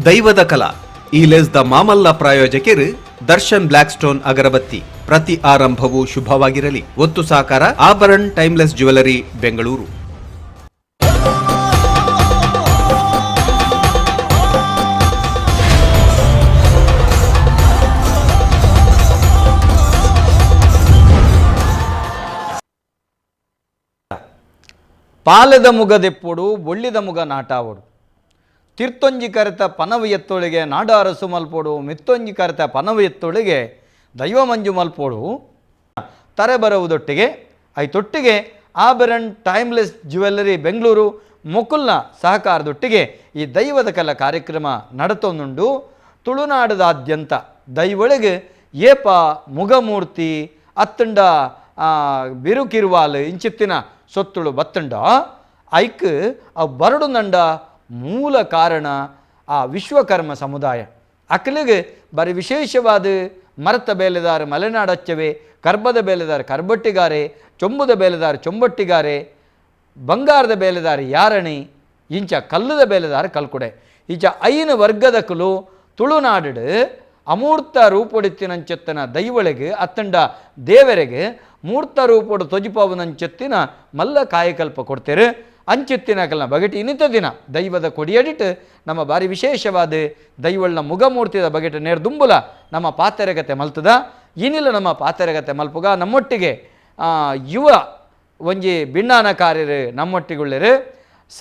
ದೈವದ ಕಲಾ ಈಲೆಸ್ ದ ಮಾಮಲ್ಲ ಪ್ರಾಯೋಜಕರು ದರ್ಶನ್ ಬ್ಲಾಕ್ ಸ್ಟೋನ್ ಅಗರಬತ್ತಿ. ಪ್ರತಿ ಆರಂಭವೂ ಶುಭವಾಗಿರಲಿ. ಒತ್ತು ಸಾಕಾರ ಆಭರಣ್ ಟೈಮ್ಲೆಸ್ ಜ್ಯುವೆಲರಿ ಬೆಂಗಳೂರು. ಪಾಲೆದ ಮುಗದೆಪ್ಪೊಡು ಬೊಳ್ಳಿದ ಮುಗ ನಾಟಾವಡು ತಿರ್ತೊಂಜಿ ಕರೆತ ಪನವು ಎತ್ತೊಳಿಗೆ ನಾಡ ಅರಸು ಮಲ್ಪೋಡು ಮಿತ್ತೊಂಜಿ ಕರೆತ ಪನವು ಎತ್ತೊಳಿಗೆ ದೈವ ಮಂಜು ಮಲ್ಪೋಡು ತರೆ ಬರುವುದೊಟ್ಟಿಗೆ ಐತೊಟ್ಟಿಗೆ ಆಭರಣ್ ಟೈಮ್ಲೆಸ್ ಜ್ಯುವೆಲ್ಲರಿ ಬೆಂಗಳೂರು ಮೊಕುಲ್ನ ಸಹಕಾರದೊಟ್ಟಿಗೆ ಈ ದೈವದ ಕಲ ಕಾರ್ಯಕ್ರಮ ನಡತೊಂದುಂಡು. ತುಳುನಾಡದಾದ್ಯಂತ ದೈವೊಳಗೆ ಏಪ ಮುಗಮೂರ್ತಿ ಅತ್ತಂಡ ಬಿರುಕಿರುವಾಲು ಇಂಚಿತ್ತಿನ ಸೊತ್ತುಳು ಬತ್ತಂಡ ಐಕ್ ಅವು ಬರಡು ನಂಡ ಮೂಲ ಕಾರಣ ಆ ವಿಶ್ವಕರ್ಮ ಸಮುದಾಯ. ಅಕ್ಕಲಿಗೆ ಬರೀ ವಿಶೇಷವಾದ ಮರತ ಬೇಲೆದಾರ ಮಲೆನಾಡಚ್ಚವೆ, ಕರ್ಬದ ಬೇಲೆದಾರ ಕರ್ಬಟ್ಟಿಗಾರೆ, ಚೊಂಬುದ ಬೇಲೆದಾರ ಚೊಂಬಟ್ಟಿಗಾರೆ, ಬಂಗಾರದ ಬೇಲೆದಾರ ಯಾರಣಿ, ಇಂಚ ಕಲ್ಲುದ ಬೇಲೆದಾರ ಕಲ್ಕುಡೆ. ಈಚ ಐನ ವರ್ಗದಕಲು ತುಳುನಾಡು ಅಮೂರ್ತ ರೂಪೊಡಿತ್ತಿನಂಚೆತ್ತನ ದೈವಳಿಗೆ ಅತ್ತಂಡ ದೇವರಿಗೆ ಮೂರ್ತ ರೂಪೊಡು ತೊಜಿಪವನಂಚೆತ್ತಿನ ಮಲ್ಲ ಕಾಯಕಲ್ಪ ಕೊಡ್ತೇರು. ಅಂಚೆತ್ತಿನ ಕಲ್ನ ಬಗೆಟ್ ಇನ್ನಿತ ದಿನ ದೈವದ ಕೊಡಿಯಡಿಟ್ಟು ನಮ್ಮ ಬಾರಿ ವಿಶೇಷವಾದ ದೈವಳ್ನ ಮುಗಮೂರ್ತಿದ ಬಗೆಟ್ ನೇರ್ದುಂಬುಲ ನಮ್ಮ ಪಾತೆರಗತೆ ಮಲ್ತದ. ಏನಿಲ್ಲ ನಮ್ಮ ಪಾತೆರಗತೆ ಮಲ್ಪುಗ ನಮ್ಮೊಟ್ಟಿಗೆ ಯುವ ಒಂಜಿ ಭಿನ್ನಾನ ಕಾರ್ಯರು ನಮ್ಮೊಟ್ಟಿಗುಳ್ಳಿರು.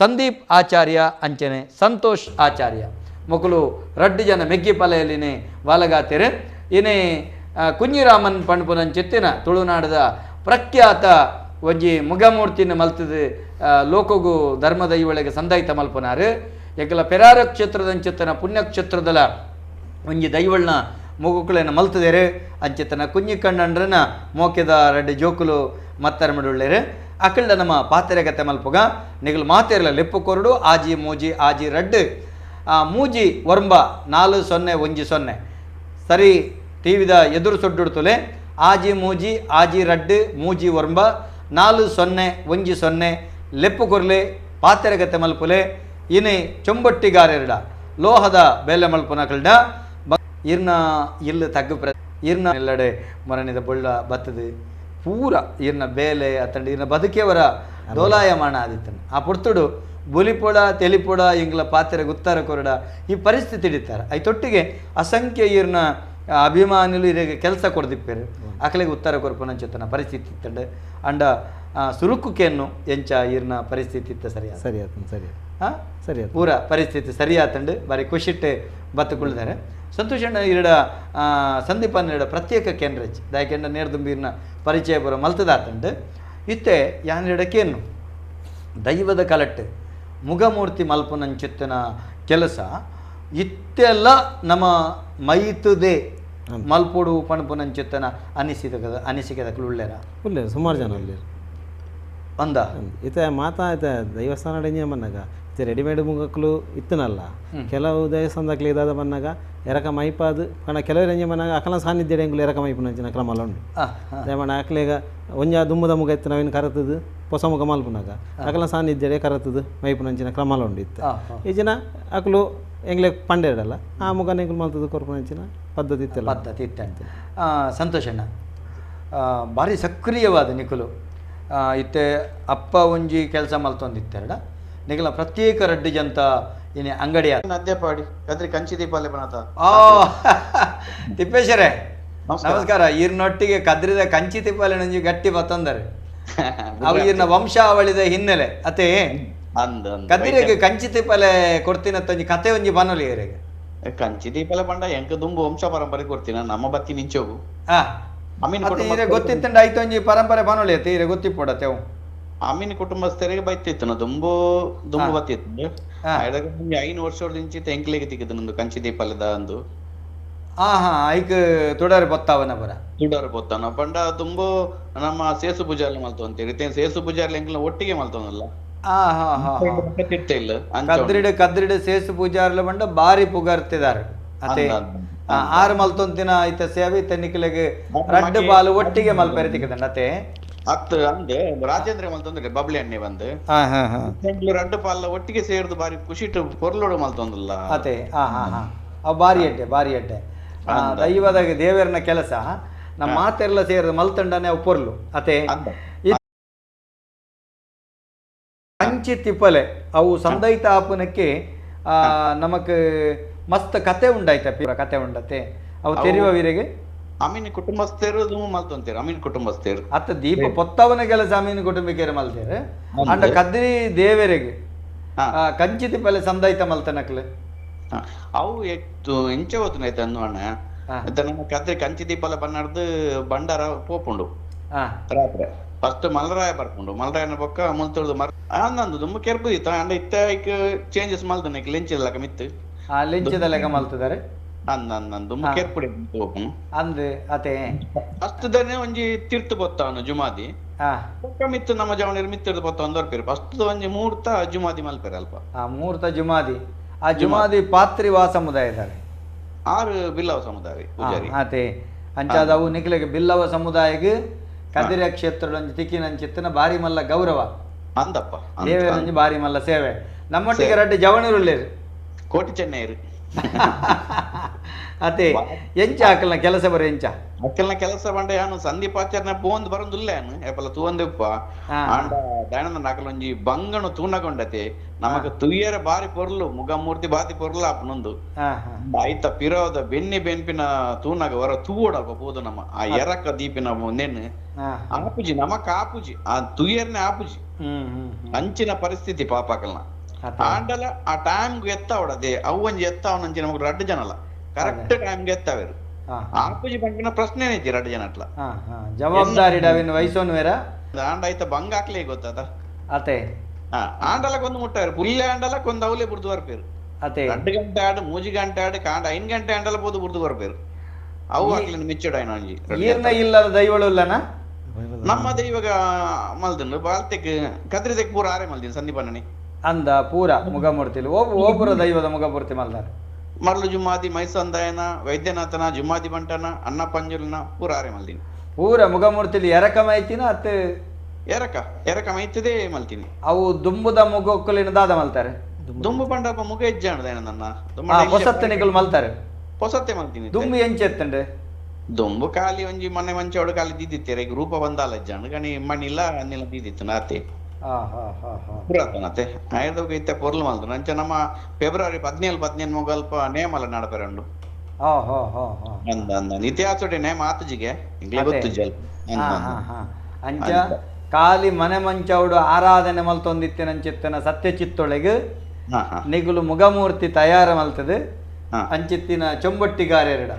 ಸಂದೀಪ್ ಆಚಾರ್ಯ ಅಂಚನೆ ಸಂತೋಷ್ ಆಚಾರ್ಯ ಮೊಕಲು ರಡ್ಡು ಜನ ಮೆಗ್ಗಿ ಪಲೆಯಲ್ಲಿನೇ ವಾಲಗಾತಿರು. ಏನೇ ಕುഞ്ഞിರಾಮನ್ ಪಣ್ಪುನಂಚೆತ್ತಿನ ತುಳುನಾಡದ ಪ್ರಖ್ಯಾತ ಒಂಜಿ ಮುಗಮೂರ್ತಿನ ಮಲ್ತದ ಲೋಕಗು ಧರ್ಮದ ಇವಳಿಗೆ ಸಂದಾಯಿತ ಮಲ್ಪನಾರು. ಯಾಕೆಲ್ಲ ಪೆರಾರ ಕ್ಷೇತ್ರದಂಚೆತ್ತನ ಪುಣ್ಯಕ್ಷೇತ್ರದಲ ಒಂಜಿ ದೈವಳ್ನ ಮುಗುಕುಳನ್ನ ಮಲ್ತದೇರು. ಅಂಚೆತ್ತನ ಕುഞ്ഞി ಕಣ್ಣಂಡ್ರನ ಮೋಕೆದ ರಡ್ಡು ಜೋಕುಲು ಮತ್ತರ ಮಡುಳ್ಳೇರು. ಅಕಲ್ಡ ನಮ್ಮ ಪಾತೆರೆಗತೆ ಮಲ್ಪುಗ ನಿಗಲು ಮಾತೆರಲ ಲೆಪ್ಪು ಕೊರಡು ಆಜಿ ಮೂಜಿ ಆಜಿ ರಡ್ಡು ಮೂಜಿ ವರ್ಂಬ 4010 ಸರಿ ಟಿವಿದ ಎದುರು ಸೊಡ್ಡುಡ್ತುಲೆ ಆಜಿ ಮೂಜಿ ಆಜಿ ರಡ್ಡು ಮೂಜಿ ವರ್ಂಬ 4010 ಲೆಪ್ಪು ಕೊರ್ಲೆ ಪಾತೆರಗತೆ ಮಲ್ಪುಲೆ ಇನಿ ಚೊಂಬಟ್ಟಿಗಾರೆರಡ ಲೋಹದ ಬೇಲೆ ಮಲ್ಪುನ ಕಲ್ಡ ಇರ್ನ ಇಲ್ಲಿ ತಗ್ಗು ಇರ್ನ ಎಲ್ಲಡೆ ಮರಣಿದ ಬೊಳ್ಳ ಬತ್ತದು ಪೂರ ಇರ್ನ ಬೇಲೆ ಅತ್ತಂಡು ಇರ್ನ ಬದುಕಿಯವರ ದೋಲಾಯಮಾನ ಆದಿತ್ತನು ಆ ಪುರ್ತುಡು ಬುಲಿಪೊಡ ತೆಲಿಪೊಡ ಇಂಗ್ಲ ಪಾತ್ರೆ ಉತ್ತರ ಕೊರಡ ಈ ಪರಿಸ್ಥಿತಿ ಹಿಡಿತಾರೆ. ಐತೊಟ್ಟಿಗೆ ಅಸಂಖ್ಯ ಇರ್ನ ಅಭಿಮಾನಿಗಳು ಇರಿಗೆ ಕೆಲಸ ಕೊಡ್ದಿಪ್ಪೇರು ಅಕಲಿಗೆ ಉತ್ತರ ಕೊರ್ಪುನಂಚೆತ್ತನ ಪರಿಸ್ಥಿತಿ ಇತ್ತಂಡು ಅಂಡ ಸುರುಕುಕೆಯನ್ನು ಎಂಚ ಇರ್ನ ಪರಿಸ್ಥಿತಿ ಇತ್ತ ಸರಿಯಾದ ಸರಿ ಪೂರ ಪರಿಸ್ಥಿತಿ ಸರಿಯಾತಂಡು ಬಾರಿ ಖುಷಿಟ್ಟೆ ಬತ್ತುಕೊಳ್ತಾರೆ. ಸಂತೋಷಣ್ಣ ಇರಡ ಸಂದೀಪನ್ ಇರಡ ಪ್ರತ್ಯೇಕ ಕೇಂದ್ರ ದಾಯಕೆಂಡ ನೇರ್ದುಂಬಿರ್ನ ಪರಿಚಯ ಬರೋ ಮಲ್ತದಾತಂಡು ಇತ್ತೆ ಯಾನಿರಡಕ್ಕೇನು ದೈವದ ಕಲಟ್ಟು ಮುಗಮೂರ್ತಿ ಮಲ್ಪುನಂಚಿತ್ತಿನ ಕೆಲಸ ಇತ್ತೆಲ್ಲ ನಮ್ಮ ಮೈತುದೇ ಮಲ್ಪುಡು ಪಣಪುನಂಚಿತ್ತನ ಅನಿಸಿಕೆದ ಉಳ್ಳೇರ ಉಳ್ಳೇರು ಸುಮಾರು ಜನ ಅಲ್ಲಿ ಒಂದ ಇತ ಮಾತಾ ಇತ ದೈವಸ್ಥಾನ ಮನ್ನಾಗ ಇತ್ತೆ ರೆಡಿಮೇಡ್ ಮುಗಕ್ಲು ಇತ್ತನಲ್ಲ ಕೆಲವು ದೇವಸ್ಥಾನದಾಗ್ಲಿ ಇದಾದ ಬನ್ನಾಗ ಎರಕ ಮೈಪಾದು ಕಣ ಕೆಲವು ರಂಜೆ ಮನ್ನಾಗ ಅಕಲ ಸಾನ್ನಿಧ್ಯ ಎಂಗ್ಲು ಎರಕ ಮೈಪುನಂಚಿನ ಕ್ರಮಲ್ಲ ಉಂಡು ದಯಮಾಡ ಅಕ್ಲೇಗ ಒಂಜ ದುಮ್ಮದ ಮುಗ ಇತ್ತು ನಾವೇನು ಕರತದು ಹೊಸ ಮುಖ ಮಲ್ಪುನಾಗ ಅಕಲ ಸಾನ್ನಿಧ್ಯ ಕರತದು ಮೈಪುನಂಚಿನ ಕ್ರಮಲ್ಲ ಉಂಡು ಇತ್ತು ಈ ಜನ ಅಕ್ಲು ಎಂಗ್ಲೆ ಪಂಡೆರಡಲ್ಲ ಆ ಮುಖನ ಎಂಗ್ಲು ಮಲ್ತದು ಕೊರ್ಪುನಂಚಿನ ಪದ್ಧತಿ ಇತ್ತಲ್ಲ ಪದ್ಧತಿ ಇತ್ತಂತೆ. ಸಂತೋಷಣ್ಣ ಭಾರಿ ಸಕ್ರಿಯವಾದ ನಿಖಲು ಇತ್ತೆ ಅಪ್ಪ ಒಂಜಿ ಕೆಲಸ ಮಲ್ತೊಂದಿತ್ತೆರಡ ನಿಖಲ ಪ್ರತ್ಯೇಕ ರಡ್ಡು ಜಂತ ಇನಿ ಅಂಗಡಿ ಅದ್ಯಪಾಡಿ ಕದ್ರಿ ಕಂಚಿ ದೀಪಾಲೆ ಬನತ ತಿಪ್ಪೇಶ್ವರೇ ನಮಸ್ಕಾರ. ಈರ್ನೊಟ್ಟಿಗೆ ಕದ್ರಿದ ಕಂಚಿ ತಿಪ್ಪಾಲೆ ನಂಜಿ ಗಟ್ಟಿ ಬತ್ತಂದರೆ ಅವು ಈರ್ನ ವಂಶಾವಳಿದ ಹಿನ್ನೆಲೆ ಅತೆ ಕದ್ರಿಗೆ ಕಂಚಿ ತಿಪ್ಪಲೆ ಕೊಡ್ತೀನಿ ಒಂಜಿ ಕತೆ ಒಂಜಿ ಬನ್ನಲಿ ಏರೆಗೆ ಕಂಚಿ ದೀಪಾಲೆ ಬಂಡ ಎಂಕ ದುಂಬು ವಂಶ ಪರಂಪರೆ ಕೊಡ್ತೀನ ನಮ್ಮ ಬತ್ತಿ ನಿಂಚೋಗು ಗೊತ್ತಿತ್ತಂಡ ಆಯ್ತು ಒಂಜಿ ಪರಂಪರೆ ಬನ್ನಲಿ ಅತ್ತೆ ಈರೆ ಗೊತ್ತಿಪ್ಪಡತ್ತೆ ಅವು ಅಮೀನ್ ಕುಟುಂಬಸ್ಥರಿಗೆ ಬೈತಿತ್ತು ದುಂಬು ಬತ್ತಿತ್ತು 5 ವರ್ಷದಿಂದ ಎಂಕ್ಲೆಗೆ ತೆಗೆದು ನಂದು ಕಂಚಿ ದೀಪಾಲದ ಅಂದು ಐಕ್ ತುಡಾರು ಬತ್ತಾವನ ಬರ ತುಡಾರು ಬತ್ತಾನ ಬಂಡ ತುಂಬು ನಮ್ಮ ಸೇಸು ಪೂಜಾರ್ಲಿ ಮಲ್ತು ಅಂತೇಳಿ ಸೇಸು ಪೂಜಾರ್ಲಿ ಎಂಕ್ಲ ಒಟ್ಟಿಗೆ ಮಲ್ತವನಲ್ಲ ಕದ್ರಿಡು ಸೇಸು ಪೂಜಾರ್ಲ ಬಂಡ ಬಾರಿ ಪುಗಾರ್ತಿದಾರೆ ಅತೆ ಆರು ಮಲ್ತೊಂತಿನ ಐತ ಸೇವೆ ತನಿಖಲೆಗೆ ರಡ್ಡು ಬಾಲು ಒಟ್ಟಿಗೆ ಮಲ್ಪೆರೆ ತಿಕ್ಕದಂಡ ಅತೆ ಅತ್ ಅಂದ್ ರಾಜೇಂದ್ರ ಮಲ್ತೊಂದ್ರೆ ಬಬ್ಲಿ ಎಣ್ಣೆ ಬಂದು ಹಾ ಹಾ ಹಾ ಬೆಂಗ್ಳೂರು ಅಡ್ಡು ಪಾಲ ಒಟ್ಟಿಗೆ ಸೇರ್ದು ಬಾರಿ ಖುಷಿಟ್ಟು ಪೊರ್ಲೋಡು ಮಲ್ತೊಂದಲ್ಲ ಅದೇ ಹಾ ಹಾ ಹಾ ಅವು ಭಾರಿ ಅಡ್ಡೆ ದೈವದ ದೇವರನ ಕೆಲಸ ನಮ್ಮ ಮಾತೆಲ್ಲ ಸೇರಿದ ಮಲ್ತಂಡನೆ ಅವು ಪೊರ್ಲು ಅತೆ ಅಂಚಿ ತಿಪ್ಪಲೆ ಅವು ಸಂದೈತ ಆಪನಕ್ಕೆ ನಮಕ್ ಮಸ್ತ್ ಕತೆ ಉಂಡಾಯ್ತ ಪೂರ ಕತೆ ಉಂಡತೆ ಅವು ತೆರೆಯುವ ವೀರೆಗೆ ಅಮೀನ್ ಕುಟುಂಬಸ್ಥರು ಮಲ್ತೊಂತೀರ ಅಮೀನ್ ಕುಟುಂಬಸ್ಥರು ಅತ್ತ ದೀಪ ಪೊತ್ತವನ ಕೆಲಸ ಅಮೀನ್ ಕುಟುಂಬಕ್ಕೆ ಮಲ್ತೇರು ಅಂಡ ಕದ್ರಿ ದೇವರಿಗೆ ಕಂಚಿ ತಿಪ್ಪಲೆ ಸಂದೈತ ಮಲ್ತನಕ್ಲೆ ಅವು ಎಂಚ ಹೋತುನೈತೆ ಅನ್ನೋಣ ನಮ್ಮ ಕದ್ರಿ ಕಂಚಿ ದೀಪಲ ಬನ್ನಡ್ದು ಬಂಡಾರ ಪೋಪುಂಡು ರಾತ್ರಿ ಫಸ್ಟ್ ಮಲ್ರಾಯ ಬರ್ಕೊಂಡು ಮಲ್ರಾಯನ ಬೊಕ್ಕ ಮುಲ್ತುಳ್ದು ಅಂದಂದು ದುಮ್ಮ ಕೆರ್ಪುದಿತ್ತ ಅಂಡ ಇತ್ತ ಐಕ್ ಚೇಂಜಸ್ ಮಲ್ತನ ಲೆಂಚಿಲ್ಲಕ ಮಿತ್ತು ಲೆಂಚದ ಲೆಕ್ಕ ಮಲ್ತದಾರೆ ಅಂದಂದು ದುಮ್ಮ ಕೆರ್ಪುಡಿ ಹೋಪುನು ಅಂದ್ ಅತೆ ಫಸ್ಟ್ ದನೆ ಒಂಜಿ ತಿರ್ತು ಬೊತ್ತವನು ಜುಮಾದಿ ಬೊಕ್ಕ ಮಿತ್ತು ನಮ್ಮ ಜವನಿರ್ ಮಿತ್ತಿರ್ದು ಬೊತ್ತ ಒಂದೊರ್ಪೇರು ಫಸ್ಟ್ ಒಂಜಿ ಮೂರ್ತ ಜುಮಾದಿ ಮಲ್ಪೇರು ಅಲ್ಪ ಮೂರ್ತ ಜುಮಾದಿ ಆ ಜುಮಾದಿ ಪಾತ್ರಿವಾ ಸಮುದಾಯದಾರೆ 6 ಬಿಲ್ಲವ ಸಮುದಾಯ ಪೂಜಾರಿ ಅತೆ ಅಂಚಾದವು ನಿಖಿಲೆಗೆ ಬಿಲ್ಲವ ಸಮುದಾಯಗೆ ಕದಿರ ಕ್ಷೇತ್ರ ತಿಕ್ಕಿನಂಚಿತ್ತಿನ ಬಾರಿ ಮಲ್ಲ ಗೌರವ ಅಂದಪ್ಪ ದೇವರಂಜಿ ಬಾರಿ ಮಲ್ಲ ಸೇವೆ ನಮ್ಮೊಟ್ಟಿಗೆ ರಡ್ಡು ಜವಣಿರುಳ್ಳೇರು ಕೋಟಿ ಚೆನ್ನೈರು ಅತೆ ಎಂಚ ಆಕಲ್ನ ಕೆಲಸ ಬರ ಎಂಚ ಅಕ್ಕಲ್ನ ಕೆಲಸ ಬಂಡ ಯಾನು ಸಂದೀಪಾಚಾರ್ಯ ಪೋಂದ್ ಬರಂದುಲ್ಲ ಯಾನು ಏಪಲ ತೂಂದೆಪ್ಪ ಆಂಡ ದಯಾನಂದ ನಾಕಲ್ ಒಂಜಿ ಬಂಗಣ ತೂನಗೊಂಡತೆ ನಮಕ್ ತುಯ್ಯರ ಬಾರಿ ಪೊರ್ಲು ಮುಗಮೂರ್ತಿ ಬಾತಿ ಪೊರ್ಲು ಆಪನೊಂದು ಆಯ್ತ ಪಿರೋದ ಬೆನ್ನಿ ಬೆನ್ಪಿನ ತೂನಗ ವರ ತೂವೋಡಲ್ಪ ಪೋದು ನಮ್ಮ ಆ ಎರಕ ದೀಪಿನ ನೆನ್ ಆಪುಜಿ ನಮಕ್ ಆಪುಜಿ ಆ ತುಯ್ಯರ್ನೆ ಆಪುಜಿ ಅಂಚಿನ ಪರಿಸ್ಥಿತಿ ಪಾಪಾಕಲ್ನ ಆಂಡಲ ಆ ಟೈಮ್ಗೆ ಎತ್ತಾವಡದೆ ಅವು ಒಂಜಿ ಎತ್ತಾವನಂಚಿ ನಮಗ್ ರಡ್ಡು ಜನಲ್ಲ ಕರೆಕ್ಟ್ ಟೈಮ್ಗೆ ಎತ್ತಾವೇರು ಆಪುಜಿ ಬಂಕಿನ ಪ್ರಶ್ನೆ ಐತಿ ರಡ್ಡು ಜನ ಅಟ್ಲ ಜವಾಬ್ದಾರಿ ಡವಿನ ವಯಸ್ಸೋನ್ ವೇರ ಆಂಡ ಆಯ್ತ ಬಂಗ ಹಾಕ್ಲೇ ಗೊತ್ತದ ಅತೆ ಆಂಡಲಕ್ಕೊಂದು ಮುಟ್ಟಾರು ಪುಲ್ಲೆ ಆಂಡಲಕ್ಕೊಂದು ಅವಲೇ ಬುಡ್ದು ಬರ್ಪೇರು ಅತೆ 2 ಗಂಟೆ ಆಡು 3 ಗಂಟೆ ಆಡು ಕಾಂಡ 5 ಗಂಟೆ ಆಂಡಲ ಬೋದು ಬುಡ್ದು ಬರ್ಪೇರು ಅವು ಹಾಕ್ಲಿನ ಮಿಚ್ಚಡಾಯ್ನ ಒಂಜಿ ಈರ್ನ ಇಲ್ಲದ ದೈವಳು ಇಲ್ಲನ ನಮ್ಮದ ಇವಾಗ ಮಲ್ದನು ಬಾಲ್ತೆಕ್ ಕದ್ರಿದೆಕ್ ಪೂರ ಆರೆ ಮಲ್ದಿನ ಸಂದೀಪಣ್ಣನಿ ಅಂದ ಪೂರ ಮುಗಮೂರ್ತಿಲಿ ಒಬ್ಬರ ದೈವದ ಮುಗಮೂರ್ತಿ ಮಲ್ದಾರೆ ಮರ್ಲು ಜುಮಾದಿ ಮೈಸಂದಾಯನ ವೈದ್ಯನಾಥನ ಜುಮಾದಿ ಬಂಟನ ಅನ್ನ ಪಂಜುಲ್ನ ಪೂರ ಆರೆ ಮಲ್ದಿನಿ ಪೂರ ಮುಗಮೂರ್ತಿಲಿ ಎರಕ ಮೈತಿನ ಅತ್ತೆ ಎರಕ ಮೈತದೆ ಮಲ್ತೀನಿ ಅವು ದುಂಬುದ ಮುಗೊಕ್ಕಲಿನ ದಾದ ಮಲ್ತಾರೆ ದುಂಬು ಪಂಡಪ್ಪ ಮುಗ ಹೆಜ್ಜಾಣದ ನನ್ನ ಹೊಸತ್ತನಿಗಳು ಮಲ್ತಾರೆ ಹೊಸತ್ತೆ ಮಲ್ತೀನಿ ದುಂಬು ಎಂಚೆತ್ತಂಡೆ ದುಂಬು ಖಾಲಿ ಒಂಜಿ ಮನೆ ಮಂಚೋಡು ಖಾಲಿ ದಿದ್ದಿತ್ತೇರೆ ಈಗ ರೂಪ ಬಂದಾಲ ಹೆಜ್ಜಾಣ ಗಣಿ ಮಣ್ಣಿಲ್ಲ ಅನ್ನೆಲ್ಲ ದಿದ್ದಿತ್ತು ನಾತೆ ಪುರಾತನತೆ ಆಯ್ದೋಗ ಇತ್ತೆ ಪೊರ್ಲು ಮಲ್ತು ನಂಚ ನಮ್ಮ ಫೆಬ್ರವರಿ 17 ಮೊಗಲ್ಪ ನೇಮಲ ನಡಪೆರಂಡು ಅಂದ ಇತಿಹಾಸೊಡೆ ನೇಮ ಆತಜಿಗೆ ಇಂಗ್ಲೇ ಗೊತ್ತು ಜಲ್ ಅಂಚ ಕಾಲಿ ಮನೆ ಮಂಚೌಡು ಆರಾಧನೆ ಮಲ್ತೊಂದಿತ್ತಿನಂಚಿತ್ತಿನ ಸತ್ಯ ಚಿತ್ತೊಳಗೆ ನಿಗುಲು ಮುಗಮೂರ್ತಿ ತಯಾರ ಮಲ್ತದೆ ಅಂಚಿತ್ತಿನ ಚೊಂಬೊಟ್ಟಿಗಾರೆರಡ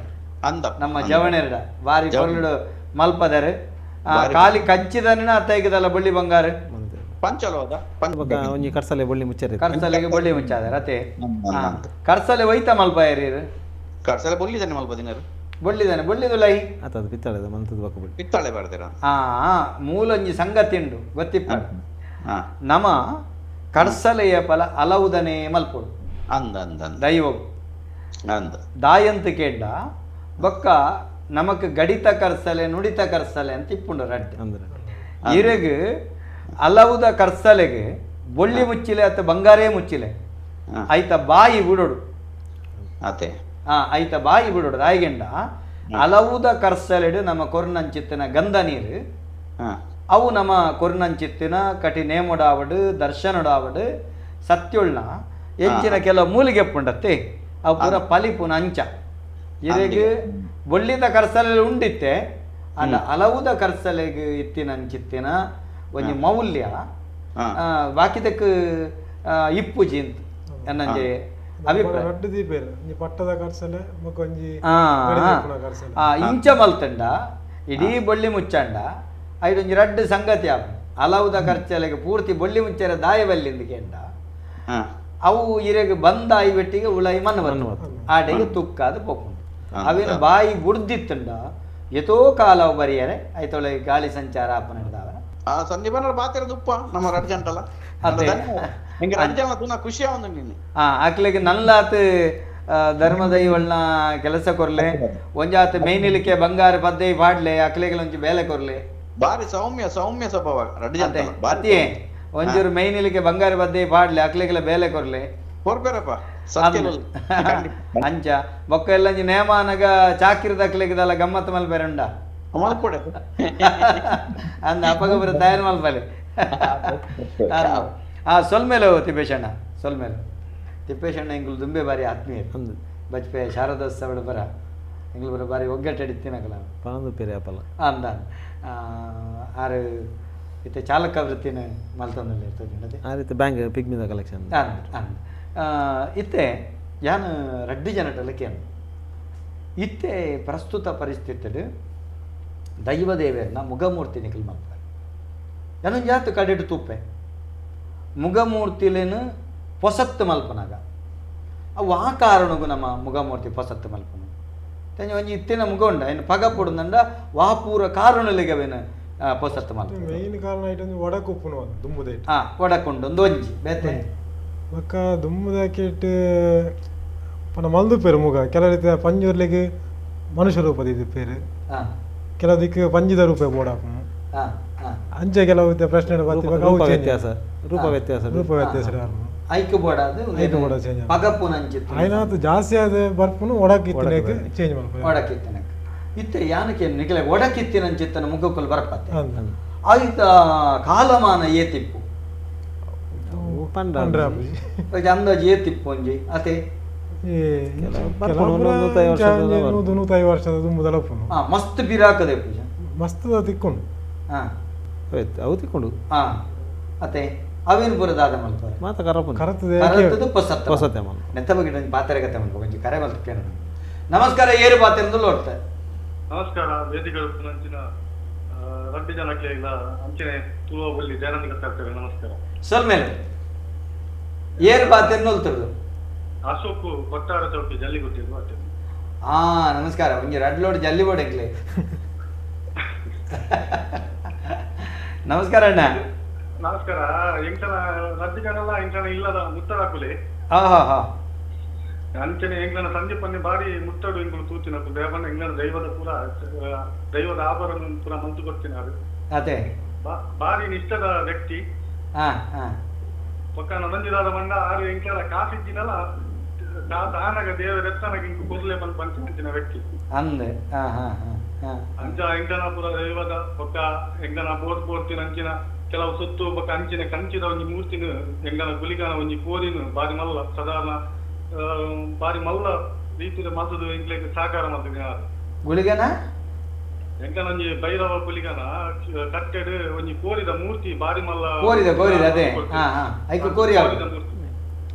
ಅಂದ ನಮ್ಮ ಜವಣೆರಡ ಬಾರಿ ಪೊರ್ಲು ಮಲ್ಪದರೆ ಕಾಲಿ ಕಂಚಿದನ ಅತ್ತೈಗದಲ್ಲ ಬಳ್ಳಿ ಬಂಗಾರ ಪಂಚಲೋದ ಒಂಜಿ ಕರ್ಸಲೆ ಬಳ್ಳಿ ಮುಚ್ಚರೆ ಕರ್ಸಲೆಗೆ ಬಳ್ಳಿ ಮುಚ್ಚಾದ ರತೆ ಕರ್ಸಲೆ ಒಯ್ತ ಮಲ್ಪ ಏರೀರು ಕರ್ಸಲೆ ಬೊಳ್ಳಿದಾನೆ ಮಲ್ಪ ದಿನರು ಬೊಳ್ಳಿದಾನೆ ಬೊಳ್ಳಿದು ಲೈ ಅದು ಪಿತ್ತಾಳೆದ ಮಂತದ ಬಕ್ಕ ಬಳ್ಳಿ ಪಿತ್ತಾಳೆ ಬರ್ದಿರ ಮೂಲೊಂಜಿ ಸಂಗತಿ ಉಂಡು ಗೊತ್ತಿಪ್ಪ ನಮ ಕರ್ಸಲೆಯ ಫಲ ಅಲವುದನೆ ಮಲ್ಪುಡು ಅಂದ ದೈವವು ಅಂದ ದಾಯಂತ ಕೇಂಡ ಬೊಕ್ಕ ನಮಕ್ ಗಡಿತ ಕರ್ಸಲೆ ನುಡಿತ ಕರ್ಸಲೆ ಅಂತ ಇಪ್ಪುಂಡು ರಡ್ಡು ಅಂದ್ರೆ ಇರೆಗ್ ಅಲವುದ ಕರ್ಸಲೆಗೆ ಬೊಳ್ಳಿ ಮುಚ್ಚಿಲೆ ಅಥವಾ ಬಂಗಾರೇ ಮುಚ್ಚಿಲೆ ಐತ ಬಾಯಿ ಬಿಡೋಡು ಅತೆ ಐತ ಬಾಯಿ ಬಿಡೋಡು ರಾಯಗೆಂಡ ಅಲವುದ ಕರ್ಸಲೆಡು ನಮ್ಮ ಕೊರ್ನಂಚಿತ್ತಿನ ಗಂಧ ನೀರು ಅವು ನಮ್ಮ ಕೊರ್ನಂಚಿತ್ತಿನ ಕಟಿ ನೇಮೊಡಾವಡು ದರ್ಶನೊಡಾವಡು ಸತ್ಯುಳ್ನ ಎಂಚಿನ ಕೆಲವು ಮೂಲಿಗೆ ಪುಂಡತ್ತೆ ಅವು ಪೂರ ಪಲಿಪುನ ಅಂಚ ಇರೆಗ್ ಬೊಳ್ಳಿದ ಕರ್ಸಲೆ ಉಂಡಿತ್ತೆ ಅಲ್ಲ ಅಲವುದ ಕರ್ಸಲೆಗೆ ಇತ್ತಿನಂಚಿತ್ತಿನ ಒಂಜಿ ಮೌಲ್ಯ ಬಾಕಿದಕ್ ಇಪ್ಪುಜಿ ಅಂತ ಅನ್ನಂಜೆ ಅಭಿಪ್ರಾಯ ಪಟ್ಟದ ಕರ್ಸಲೆ ಇಂಚ ಮಲ್ತಂಡ ಇಡೀ ಬೊಳ್ಳಿ ಮುಚ್ಚಂಡ ಐದೊಂಜಿ ರಡ್ಡು ಸಂಗತಿ ಆಪ ಅಲವುದ ಕರ್ಸಲೆಗೆ ಪೂರ್ತಿ ಬೊಳ್ಳಿ ಮುಚ್ಚರ ದಾಯವಲ್ಲಿಂದ ಕೆಂಡ ಅವು ಇರೆಗ್ ಬಂದ ಐವೆಟ್ಟಿಗೆ ಉಳೈ ಮಣ್ಣು ಬನ್ನು ಆಡೆಗೆ ತುಕ್ಕಾದ ಪೊಪ್ಪುಂಡು ಅವಿನ ಬಾಯಿ ಗುಡ್ದಿತ್ತಂಡ ಎತೋ ಕಾಲ ಬರಿಯರೆ ಐತೊಳೆ ಗಾಳಿ ಸಂಚಾರ ಆಪ ನಡೆದವ ಸಂದೀಪನ ಬಾತಿರದುಪ್ಪ ನಮ್ಮ ರಡ್ಜಂಟಲ್ಲ ಖುಷಿ ಆಕ್ಲೆಗೆ ನಲ್ಲಾತ್ ಧರ್ಮದೈವಳ್ನ ಕೆಲಸ ಕೊರ್ಲೆ ಒಂಜಾತ್ ಮೇಯ್ನಿಲಿಕ್ಕೆ ಬಂಗಾರ ಪದ್ದೆ ಪಾಡ್ಲೆ ಅಕ್ಲೆಗೆ ಒಂಚು ಬೇಲೆ ಕೊರ್ಲೆ ಬಾರಿ ಸೌಮ್ಯ ಸೌಮ್ಯ ಸ್ವಭಾವ ರೆಡ್ಡಿ ಅದೇ ಜನ ಬಾರಿ ಅತಿಯೇ ಒಂಚೂರು ಮೈನಿಲಿಕ್ಕೆ ಬಂಗಾರ ಬದ್ದೆ ಪಾಡ್ಲಿ ಅಕ್ಲಿಗೆಲ್ಲ ಬೇಲೆ ಕೊರ್ಲೆ ಕೊರ್ಬೇರಪ್ಪ ಸತ್ಯ ಅಂಚ ಬೊಕ್ಕ ಎಲ್ಲ ನೇಮಾನಗ ಚಾಕಿರ್ ದಕ್ಲಿಗದಲ್ಲ ಗಮ್ಮತ್ ಮಲ್ಪೇರೆ ಉಂಡ ಮಲ್ಕೊಡೆ ಅಂದ ಅಪಗೊಬ್ಬರ ತಯಾರು ಮಲ್ಪಲೆ ಸೊಲ್ಮೇಲೆ ತಿಪ್ಪೇಶಣ್ಣ ಸೊಲ್ಮೇಲೆ ತಿಪ್ಪೇಶಣ್ಣ ಇಂಗ್ಲು ದುಂಬೆ ಬಾರಿ ಆತ್ಮೀಯರು ಅಂದು ಬಜ್ಪೆ ಶಾರದೋತ್ಸವಳ ಬರ ಎಂಗ್ಲು ಬರ ಬಾರಿ ಒಗ್ಗಟ್ಟಿಡಿತ್ತಿನಕಲ ಪನಂದು ಪೇರೆ ಅಪಲ ಅಂದ ಆರು ಇತ್ತೆ ಚಾಲಕ ವೃತ್ತಿನ ಮಲ್ತಂದಲ್ಲಿ ಇರ್ತದೆ ಆ ರೀತಿ ಬ್ಯಾಂಕ್ ಪಿಗ್ಮಿದ ಕಲೆಕ್ಷನ್ ಇತ್ತೆ ಯಾನು ರಡ್ಡಿ ಜನಟಲಕ್ಕೇನು ಇತ್ತೆ ಪ್ರಸ್ತುತ ಪರಿಸ್ಥಿತಿ ದೈವದೇವರನ್ನ ಮುಗಮೂರ್ತಿ ನಿಖಿಲ್ ಮಾಡ್ತಾರೆ ಏನೊಂದು ಜಾತು ಕಡೆಡು ತುಪ್ಪೆ ಮುಗಮೂರ್ತಿಲೇನು ಪೊಸತ್ತು ಮಲ್ಪನಾಗ ಅವು ಆ ಕಾರಣಗೂ ನಮ್ಮ ಮುಗಮೂರ್ತಿ ಪೊಸತ್ತು ಮಲ್ಪನ ತಂಜ ಒಂಜಿ ಇತ್ತಿನ ಮುಗ ಉಂಡ ಇನ್ನು ಪಗ ಪುಡುಂದಂಡ ವಾಪೂರ ಕಾರಣಲಿಗವೇನು ಪೊಸತ್ತು ಮಲ್ಪ మెయిన్ కారణం అయితే వడకుప్పును దుమ్ముదేటి ಒಡಕೊಂಡು ಒಂದು ಒಂಜಿ ಬೇತೆ ఒక్క దుమ్ముదాకెట్ మన మల్దు పేరు ముగ ಕೆಲವೈತೆ ಪಂಜೂರ್ಲಿಗೆ ಮನುಷ್ಯ ರೂಪದ ಇದು ಪೇರು ಕೆಲವದಕ್ಕೆ ಪಂಜಿದ ರೂಪ ಬೋಡಾಕು ಅಂಚೆ ಕೆಲವೈತೆ ಪ್ರಶ್ನೆ ರೂಪ ವ್ಯತ್ಯಾಸ ರೂಪ ವ್ಯತ್ಯಾಸ ಐಕ್ಯ ಬೋಡಾದು ಐದು ಬೋಡ ಚೇಂಜ್ ಪಗಪ್ಪು ನಂಚಿತ್ತು అయినాತು ಜಾಸ್ತಿ ಆದ ಬರ್ಪುನು ಒಡಕಿತ್ತನೇಕೆ ಚೇಂಜ್ ಮಾಡ್ಬೋದು ಒಡಕಿತ್ತಿನ ಇತ್ತೆ ಯಾನಕ್ಕೆ ನಿಖಿಲ ಒಡಕಿತ್ತಿನ ಚಿತ್ತನ ಮುಖಕ್ಕಲ್ಲಿ ಬರಪತ್ತೆ ಅಂದ್ ಆಯ್ತ ಕಾಲಮಾನ ಏತಿಪ್ಪು ಪಂಡ್ರ ಅಂದಾಜು ಏತಿಪ್ಪು ಒಂಜಿ ಅತೆ ನೂತಾಯಿ ವರ್ಷದ ದುಂಬುದಲಪ್ಪುನು ಮಸ್ತ್ ಬಿರಾಕದೆ ಪೂಜ ಮಸ್ತ್ ತಿಕ್ಕೊಂಡು ಅವು ತಿಕ್ಕೊಂಡು ಅತೆ ಅವೇನು ಬರೋದಾದ ಮಲ್ತಾರೆ ಮಾತ ಕರಪುನ ಕರತದೆ ಕರತದು ಪೊಸತ್ತ ಹೊಸತೆ ಮಲ್ ನೆತ್ತ ಬಗ್ಗೆ ಒಂದು ಪಾತ್ರೆಗತ್ತೆ ಮಲ್ಪ ಕೊಂಚ ಕರೆ ಮಲ್ತೇನೆ ನಮಸ್ಕಾರ ಏರು ಪಾತ್ರೆಂದು ಲೋಡ್ತೆ ನಮಸ್ಕಾರ ವೇದಿಗಳು ನಂಚಿನ ರಡ್ಡಿ ಜನಕ್ಕೆ ಇಲ್ಲ ಅಂಚನೆ ತುಳುವ ಬಲ್ಲಿ ದಯಾನಂದ ಕರ್ತಾರೆ ನಮಸ್ಕಾರ ಸೊಲ್ ಮೇಲೆ ಏರು ಪಾತ್ರೆಂದು ಹೊಲ್ತಿರೋದು ಅಶೋಕ್ ಕೊಟ್ಟಾರ ಚೌಕಿ ಜಲ್ಲಿ ಕೊಟ್ಟಿದ್ದು ಅಷ್ಟೇ ನಮಸ್ಕಾರ ಒಂಜಿ ರಡ್ ಲೋಡ್ ಜಲ್ಲಿ ಬೋಡೆಂಗ್ಲೆ ನಮಸ್ಕಾರ ಅಣ್ಣ ನಮಸ್ಕಾರ ಎಂಕನ ರಡ್ಡಿ ಜನಲ್ಲ ಎಂಕನ ಇಲ್ಲದ ಮುತ್ತಡಾಕುಲೆ ಹಾ ಅಂಚನೆ ಎಂಗ್ಲನ ಸಂದೀಪನ್ನೇ ಬಾರಿ ಮುತ್ತಡು ಎಂಗಳು ತೂತಿನ ದೇವನ ಎಂಗ್ಲನ ದೈವದ ಪೂರ ದೈವದ ಆಭರಣ ಪೂರ ಮಂತು ಕೊಡ್ತಿನಾರು ಅದೇ ಬಾರಿ ನಿಷ್ಠದ ವ್ಯಕ್ತಿ ಪಕ್ಕ ನೊಂದಿದಾದ ಮಂಡ ಆರು ಎಂಕಲ ಕಾಸಿದ್ದಿನಲ್ಲ ತಾನಾಗ ದೇವರ ಎತ್ತನಾಗ ಇಂಕು ಕೂದಲೇ ಬಂದು ಪಂಚ ವ್ಯಕ್ತಿ ಅಂದೆ ಅಂಚ ಎಂಗನ ಪುರ ದೈವದ ಪಕ್ಕ ಎಂಗನ ಬೋರ್ತಿನ ಅಂಚಿನ ಕೆಲವು ಸೊತ್ತು ಪಕ್ಕ ಅಂಚಿನ ಕಂಚಿದ ಒಂಜಿ ಮೂರ್ತಿನ ಎಂಗನ ಗುಲಿಗಾನ ಒಂಜಿ ಕೋರಿನ ಬಾರಿ ಮಲ್ಲ ಸಾಧಾರಣ ಬಾರಿ ಮಲ್ಲ ರೀತಿಯ ಮದ್ದು ಎಂಗ್ಲಿಗೆ ಸಾಕಾರ ಮಾಡ್ತಿದ್ದೆ ಗುಳಿಗನ ಎಂಕನ ಒಂಜಿ ಭೈರವ ಗುಲಿಗಾನ ಕಟ್ಟೆಡ್ ಒಂಜಿ ಕೋರಿದ ಮೂರ್ತಿ ಬಾರಿ ಮಲ್ಲ ಕೋರಿದ ಅದೇ ಐಕ ಕೋರಿ ಮೂರ್ತಿ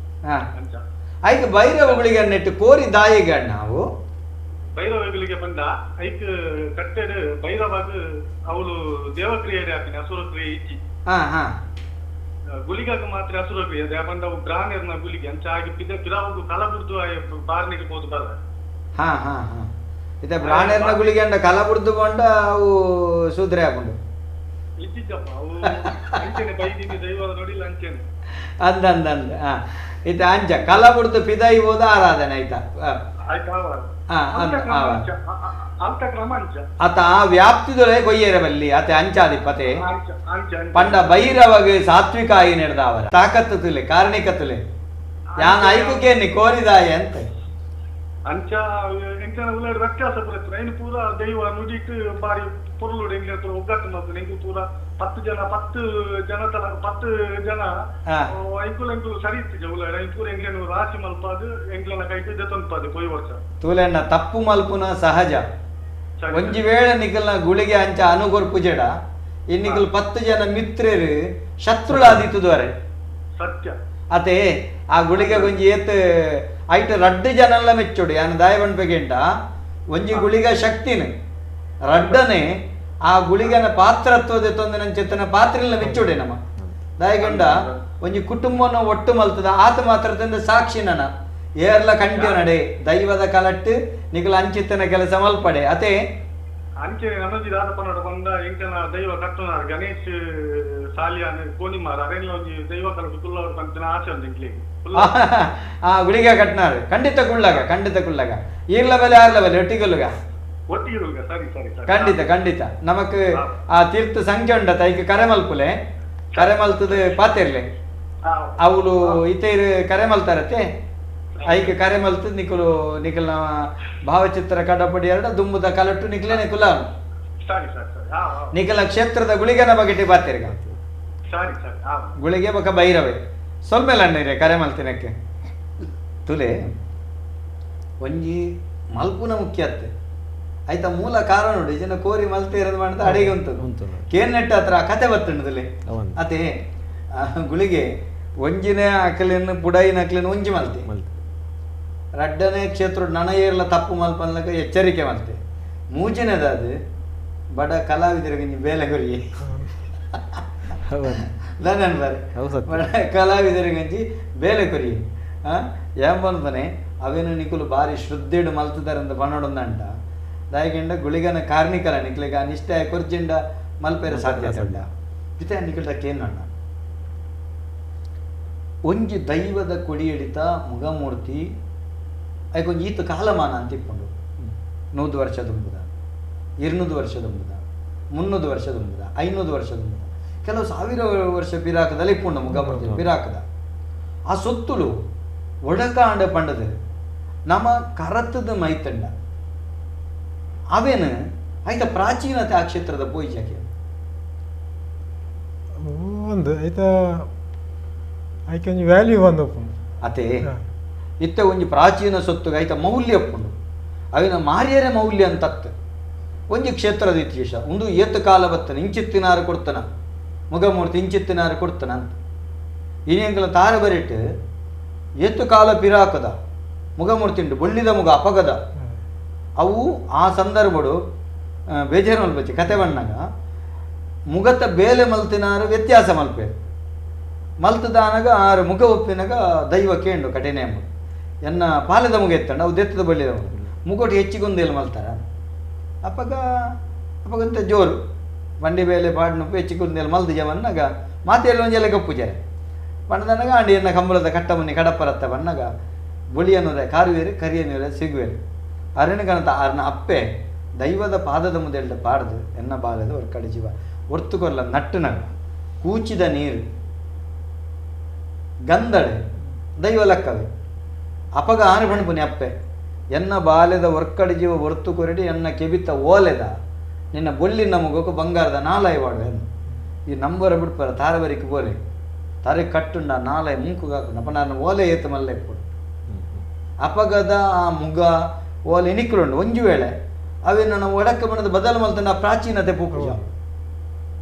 ಅಂಚ ಐಕ ಭೈರವ ಗುಳಿಗ ನೆಟ್ಟು ಕೋರಿ ದಾಯಿಗ ನಾವು ಭೈರವಗಳಿಗೆ ಬಂದ ಐಕ್ ಕಟ್ಟೆಡ್ ಭೈರವಾಗ ಅವಳು ದೇವಕ್ರಿಯೆ ಹಾಕಿನ ಅಸುರ ಕ್ರಿಯೆ ಇಚ್ಚಿ ಗುಳಿಗಾಗ ಮಾತ್ರ ಅಸುರ ಕ್ರಿಯೆ ಅದೇ ಬಂದ ಅವು ಗ್ರಾನೇರ್ನ ಗುಳಿಗೆ ಅಂಚ ಆಗಿ ಪಿರಾವುದು ಕಲಬುರ್ದು ಬಾರ್ನಿಗೆ ಹೋದು ಬರ ಇತ್ತೆ ಪ್ರಾಣೇರ್ನ ಗುಳಿಗೆ ಅಂಡ ಕಲಬುರ್ದು ಬಂಡ ಅವು ಸೂದ್ರೆ ಹಾಕೊಂಡು ಇದ್ದಿದ್ದಪ್ಪ ಅವು ಅಂಚೆನೆ ಬೈದಿನಿ ದೈವದ ನೋಡಿಲ್ಲ ಅಂಚೆನೆ ಅಂದ ಇತ್ತೆ ಅಂಚ ಕಲಬುರ್ದು ಪಿದಾಯಿ ಹೋದ ಆರಾಧನೆ ಆಯ್ತಾ ಅಂತ ಕ್ರಮ ಅಂಚ ಆತ ಆ ವ್ಯಾಪ್ತಿದೊಳೆ ಕೊಯ್ಯರ ಬಲ್ಲಿ ಆತ ಅಂಚಾದಿಪ್ಪತೆ ಅಂಚ ಪಂಡ ಭೈರವಗೆ ಸಾತ್ವಿಕಾಯಿ ನಡೆದ ಅವರ ತಾಕತ್ತು ತುಲೆ ಕಾರಣಿಕತುಲೆ ಯಾನ್ ಐಕುಕೇನಿ ಕೋರಿದಾಯ ಅಂತ ಅಂಚ ಎಂಕನ ಉಳ್ಳಾಡಿ ವ್ಯತ್ಯಾಸ ಬರುತ್ತೆ ಏನು ಪೂರ ದೈವ ನುಡಿಟ್ಟು ಬಾರಿ ಪೊರ್ಲು ಎಂಗ್ಲ ಒಗ್ಗಟ್ಟು ಮಾಡ್ತಾರೆ ಎಂಕು ಪೂರ 10 ಜನ ಎಂಕುಲು ಸರಿ ಇತ್ತಿಜ ಉಳ್ಳಾಡಿ ಎಂಕೂರು ಎಂಗ್ಲೇನು ರಾಶಿ ಮಲ್ಪಾದು ಎಂಗ್ಲನ ಕೈಗೆ ಜತೊಂಪಾದು ಕೊಯ್ ವರ್ಷ ತೂಲೆಣ್ಣ ತಪ್ಪು ಮಲ್ಪುನ ಸಹಜ ಒಂಜಿ ವೇಳೆ ನಿಖಲ್ನ ಗುಳಿಗೆ ಅಂಚ ಅನುಗೊರ್ಪುಜಡ ಇನ್ನಿಕಲ್ 10 ಜನ ಮಿತ್ರರು ಶತ್ರುಳಾದಿತ್ತುದವರೆ ಸತ್ಯ ಅತೆ ಆ ಗುಳಿಗೆ ಒಂಜಿ ಏತ್ ಐಟ್ ರಡ್ಡು ಜನಲ್ಲ ಮೆಚ್ಚೋಡು ಯಾನು ದಾಯ ಬಣ್ಪೆಗೆಂಟ ಒಂಜಿ ಗುಳಿಗ ಶಕ್ತಿನ ರಡ್ಡನೆ ಆ ಗುಳಿಗನ ಪಾತ್ರತ್ವದ ತೊಂದಿನ ಚಿತ್ತನ ಪಾತ್ರೆಲ್ಲ ಮೆಚ್ಚೋಡೆ ನಮ್ಮ ದಾಯಗಂಡ ಒಂಜಿ ಕುಟುಂಬನ ಒಟ್ಟು ಮಲ್ತದ ಆತ ಮಾತ್ರ ತಂದ ಸಾಕ್ಷಿನನ ಏರ್ಲ ಕಂಟ್ಯೋ ನಡೆ ದೈವದ ಕಲಟ್ಟು ನಿಖಲ ಅಂಚಿತ್ತನ ಕೆಲಸ ಮಲ್ಪಡೆ ಅತೆ ಅಂಚೆ ನನ್ನಜಿ ದಾದಪನೋಡ ಬಂದ ಎಂಕನ ದೈವ ಕಟ್ಟುನಾರ್ ಗಣೇಶ್ ಸಾಲಿಯಾನ ಕೋನಿಮಾರ ಅರೆಲ್ಲ ಒಂಜಿ ದೈವ ಕಲಟು ಕುಲ್ಲವರು ಕಂತಿನ ಆಸೆ ಉಂಟು ಎಂಕ್ಲಿಗೆ ಗುಳಿಗೆ ಕಟ್ನಾರು ಖಂಡಿತ ಕುಳ್ಳಗ ಈರ್ಲ ಬೆಲೆ ಆರ್ಲ ಬೆಲೆ ಒಟ್ಟಿಗೊಲ್ಲುಗ ಒಟ್ಟಿಗಿರುವಾಗ ಸರಿ ಸರಿ ಸರಿ ಖಂಡಿತ ಖಂಡಿತ ನಮಕ್ ಆ ತೀರ್ಥ ಸಂಖ್ಯೆ ಉಂಡತ ಈಗ ಕರೆ ಮಲ್ಪುಲೆ ಕರೆ ಮಲ್ತದ ಪಾತಿರ್ಲೆ ಹಾ ಅವಳು ಇತೇರು ಕರೆ ಮಲ್ತಾರತ್ತೆ ಐಕ ಕರೆ ಮಲ್ತು ನಿಕುಲು ನಿಖಿಲ್ ಭಾವಚಿತ್ರ ಕಡಪಡಿ ಎರಡ ದುಂಬುದ ಕಲಟ್ಟು ನಿಖಿಲೇನೆ ಕುಲ ಸರಿ ಸರಿ ಸರಿ ಹಾ ಹಾ ನಿಖಿಲ ಕ್ಷೇತ್ರದ ಗುಳಿಗನ ಬಗೆಟಿ ಪಾತಿರ್ಗ ಸರಿ ಸರಿ ಹಾ ಗುಳಿಗೆ ಬಕ ಬೈರವೆ ಸೊಲ್ಮೇಲೆ ಅಣ್ಣೀರೆ ಕರೆ ಮಲ್ತಿನಕ್ಕೆ ತುಲೆ ಒಂಜಿ ಮಲ್ಪುನ ಮುಖ್ಯತ್ತೆ ಆಯ್ತಾ ಮೂಲ ಕಾರಣ ನೋಡಿ ಜನ ಕೋರಿ ಮಲ್ತೆ ಇರೋದು ಮಾಡ್ತಾ ಅಡಿಗೆ ಉಂಟು ಕೇರ್ನೆಟ್ಟ ಹತ್ರ ಕತೆ ಬತ್ತುಂಟದಲ್ಲಿ ಅವಂದು. ಅದೇ ಗುಳಿಗೆ ಒಂಜಿನ ಅಕಲಿನ ಬುಡಾಯಿನ ಅಕಲಿನ ಒಂಜಿ ಮಲ್ತೆ ರಡ್ಡನೇ ಕ್ಷೇತ್ರ ನನಯೇರ್ಲ ತಪ್ಪು ಮಲ್ಪನ್ಲಕ ಎಚ್ಚರಿಕೆ ಮಲ್ತೆ ಮೂಜಿನದ ಅದು ಬಡ ಕಲಾವಿದರಿಗೆ ಬೇಲೆ ಗುರಿ ಲನನ್ ಬಾರಿ ಹೌದು ಸತ್ಯ. ಬಡ ಕಲಾವಿದರಿಗಂಜಿ ಬೇಲೆ ಕೊರಿ ಏಂಬಂತಾನೆ ಅವೇನು ನಿಕುಲು ಬಾರಿ ಶ್ರದ್ಧೆಡು ಮಲ್ತಿದಾರಂತ ಪನ್ನೊಡೊಂದಂಟ ದಾಯಕೆಂಡ ಗುಳಿಗನ ಕಾರ್ಣಿಕಲ ನಿಕ್ಲಿಗ ನಿಷ್ಠ ಕೊರ್ಜಿಂಡ ಮಲ್ಪೇರ ಸಾಧ್ಯತೆ ಉಂಡ ಇತ ನಿಕಲ್ದಕ್ಕೇನಣ್ಣ ಒಂಜಿ ದೈವದ ಕೊಡಿಯಡಿತ ಮುಗಮೂರ್ತಿ ಐಕೊಂಜಿ ಈತ ಕಾಲಮಾನ ಅಂತ ಇಪ್ಪುಂಡು 100 ವರ್ಷದುಂಬುದ 200 ವರ್ಷದುಂಬುದ 300 ವರ್ಷದುಂಬುದ 500 ವರ್ಷದುಂಬುದ ಕೆಲವು 1000 ವರ್ಷ ಪಿರಾಕದಲ್ಲಿ ಇಪ್ಪುಂಡು ಮುಗಮೂರ್ತಿ ಪಿರಾಕದ ಆ ಸೊತ್ತುಲು ಒಡಕಾಂಡ ಪಂಡದು ನಮ್ಮ ಕರತದ ಮೈತಂಡ ಅವೇನು ಆಯ್ತಾ ಪ್ರಾಚೀನತೆ ಆ ಕ್ಷೇತ್ರದ ಪೋಯಿಜಾಕೆ ಒಂದು ಆಯ್ತಾ ಆಯ್ಕೆ ಒಂದು ವ್ಯಾಲ್ಯೂ ಒಂದು ಅತೆ ಇತ್ತ ಒಂಜಿ ಪ್ರಾಚೀನ ಸೊತ್ತು ಆಯ್ತಾ ಮೌಲ್ಯ ಉಪ್ಪುಂಡು ಅವಿನ ಮಾರಿಯರೆ ಮೌಲ್ಯ ಅಂತತ್ತು ಒಂಜಿ ಕ್ಷೇತ್ರದ ಇತಿಹಾಸ ಒಂದು ಏತು ಕಾಲ ಬತ್ತನ ಇಂಚಿತ್ತಿನಾರು ಕೊಡ್ತನ ಮುಗಮೂರ್ತಿ ಇಂಚಿತ್ತಿನಾರು ಕೊಡ್ತನ ಅಂತ ಇನ್ನೆಂಕಲ ತಾರ ಬರಿಟ್ಟು ಏತು ಕಾಲ ಪಿರಾಕದ ಮುಗಮೂರ್ತಿ ಉಂಟು ಬೊಳ್ಳಿದ ಮುಗ ಅಪಗದ ಅವು ಆ ಸಂದರ್ಭಡು ಬೇಜಾರು ಮಲ್ಪಚ್ಚಿ ಕತೆ ಬಣ್ಣಗ ಮುಗತ ಬೇಲೆ ಮಲ್ತಿನಾರು ವ್ಯತ್ಯಾಸ ಮಲ್ಪೇರು ಮಲ್ತದಾನಾಗ ಆರು ಮುಗ ಒಪ್ಪಿನಾಗ ದೈವ ಕೇಂಡು ಕಠಿಣ ಎಂಬ ಎನ್ನ ಪಾಲದ ಮುಗ ಎತ್ತಂಡ ಅವು ದೆತ್ತದ ಬಳ್ಳಿದ ಮುಗ ಮುಗೋಟಿ ಹೆಚ್ಚಿಗೊಂದೇಲಿ ಮಲ್ತಾರ ಅಪ್ಪಗಂತ ಜೋರು ಬಂಡಿ ಬೇಲೆ ಪಾಡ್ನಪ್ಪು ಹೆಚ್ಚಿಗೊಂದೇಲಿ ಮಲ್ದು ಜವನ್ನಾಗ ಮಾತೆಲ್ಲ ಒಂಜೆಲ್ಲ ಗಪ್ಪುಜಾರೆ ಬಣ್ಣದನಾಗ ಅಂಡಿಯನ್ನ ಕಂಬಳದ ಕಟ್ಟ ಮುನ್ನಿ ಕಡಪರತ್ತ ಬಣ್ಣಗ ಬೊಳಿಯನ್ನೂರೆ ಕಾರುವೇರು ಕರಿಯನ್ನೂರೆ ಸಿಗುವೇರು ಅರಣ್ಯಗಣತ ಅರ್ನ ಅಪ್ಪೆ ದೈವದ ಪಾದದ ಮುದೆಲ್ಲ ಪಾಡ್ದು ಎನ್ನ ಬಾಲದ ஒரு ಕಡಿಜಿವ ಒರ್ತುಕೊಲ್ಲ ನಟ್ಟುನಗ ಕೂಚಿದ ನೀರು ಗಂಧಡೆ ದೈವ ಲೆಕ್ಕವೇ ಅಪಗ ಆರು ಬಣ್ಪುನಿ ಅಪ್ಪೆ ಎನ್ನ ಬಾಲ್ಯದ ಒರ್ಕಡಿ ಜೀವ ಒರ್ತು ಕೊರಡಿ ಎನ್ನ ಕೆಬಿತ ಓಲೆದ ನಿನ್ನ ಬೊಳ್ಳಿನ ಮಗಕ್ಕೆ ಬಂಗಾರದ ನಾಲಾಯ ವಾಡುವೆ ಈ ನಂಬರ ಬಿಡ್ಪಾರ ತಾರವರಿಕೆ ಬೋಲೆ ತಾರೆ ಕಟ್ಟುಂಡ ನಾಲಾಯ ಮುಂಕುಗಾಕು ನಪ್ಪ ನಾನು ಓಲೆ ಏತು ಮಲ್ಲ ಇಪ್ಪು ಅಪಗದ ಆ ಮುಗ ಓಲೆ ಎನಿಕ್ಕುಂಡು ಒಂಜು ವೇಳೆ ಅವೇನು ನಾವು ಒಡಕ್ಕೆ ಬಣ್ಣದ ಬದಲು ಮಲ್ತಂಡ ಪ್ರಾಚೀನತೆ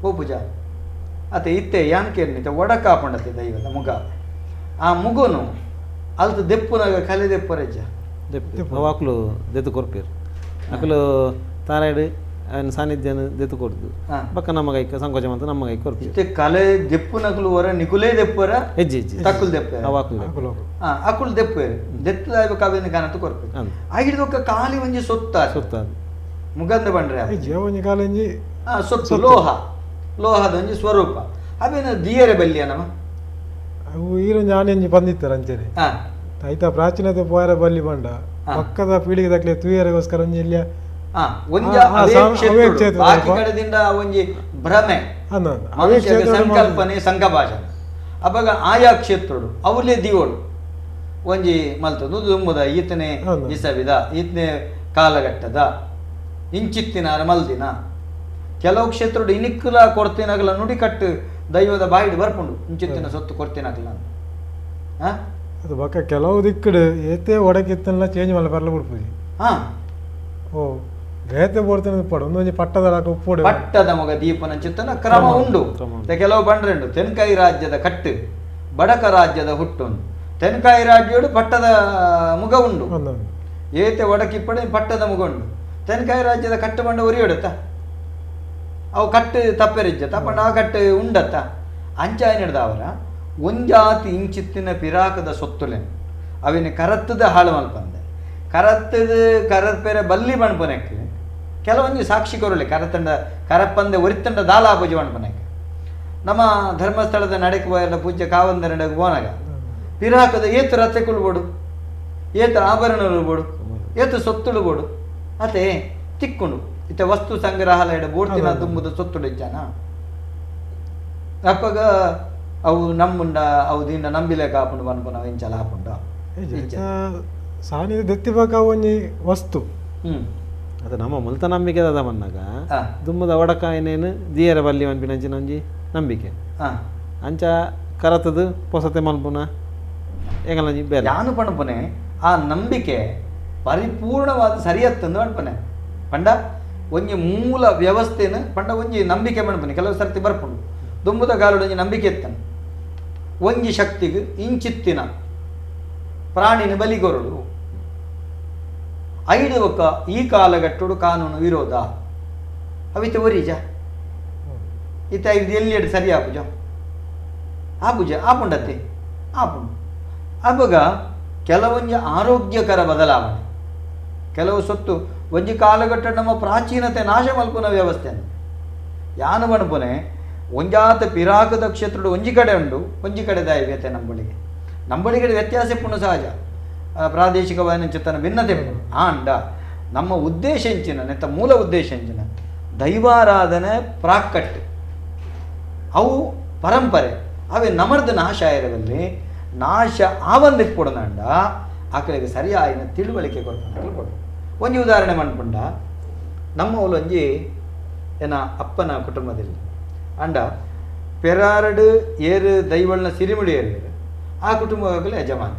ಪೂಪೂಜ ಅತೆ ಇತ್ತೆ ಯಾನ್ಕೇರ್ನಿತೆ ಒಡಕ ಹಾಕೊಂಡತೆ ದೈವದ ಮುಗ ಆ ಮುಗುನು ಅಲ್ತು ದೆಪ್ಪುನಾಗ ಕಲೆ ದೆಪ್ಪರಜ್ಜ ಅವಾಕ್ಲು ದೆತ್ತು ಕೊರ್ಪೇರು ಅಕಲು ತಾರಾಯ್ಡು ಅವನ ಸಾನ್ನಿಧ್ಯನ ದೆತ್ತು ಕೊಡ್ದು ಬಕ್ಕ ನಮಗೈಕ ಸಂಕೋಚ ಅಂತ ನಮಗೈಕ ಕೊರ್ಪೇರು ಇತ್ತೆ ಕಲೆ ದೆಪ್ಪುನಕಲು ಹೊರ ನಿಕುಲೇ ದೆಪ್ಪರ ಹೆಜ್ಜೆ ಹೆಜ್ಜೆ ತಕ್ಕುಲ್ ದೆಪ್ಪ ಅವಾಕ್ಲು ಅಕುಲ್ ದೆಪ್ಪೇರು ದೆತ್ತಲಾಯ್ಬೇಕು ಅವೇನು ಕಾಣತ್ತು ಕೊರ್ಪೇರು ಆಗಿಡ್ದೊಕ್ಕ ಖಾಲಿ ಒಂಜಿ ಸೊತ್ತ ಸುತ್ತ ಮುಗಂದ ಬಂಡ್ರೆ ಒಂಜಿ ಕಾಲಂಜಿ ಸೊತ್ತು ಲೋಹದ ಒಂಜಿ ಸ್ವರೂಪ ಅವೇನು ದಿಯರೆ ಬಲ್ಲಿಯ ನಮ್ಮ ಅವು ಈರೊಂಜಿ ಆನೆಂಜಿ ಬಂದಿತ್ತಾರೆ ಅಂಚೆನೆ ಆಯ್ತಾ ಪ್ರಾಚೀನತೆ ಪೋಯರ ಬಲ್ಲಿ ಬಂಡ ಪಕ್ಕದ ಪೀಳಿಗೆ ದಕ್ಲೆ ತೂಯರಿಗೋಸ್ಕರ ಒಂಜಿ ಇಲ್ಲಿಯ ಬಾಕಿ ಕಡೆದಿಂದ ಒಂಜಿ ಭ್ರಮೆ ಸಂಕಲ್ಪನೆ ಸಂಘಭಾಷಣ ಅವಾಗ ಆಯಾ ಕ್ಷೇತ್ರಡು ಅವಲೇ ದಿವೋಡು ಒಂಜಿ ಮಲ್ತದು ದುಂಬುದ ಈತನೇ ಇಸವಿದ ಈತನೇ ಕಾಲಘಟ್ಟದ ಇಂಚಿತ್ತಿನಾರ ಮಲ್ದಿನ ಕೆಲವು ಕ್ಷೇತ್ರಡು ಇನಿಕ್ಕಲ ಕೊಡ್ತೀನಾಗಲ್ಲ ನುಡಿಕಟ್ಟು ದೈವದ ಬಾಯಿಡು ಬರ್ಪುಂಡು ಇಂಚಿತ್ತಿನ ಸೊತ್ತು ಕೊಡ್ತೀನಾಗಲ್ಲ ಅದು ಬಕ್ಕ ಕೆಲವು ದಿಕ್ಕಡು ಏತೆ ಒಡಕಿತ್ತಲ್ಲ ಚೇಂಜ್ ಮಲ್ಲ ಬರಲ ಬಿಡ್ಪೂಜಿ ಓ ರೇತೆ ಬೋಡ್ತಾನೆ ಪಡು ಒಂದೊಂದು ಪಟ್ಟದ ಉಪ್ಪುಡು ಪಟ್ಟದ ಮಗ ದೀಪನ ಚಿತ್ತನ ಕ್ರಮ ಉಂಡು ಕೆಲವು ಬಂಡ್ರೆಂಡು ತೆನ್ಕಾಯಿ ರಾಜ್ಯದ ಕಟ್ಟು ಬಡಕ ರಾಜ್ಯದ ಹುಟ್ಟುಂಡು ತೆನ್ಕಾಯಿ ರಾಜ್ಯೋಡು ಪಟ್ಟದ ಮುಗ ಉಂಡು ಏತೆ ಒಡಕಿಪ್ಪಡೆ ಪಟ್ಟದ ಮುಗ ಉಂಡು ತೆನ್ಕಾಯಿ ರಾಜ್ಯದ ಕಟ್ಟು ಬಂಡ ಉರಿಯೋಡುತ್ತ ಅವು ಕಟ್ಟು ತಪ್ಪೆರಿಜ್ಜ ತಪ್ಪಂಡ ಆ ಕಟ್ಟು ಉಂಡತ್ತ ಅಂಚಾಯ ಹಿಡ್ದವರ ಒಂಜಾತಿ ಇಂಚಿತ್ತಿನ ಪಿರಾಕದ ಸೊತ್ತುಲೆನ್ ಅವಿನ ಕರತ್ತದ ಹಾಳು ಮಲ್ಪಂದೆ ಕರತ್ಪೆರ ಬಲ್ಲಿ ಬಣ್ಪನಕ್ಕೆ ಕೆಲವೊಂದು ಸಾಕ್ಷಿ ಕೊರಲೆ ಕರಪ್ಪಂದೆ ಒರಿತಂಡ ದಾಲಾಪೂಜೆ ಬಣ್ಪನಕ್ಕೆ ನಮ್ಮ ಧರ್ಮಸ್ಥಳದ ನಡೆಗೆ ಹೋಯಲ್ಲ ಪೂಜ್ಯ ಕಾವಂದ ನಡೆಗೆ ಹೋನಾಗ ಪಿರಾಕದ ಏತು ರಥೆಕುಳ್ಬೋಡು ಏತು ಆಭರಣಗಳು ಬೋಡು ಏತು ಸೊತ್ತುಳು ಬೋಡು ಅತೆ ತಿಕ್ಕುಂಡು ಇತ್ತೆ ವಸ್ತು ಸಂಗ್ರಹಾಲಯದ ಬೋಡ್ತಿನ ತುಂಬುದ ಸೊತ್ತುಡಿಜ್ಜಾನ ಅಪ್ಪಗ ಅವು ನಮ್ಮುಂಡ ಅವು ದಿಂದ ನಂಬಿಲೆ ಕಾಪುಂಡು ಬನ್ಪು ನಾವು ಇಂಚಲ ಹಾಪುಂಡ ಸಾನಿದ ದೆತ್ತಿಬಾಕ ಒಂಜಿ ವಸ್ತು ಅದು ನಮ್ಮ ಮುಲ್ತ ನಂಬಿಕೆ ಅದ ಮನ್ನಾಗ ದುಮ್ಮದ ಒಡಕಾಯನೇನು ದಿಯರ ಬಲ್ಲಿ ಮನ್ಪಿನಂಚಿನ ಒಂಜಿ ನಂಬಿಕೆ ಅಂಚ ಕರತದು ಪೊಸತೆ ಮಲ್ಪುನ ಎಂಗಲಂಜಿ ಬೇರೆ ಯಾನು ಪಣಪನೆ ಆ ನಂಬಿಕೆ ಪರಿಪೂರ್ಣವಾದ ಸರಿಯತ್ತಂದು ಅನ್ಪನೆ ಪಂಡ ಒಂಜಿ ಮೂಲ ವ್ಯವಸ್ಥೆನ ಪಂಡ ಒಂಜಿ ನಂಬಿಕೆ ಮಣ್ಪನೆ ಕೆಲವು ಸರ್ತಿ ಬರ್ಪುಂಡು ದುಂಬುದ ಗಾಲುಡು ಒಂಜಿ ನಂಬಿಕೆ ಎತ್ತನು ಒಂಜಿ ಶಕ್ತಿಗೆ ಇಂಚಿತ್ತಿನ ಪ್ರಾಣಿನ ಬಲಿಗೊರಡು ಐದು ಒಕ್ಕ ಈ ಕಾಲಘಟ್ಟಡು ಕಾನೂನು ವಿರೋಧ ಅವಿತ ಒರಿಜ ಇತ್ತ ಇದು ಎಲ್ಲಿ ಸರಿ ಆಪುಜ ಆಪುಜ ಆಪುಂಡತ್ತೆ ಆಪುಂಡು ಅವಾಗ ಕೆಲವೊಂದು ಆರೋಗ್ಯಕರ ಬದಲಾವಣೆ ಕೆಲವು ಸೊತ್ತು ಒಂಜಿ ಕಾಲಘಟ್ಟ ನಮ್ಮ ಪ್ರಾಚೀನತೆ ನಾಶ ಮಲ್ಪುನ ವ್ಯವಸ್ಥೆ ಯಾನು ಮಣಪುನೆ ಒಂಜಾತ ಪಿರಾಕದ ಕ್ಷೇತ್ರಡು ಒಂಜಿ ಕಡೆ ಉಂಡು ಒಂಜಿ ಕಡೆ ದೈವ್ಯತೆ ನಂಬಳಿಗೆ ವ್ಯತ್ಯಾಸ ಪುಣ ಸಹಜ ಪ್ರಾದೇಶಿಕವಾದ ಚಿತ್ತನ ಭಿನ್ನತೆ ಆಂಡ ನಮ್ಮ ಉದ್ದೇಶ ಹೆಂಚಿನ ನೆತ್ತ ಮೂಲ ಉದ್ದೇಶ ಹೆಂಚಿನ ದೈವಾರಾಧನೆ ಪ್ರಾಕಟ್ ಅವು ಪರಂಪರೆ ಅವೇ ನಮರ್ದ ನಾಶ ಇರದಲ್ಲಿ ನಾಶ ಆವಂದಿಪ್ಪುಡನಂಡ ಆಕಳಿಗೆ ಸರಿಯಾಯಿನ ತಿಳುವಳಿಕೆ ಕೊಡು ಒಂಜಿ ಉದಾಹರಣೆ ಮನ್ಪುಂಡ ನಮ್ಮ ಒಂಜಿ ಏನ ಅಪ್ಪನ ಕುಟುಂಬದಲ್ಲಿ ಅಂಡ ಪೆರಾರಡು ಏರು ದೈವಳ್ನ ಸಿರಿಮಿಡಿ ಏರಿಯರು ಆ ಕುಟುಂಬಗಳು ಯಜಮಾನ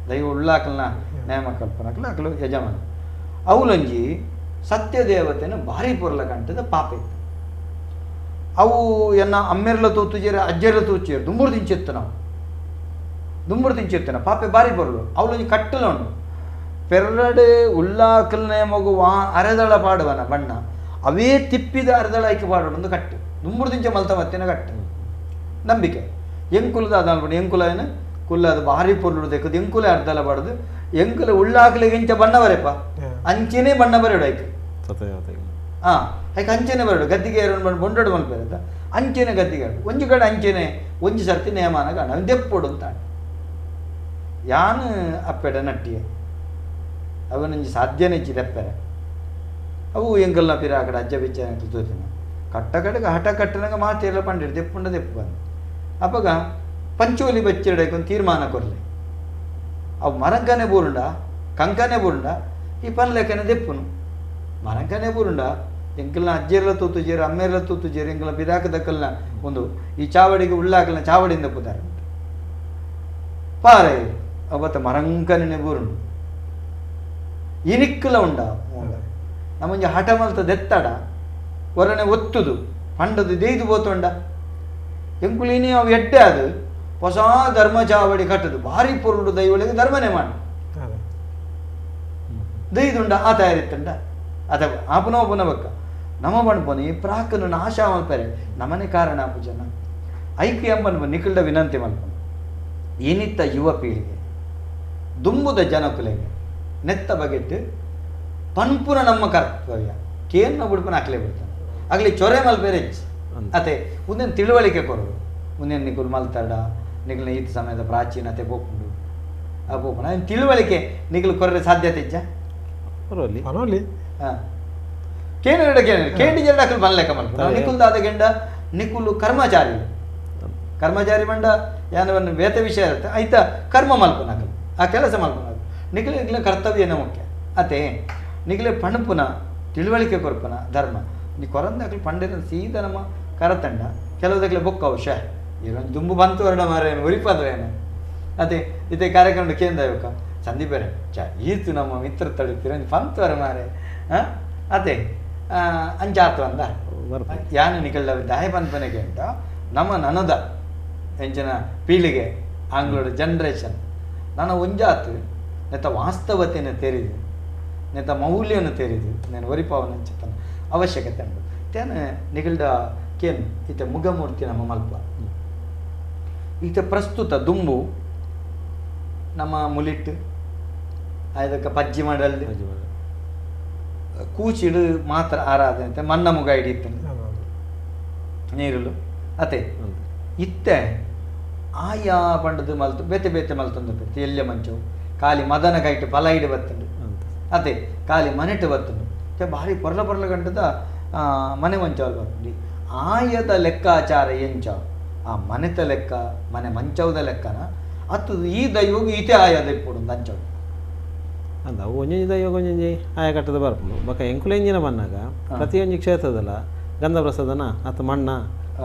ದೈವ ಉಳ್ಳಾಕಲ್ನ ನೇಮ ಕಲ್ಪನಕಲು ಅಕಲು ಯಜಮಾನ ಅವಲೊಂಜಿ ಸತ್ಯದೇವತೆನ ಭಾರಿ ಪೊರ್ಲ ಕಂಟದ ಪಾಪ ಇತ್ತು ಅವು ಎನ್ನ ಅಮ್ಮೆರ್ಲ ತೂತುಜೇರ ಅಜ್ಜೆರ್ಲ ತೂಚೇರು ದುಂಬುರು ದಿಂಚಿರ್ತಾನ ಪಾಪೆ ಬಾರಿ ಬರಲು ಅವಳೊಂಜಿ ಕಟ್ಟಲ ಉಂಡು ಪೆರಡು ಉಳ್ಳಾಕಲ್ನೇ ಮಗು ಅರೆದಳ ಪಾಡುವನ ಬಣ್ಣ ಅವೇ ತಿಪ್ಪಿದ ಅರೆದಳ ಐಕೆ ಪಾಡೋಡು ಒಂದು ಕಟ್ಟು ದುಂಬುರು ದಿಂಚ ಮಲ್ತ ಮತ್ತಿನ ಕಟ್ಟು ನಂಬಿಕೆ ಎಂಕುಲದ ಅದಲ್ಬಣ್ಣ ಎಂಕುಲ ಏನು ಕುಲ್ಲ ಅದು ಭಾರಿ ಪೊರ್ಲು ದೇಕದು ಎಂಕುಲೆ ಅರ್ಧಲ ಬಾಡುದು ಎಂಕುಲೆ ಉಳ್ಳಾಕಲಿಗೆ ಇಂಚ ಬಣ್ಣ ಬರೆಪ್ಪ ಅಂಚೆನೇ ಬಣ್ಣ ಬರೆಡು ಐಕೆ ಐಕೆ ಅಂಚೆನೆ ಬರಡು ಗದ್ದಿಗೆ ಬೊಂಡೋಡು ಮಲ್ಪೇರದ ಅಂಚೆನೆ ಗದ್ದಿಗೆ ಒಂಜಿ ಕಡೆ ಅಂಚೆನೆ ಒಂಜಿ ಸರ್ತಿ ನೇಮಾನ ಕಾಣ ದೆಪ್ಪೊಡು ಅಂತ ಯಾನು ಅಪ್ಪೆಡ ನಟ್ಟಿಯೇ ಅವನಂಜಿ ಸಾಧ್ಯನೇ ಇಚ್ಚಿ ದೆಪ್ಪೆರೆ ಅವು ಎಂಕಲ್ನ ಪಿರ ಆ ಕಡೆ ಅಜ್ಜ ಬಿಚ್ಚ ತೋತಿನ ಕಟ್ಟ ಕಡೆಗೆ ಹಠ ಕಟ್ಟನಗ ಮಾತೆಲ್ಲ ಪಂಡಿರು ದೆಪ್ಪುಂಡ ದೆಪ್ಪು ಬಂದು ಅಪ್ಪಗ ಪಂಚೋಲಿ ಬಚ್ಚಿಡಕ್ಕೆ ತೀರ್ಮಾನ ಕೊರಲಿ ಅವು ಮರಂಕನೆ ಬೂರುಂಡ ಕಂಕನೆ ಬೂರುಂಡ ಈ ಪನ್ಲೆಕ್ಕನೆ ದೆಪ್ಪುನು ಮರಂಕನೆ ಬೂರುಂಡ ಎಂಕಲ್ನ ಅಜ್ಜೆಲ್ಲ ತೂತುಜೇರು ಅಮ್ಮೆಲ್ಲ ತೂತುಜೇರು ಎಂಕಲ್ನ ಪಿದಾಕ ದಕ್ಕಲ್ನ ಒಂದು ಈ ಚಾವಡಿಗೆ ಉಳ್ಳಾಕಲ್ನ ಚಾವಡಿಯಿಂದ ಪುತ್ತಾರೆ ಪಾರೆ ಅವತ್ತ ಮರಂಕನೆ ಬೂರುಂಡು ಇನಿಕ್ಕಲ ಉಂಡ ನಮ್ಮಂಜ ಹಠ ಮಲ್ತ ದೆತ್ತಡ ಹೊರನೆ ಒತ್ತುದು ಪಂಡದು ದೇಯ್ದು ಬೋತುಂಡ ಎಂಕುಲಿನಿ ಅವು ಎಡ್ಡೆ ಅದು ಹೊಸ ಧರ್ಮ ಚಾವಡಿ ಕಟ್ಟದು ಭಾರಿ ಪೊರುಡು ದೈವಳಿಗೆ ಧರ್ಮನೇ ಮಾಡಿ ದೈದುಂಡ ಆ ತಯಾರಿತ್ತಂಡ ಅಥವಾ ಆಪುನೋ ಪುನಬಕ್ಕ ನಮ್ಮ ಬಣ್ಪನಿ ಪ್ರಾಕನು ನಾಶ ಮಲ್ಪರೆ ನಮನೆ ಕಾರಣ ಪೂಜನ ಐಕ್ಯ ಎಂಬ ನಿಖಿಲ್ಡ ವಿನಂತಿ ಮಲ್ಪನು ಏನಿತ್ತ ಯುವ ಪೀಳಿಗೆ ದುಂಬುದ ಜನಕುಲೆಗೆ ನೆತ್ತ ಬಗೆಟ್ಟು ಪನ್ಪುನ ನಮ್ಮ ಕರ್ತವ್ಯ ಕೇನ್ನ ಬಿಡ್ಪನ ಹಾಕ್ಲೇ ಬಿಡ್ತಾನೆ ಆಗಲಿ ಚೊರೆ ಮಲ್ಪೇರೆ ಅತೆ ಮುಂದೇನು ತಿಳುವಳಿಕೆ ಕೊರಡು ಮುಂದೇನು ನಿಕುಲ್ ಮಲ್ತಾಡ ನಿಖಲ್ನ ಈತ ಸಮಯದ ಪ್ರಾಚೀನತೆ ಬೋಪುಂಡು ಆ ಬೋಪುನ ಅದನ್ನು ತಿಳುವಳಿಕೆ ನಿಖಲ್ ಕೊರ್ರೆ ಸಾಧ್ಯತೆ ಇಜ್ಜ ಅನೋಲಿ ಹಾಂ ಕೇಂದ್ರ ಕೇಂಡಿ ಜಲ್ಡ ಅಕಲ್ ಬನ್ಲೆಕ್ಕ ಮಲ್ಪು ನಿಖುಲ್ದಾದ ಗೆಂಡ ನಿಖುಲು ಕರ್ಮಚಾರಿ ಮಂಡ ಯಾನವನ್ನು ವೇತ ವಿಷಯ ಇರುತ್ತೆ ಐತ ಕರ್ಮ ಮಲ್ಪನ ಅಕಲ್ ಆ ಕೆಲಸ ಮಲ್ಪನ ನಿಖಿಲ ಕರ್ತವ್ಯನ ಮುಖ್ಯ ಅತೆ ನಿಖಲೆ ಪಣಪುನ ತಿಳುವಳಿಕೆ ಕೊರ್ಪನ ಧರ್ಮ ನೀ ಕೊರಂದಾಗಲಿ ಪಂಡಿನ ಸೀದಾ ನಮ್ಮ ಕರತಂಡ ಕೆಲವುದಾಗಲೇ ಬೊಕ್ಕ ಅವಶ ಇರೊಂದು ದುಂಬು ಬಂತು ಹೊರಡ ಮಾರೇನು ಉರಿಪಾದ್ರೇನು ಅದೇ ಇದೇ ಕಾರ್ಯಕ್ರಮ ಕೇಂದ್ರ ಸಂದೀಪರೇ ಈತು ನಮ್ಮ ಮಿತ್ರ ತಡುತ್ತೀರ ಬಂತು ವರ ಮಾರೆ ಹಾಂ ಅದೇ ಅಂಚಾತು ಅಂದ ಯಾನು ನಿಕಲ್ದ ದಾಯ ಪನ್ಪನೆಗೆ ಉಂಟ ನಮ್ಮ ನನದ ಎಂಚಿನ ಪೀಳಿಗೆ ಆಂಗ್ಲೋಡ ಜನ್ರೇಷನ್ ನನ್ನ ಒಂಜಾತು ನೆತ್ತ ವಾಸ್ತವತೆಯನ್ನು ತೆರೆದು ನೆತ್ತ ಮೌಲ್ಯವನ್ನು ತೆರೆದು ನಾನು ಒರಿಪಾವನ ಚಿತ್ತನ ಅವಶ್ಯಕತೆ ಉಂಟು ತೇನ ನಿಗಲ್ಡ ಕೇನು ಈತ ಮುಗಮೂರ್ತಿ ನಮ್ಮ ಮಲ್ಪ ಈತ ಪ್ರಸ್ತುತ ದುಂಬು ನಮ್ಮ ಮುಲಿಟ್ಟು ಅದಕ್ಕೆ ಪಜ್ಜಿ ಮಾಡಲ್ದು ಕೂಚಿಡು ಮಾತ್ರ ಆರಾಧನೆ ಅಂತ ಮನ್ನ ಮುಗ ಹಿಡಿಯುತ್ತೆ ನೀರುಲು ಅತೆ ಇತ್ತೆ ಆಯಾ ಪಂಡದು ಮಲ್ತು ಬೇತೆ ಬೇತೆ ಮಲ್ತೊಂದು ಎಲ್ಲೆ ಮಂಚವು ಖಾಲಿ ಮದನ ಕೈಟು ಫಲ ಹಿಡಿ ಬತ್ತುಂಡು ಅತೆ ಖಾಲಿ ಮನೆಟ್ಟು ಬತ್ತುಂಡು ಭಾರಿ ಪೊರ್ಲ ಗಂಟದ ಮನೆ ಮಂಚವಲ್ ಬರ್ತೀನಿ ಆಯದ ಲೆಕ್ಕಾಚಾರ ಎಂಚಾವ್ ಆ ಮನೆತ ಲೆಕ್ಕ ಮನೆ ಮಂಚವದ ಲೆಕ್ಕನ ಅತ್ತು ಈ ದೈವಗೂ ಈತೆ ಆಯದ ಇಪ್ಪಡು ಅಂಚವ್ ಅಂದ ಒಂಜೊಂಜಿ ದೈವ ಒಂಜೊಂಜಿ ಆಯ ಕಟ್ಟದ ಬರ್ಪುಂಡು ಬೊಕ ಎಂಕುಲು ಎಂಜಿನ ಬನ್ನಾಗ ಪ್ರತಿಯೊಂಜಿ ಕ್ಷೇತ್ರದಲ್ಲ ಗಂಧ ಪ್ರಸಾದನ ಅತ್ತ ಮಣ್ಣ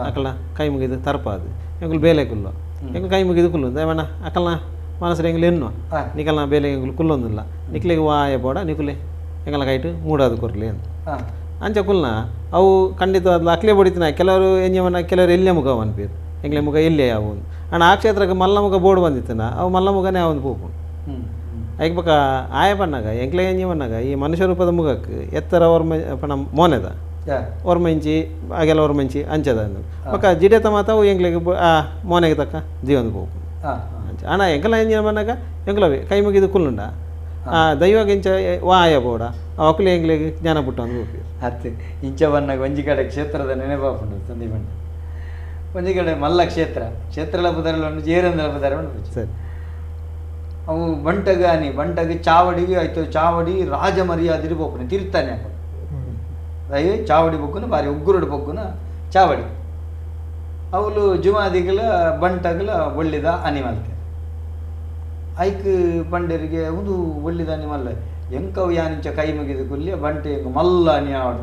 ಅಕಲ ಕೈ ಮುಗಿದು ತರ್ಪಾದು ಎಂಕುಲು ಬೇಲೆ ಕುಲ್ಲು ಎಂಕುಲು ಕೈ ಮುಗಿದು ಕುಲ್ಲು ದೇವಣ್ಣ ಅಕಲ್ನ ಮನಸ್ಸು ಎಂಕುಲು ಎನ್ನು ನಿಕಲ್ನ ಬೇಲೆ ಎಂಕುಲು ಕುಲ್ಲೊಂದಿಲ್ಲ ನಿಕ್ಲಿಗೆ ವಾಯ ಬೋಡ ನಿಕುಲೆ ಎಂಕಲ ಕೈಟು ಮೂಡಾದು ಕೊರ್ಲಿ ಅಂತ ಅಂಚ ಕುಲ್ನ ಅವು ಖಂಡಿತವಾದ ಅಕ್ಲೆ ಬಡಿತಿನ ಕೆಲವರು ಎಂಜವನ ಕೆಲವರು ಎಲ್ಲೇ ಮುಖ ಅನ್ಪೀರು ಎಂಗ್ಲೆ ಮುಖ ಎಲ್ಲೇ ಅವು ಅಣ್ಣ ಆ ಕ್ಷೇತ್ರಕ್ಕೆ ಮಲ್ಲ ಮುಖ ಬೋರ್ಡ್ ಬಂದಿತ್ತನ ಅವು ಮಲ್ಲ ಮುಖನೇ ಅವನು ಪೂಪು ಐಕ್ ಬಕ ಆಯ ಪಣ್ಣಾಗ ಎಂಕ್ಲೆ ಎಂಜಿ ಪಣ್ಣಾಗ ಈ ಮನುಷ್ಯ ರೂಪದ ಮುಖಕ್ಕೆ ಎತ್ತರ ಪಣ ಮೋನೆದ ಒರ್ಮಂಚಿ ಆಗೆಲ್ಲ ಒರ್ಮಂಚಿ ಅಂಚದ ಬಕ ಜಿಡೇತ ಮಾತಾವು ಎಂಗ್ಲೆಗೆ ಆ ಮೋನೆಗೆ ತಕ್ಕ ಜೀವನ ಪೋಪು ಅಣ್ಣ ಎಂಕಲ ಎಂಜಿನ ಪಣ್ಣಾಗ ಎಂಕ್ಲವೇ ಕೈ ಮುಗಿದು ಕುಲ್ಲುಂಡ ದೈವಾಗ ಇಂಚ ವಾಯ ಬೋಡ ಆ ಒಕ್ಕಲಿ ಎಂಗ್ಲೆಗೆ ಜ್ಞಾನ ಪುಟ್ಟ ಅಂದು ಹೋಗಿ ಹತ್ತು ಇಂಚ ಬನ್ನಾಗ ಒಂಜಿ ಕಡೆ ಕ್ಷೇತ್ರದ ನೆನಪಾಪುಂಡು ತಂದಿ ಬಣ್ಣ ಒಂಜಿ ಕಡೆ ಮಲ್ಲ ಕ್ಷೇತ್ರಲ ಪುದರಲ್ಲ ಉಂಡು ಜೇರಂದ್ರ ಪುದರ ಉಂಡು ಸರಿ ಅವು ಬಂಟಗೆ ಚಾವಡಿಗೆ ಆಯ್ತು ಚಾವಡಿ ರಾಜ ಮರ್ಯಾದಿರು ಪೋಪುನೆ ತಿರ್ತಾನೆ ಹಾಕೊಂಡು ದೈ ಚಾವಡಿ ಬೊಕ್ಕುನ ಬಾರಿ ಉಗ್ಗುರುಡು ಬೊಕ್ಕುನ ಚಾವಡಿ ಅವಳು ಜುಮಾದಿಗಳ ಬಂಟಗಲ ಒಳ್ಳಿದ ಅನಿಮಲ್ತೆ ಐಕ್ ಬಂಡರಿಗೆ ಒಂದು ಒಳ್ಳಿದ ಅನಿಮಲ್ ಎಂಕವು ಯಾನಿಂಚ ಕೈ ಮುಗಿದು ಕುಲ್ಲಿ ಬಂಟೆ ಎಂಗು ಮಲ್ಲ ಅನಿ ಆವಡು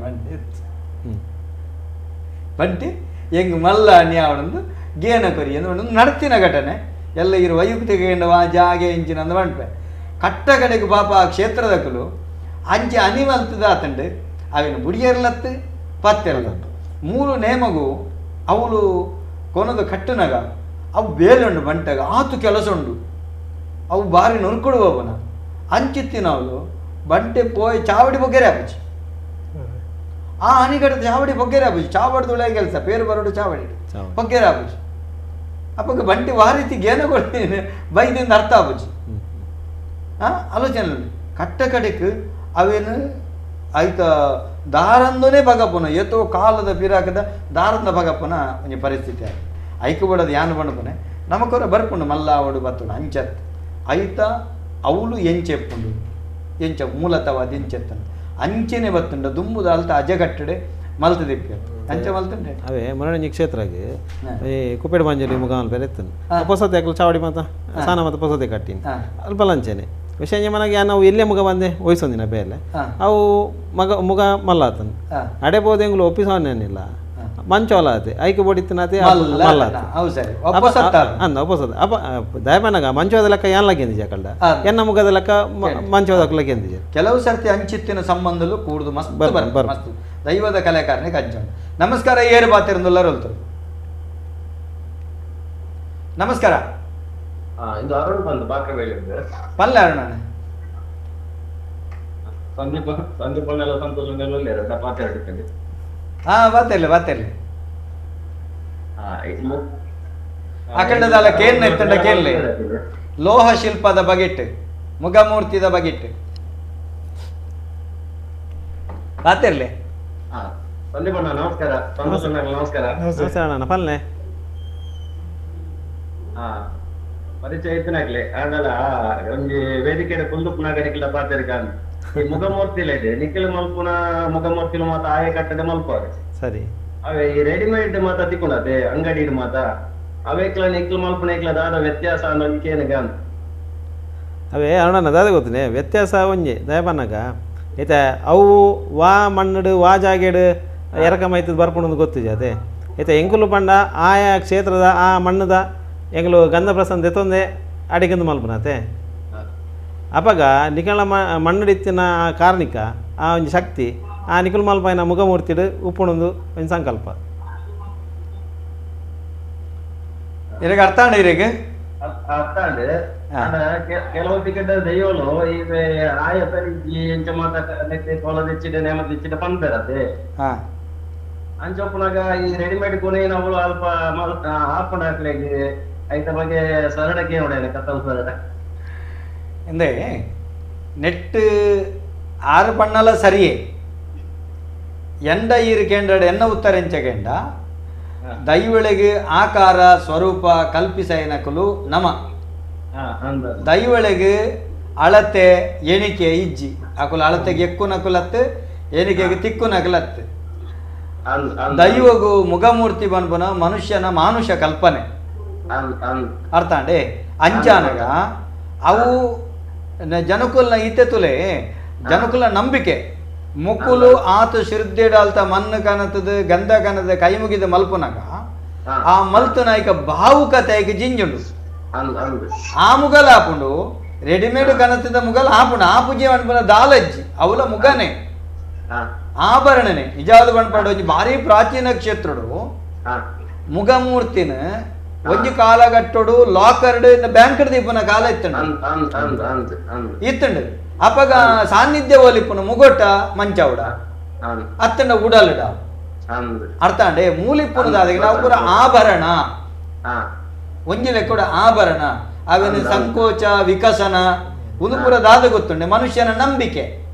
ಬಂಟೆ ಎಂಗು ಮಲ್ಲ ಅನಿ ಆವಡೊಂದು ಗೇನ ಕೊರಿ ಎಂದು ನಡ್ತಿನ ಘಟನೆ ಎಲ್ಲ ಇರು ವೈಯುಕ್ತಿಗೆ ಜಾಗೆ ಇಂಚಿನ ಅಂದು ಬಂಟ್ಪೆ ಕಟ್ಟ ಕಡೆಗೆ ಪಾಪ ಆ ಕ್ಷೇತ್ರದಕ್ಕಲು ಅಂಚೆ ಅನಿಮಲ್ತದ ಆತಂಡು ಅವೇನು ಬುಡಿಯರ್ಲತ್ತು ಪತ್ತೆರ್ಲತ್ತು ಮೂರು ನೇಮಗು ಅವಳು ಕೊನದು ಕಟ್ಟುನಗ ಅವು ಬೇಲೆ ಉಂಡು ಬಂಟಾಗ ಆತು ಕೆಲಸ ಉಂಡು ಅವು ಬಾರಿ ನೊರ್ಕೊಡುವವನ ಅಂಚಿತ್ತಿನ ಅವಳು ಬಂಟೆ ಪೋಯ್ ಚಾವಡಿ ಬೊಗ್ಗೆರೆ ಆಪುಜಿ ಆ ಅನಿಗಡ ಚಾವಡಿ ಬೊಗ್ಗೆರೆ ಆಪುಜಿ ಚಾವಡ್ದುಳೆ ಕೆಲಸ ಪೇರು ಬರೋಡು ಚಾವಡಿ ಬೊಗ್ಗೆರೆ ಆಪುಜಿ ಅಪ್ಪಗ ಬಂಟಿ ವಾರೀತಿ ಗೇನಗೊಳ್ಳಿ ಬೈದಿಂದ ಅರ್ಥ ಆಪುಜಿ ಆಲೋಚನೆ ಕಟ್ಟ ಕಡೆಕ್ ಅವೇನು ಆಯ್ತ ದಾರಂದನೇ ಬಗಪ್ಪನ ಏತೋ ಕಾಲದ ಪಿರಾಕದ ದಾರಂದ ಬಗಪ್ಪನ ಒಂಜಿ ಪರಿಸ್ಥಿತಿ ಆಯ್ತು ಐಕು ಬಿಡೋದು ಯಾನು ಬಣ್ಣಪನೆ ನಮಕೊರ ಬರ್ಪುಂಡು ಮಲ್ಲ ಅವಡು ಬತ್ತುಂಡು ಅಂಚತ್ ಐತ ಅವಳು ಎಂಚೆಪ್ಪುಂಡು ಎಂಚ ಮೂಲತವಾದ ಎಂಚೆತ್ತನು ಅಂಚೆನೆ ಬತ್ತುಂಡ ದುಂಬುದ ಅಲ್ತ ಅಜಗಟ್ಟಡೆ ಮಲ್ತ ದಿಪ್ಪೆ ಅಂಚೆ ಮಲ್ತುಂಡೆ ಅವೇ ಮರಣಿ ಕ್ಷೇತ್ರಗೆ ಈ ಕುಪ್ಪೆಡು ಮಂಜಲಿ ಮುಗಾಲ್ ಬೇರೆ ಎತ್ತನು ಪೊಸತೆ ಹಾಕಲು ಚಾವಡಿ ಮಾತ ಸಾನ ಮತ್ತು ಪೊಸತೆ ಕಟ್ಟಿನಿ ಅಲ್ಪ ಲಂಚನೆ ವಿಷಯ ಮನೆಗೆ ನಾವು ಎಲ್ಲೇ ಮುಗ ಬಂದೆ ವಹಿಸೊಂದಿನ ಬೇಲೆ ಅವು ಮುಗ ಮಲ್ಲ ಆತನು ಅಡೆ ಬೋದು ಎಂಗ್ಲು ಒಪ್ಪಿಸೋನೇನಿಲ್ಲ ಮಂಚೋಲ ಆತೆ ಐಕೆ ಬಡಿತನಾತೆ ಮಲ್ಲ ಅಂದ ಒಪ್ಪಸದ ಅಪ್ಪ ದಯಮನಗ ಮಂಚೋದ ಲೆಕ್ಕ ಏನ್ ಲಗ್ಗೆಂದಿ ಜಕಲ್ಡ ಎನ್ನ ಮುಗದ ಲೆಕ್ಕ ಮಂಚೋದ ಲಗ್ಗೆಂದಿ ಕೆಲವು ಸರ್ತಿ ಅಂಚಿತ್ತಿನ ಸಂಬಂಧಲು ಕೂಡುದು ಮಸ್ತ್ ದೈವದ ಕಲೆಕಾರನಿಗೆ ಅಂಚೋಣ ನಮಸ್ಕಾರ ಏರು ಬಾತಿರಂದುಲ್ಲರು ಹೊಲ್ತರು ನಮಸ್ಕಾರ ಇದು ಅರುಣ್ ಬಂದು ಬಾಕ್ರವೇಳಿ ಪಲ್ಲೆ ಅರುಣ ಸಂದೀಪನೆಲ್ಲ ಸಂತೋಷ ಮಾತಾಡಿದ್ದೇನೆ ಬಾತಿರ್ಲಿ ಅಖಂಡದಲ್ಲ ಕೇಳ್ನ ಎತ್ತಂಡ ಕೇಳಲಿ ಲೋಹ ಶಿಲ್ಪದ ಬಗೆಟ್ ಮುಗಮೂರ್ತಿದ ಬಗೆಟ್ ಬಾತಿರ್ಲಿ ಸಂದೀಪಣ್ಣ ನಮಸ್ಕಾರ ನಮಸ್ಕಾರ ನಮಸ್ಕಾರ ಅಣ್ಣ ಪಲ್ಲೆ ಪರಿಚಯ ಇತ್ತನಾಗ್ಲಿ ಆಗಲ್ಲ ಒಂಜಿ ವೇದಿಕೆ ಕುಂದುಪು ನಾಗರಿಕಲ ಪಾತಿರ್ಕಾನ್ ಈ ಮುಖಮೂರ್ತಿಲ ಇದೆ ನಿಖಿಲ್ ಮಲ್ಪುನ ಮುಖಮೂರ್ತಿಲು ಮಾತ ಆಯ ಕಟ್ಟಡೆ ಮಲ್ಪಾರೆ ಸರಿ ಅವೇ ಈ ರೆಡಿಮೇಡ್ ಮಾತ ತಿಕ್ಕೊಂಡತೆ ಅಂಗಡಿ ಮಾತ ಅವೇಕ್ಲ ನಿಖಿಲ್ ಮಲ್ಪುನ ಏಕ್ಲ ದಾದ ವ್ಯತ್ಯಾಸ ಅನ್ನೋದಕ್ಕೇನಗ ಅವೇ ಅರುಣ ದಾದ ಗೊತ್ತಿನಿ ವ್ಯತ್ಯಾಸ ಒಂಜಿ ದಯಪನ್ನಗ ಐತೆ ಅವು ವಾ ಮಣ್ಣಡು ವಾ ಜಾಗೆಡು ಎರಕಮೈತದ ಬರ್ಪುಂಡು ಗೊತ್ತಿದೆ ಅದೇ ಐತೆ ಎಂಕುಲು ಪಂಡ ಆಯಾ ಕ್ಷೇತ್ರದ ಆ ಮಣ್ಣದ ಎಂಗ್ಲು ಗಂಧ ಪ್ರಸಂದ ಎತ್ತೊಂದೆ ಅಡಿಗೆಂದು ಮಲ್ಪನತೆ ಅಪಗ ನಿಕಲ ಮಣ್ಣಡಿತ್ತಿನ ಕಾರಣಿಕ ಆ ಒಂದು ಶಕ್ತಿ ಆ ನಿಕಲ್ ಮಲ್ಪೈನ ಮುಖಮೂರ್ತಿಡು ಉಪ್ಪುಣೊಂದು ಒಂದು ಸಂಕಲ್ಪ ಇರಗ ಅರ್ಥ ಅಂಡ ಇರಗ ಅರ್ಥ ಅಂಡ್ ಕೆಲವು ಟಿಕೆಟ್ ದೈವಲು ಈಗ ಆಯ ಈ ಎಂಚ ಮಾತ ಕೊಲದಿಚ್ಚಿಡೆ ನೇಮದಿಚ್ಚಿಡೆ ಪಂಪೆರತೆ ಅಂಚೊಪ್ಪನಾಗ ಈ ರೆಡಿಮೇಡ್ ಕೊನೆ ನಾವು ಅಲ್ಪ ಹಾಕೊಂಡು ಹಾಕ್ಲಿಕ್ಕೆ ಐತ ಬಗ್ಗೆ ಸರಳಕ್ಕೆ ನೋಡೇನೆ ಕತ್ತಲು ಸರಳ ಎಂದೇ ನೆಟ್ ಆರು ಪಣ್ಣಲ ಸರಿಯೇ ಎಂಡ ಈರಿಕೆಂಡ ಎನ್ನ ಉತ್ತರೆಂಚಗೆಂಡ ದೈವಳಿಗೆ ಆಕಾರ ಸ್ವರೂಪ ಕಲ್ಪಿಸೈನಕಲು ನಮ ದೈವಳಿಗೆ ಅಳತೆ ಎಣಿಕೆ ಇಜ್ಜಿ ಅಕುಲು ಅಳತೆಗೆ ಎಕ್ಕು ನಕುಲತ್ತು ಏನಿಗೆ ತಿಕ್ಕು ನಗಲತ್ತೆ ಅಂದ್ ಅಂದ್ ದೈವಗೂ ಮುಖಮೂರ್ತಿ ಬನ್ಪುನ ಮನುಷ್ಯನ ಮಾನುಷ ಕಲ್ಪನೆ ಅಂದ್ ಅಂದ್ ಅರ್ಥ ಅಂಡೆ ಅಂಚಾನಗ ಅವು ಜನಕುಲ್ನ ಇತ್ತೆತುಲೆ ಜನಕುಲ ನಂಬಿಕೆ ಮುಕ್ಕುಲು ಆತ ಶ್ರದ್ಧೆಡಾಲ್ತ ಮಣ್ಣು ಕನತದ ಗಂಧ ಕನದ ಕೈ ಮುಗಿದ ಮಲ್ಪುನಗ ಆ ಮಲ್ತುನಾಯ್ಕ ಭಾವುಕತೆ ಜಿಂಜುಂಡು ಅಂದ್ ಅಂದ್ ಆ ಮುಗಲ್ ಆಪುಂಡು ರೆಡಿಮೇಡ್ ಕನತದ ಮುಗಲ್ ಆಪುಂಡು ಆ ಪೂಜೆ ಅನ್ಪುನ ದಾಲಜ್ಜಿ ಅವಲ ಮುಗನೆ ಹಾ ಆಭರಣನೆ ನಿಜವಾದ ಬಣ್ಪಾಡು ಒಂಜಿ ಭಾರಿ ಪ್ರಾಚೀನ ಕ್ಷೇತ್ರಡು ಹಾ ಮುಗಮೂರ್ತಿನ ಒಂಜಿ ಕಾಲಗಟ್ಟೋಡು ಲಾಕರ್ಡ್ ಬ್ಯಾಂಕ್ ದೀಪನ ಕಾಲ ಇತ್ತಂಡು ಅಂದ್ ಅಂದ್ ಅಂದ್ ಅಂದ್ ಅಂದ್ ಇತ್ತಂಡು ಅಪಗ ಸಾನ್ನಿಧ್ಯ ಒಲಿಪುನ ಮುಗೊಟ್ಟ ಮಂಚವುಡ ಅಂದ್ ಅತ್ತಂಡ ಉಡಲಡ ಅಂದ್ ಅರ್ಥ ಅಂಡೆ ಮೂಲಿಪ್ಪುನದಾದ ನಾವು ಪೂರ ಆಭರಣ ಹಾ ಒಂಜಿ ಲೆಕ್ಕಡ ಆಭರಣ ಅವೇನು ಸಂಕೋಚ ವಿಕಸನ ಒಂದು ಪೂರ ದಾದ ಗೊತ್ತುಂಡೆ ಮನುಷ್ಯನ ನಂಬಿಕೆ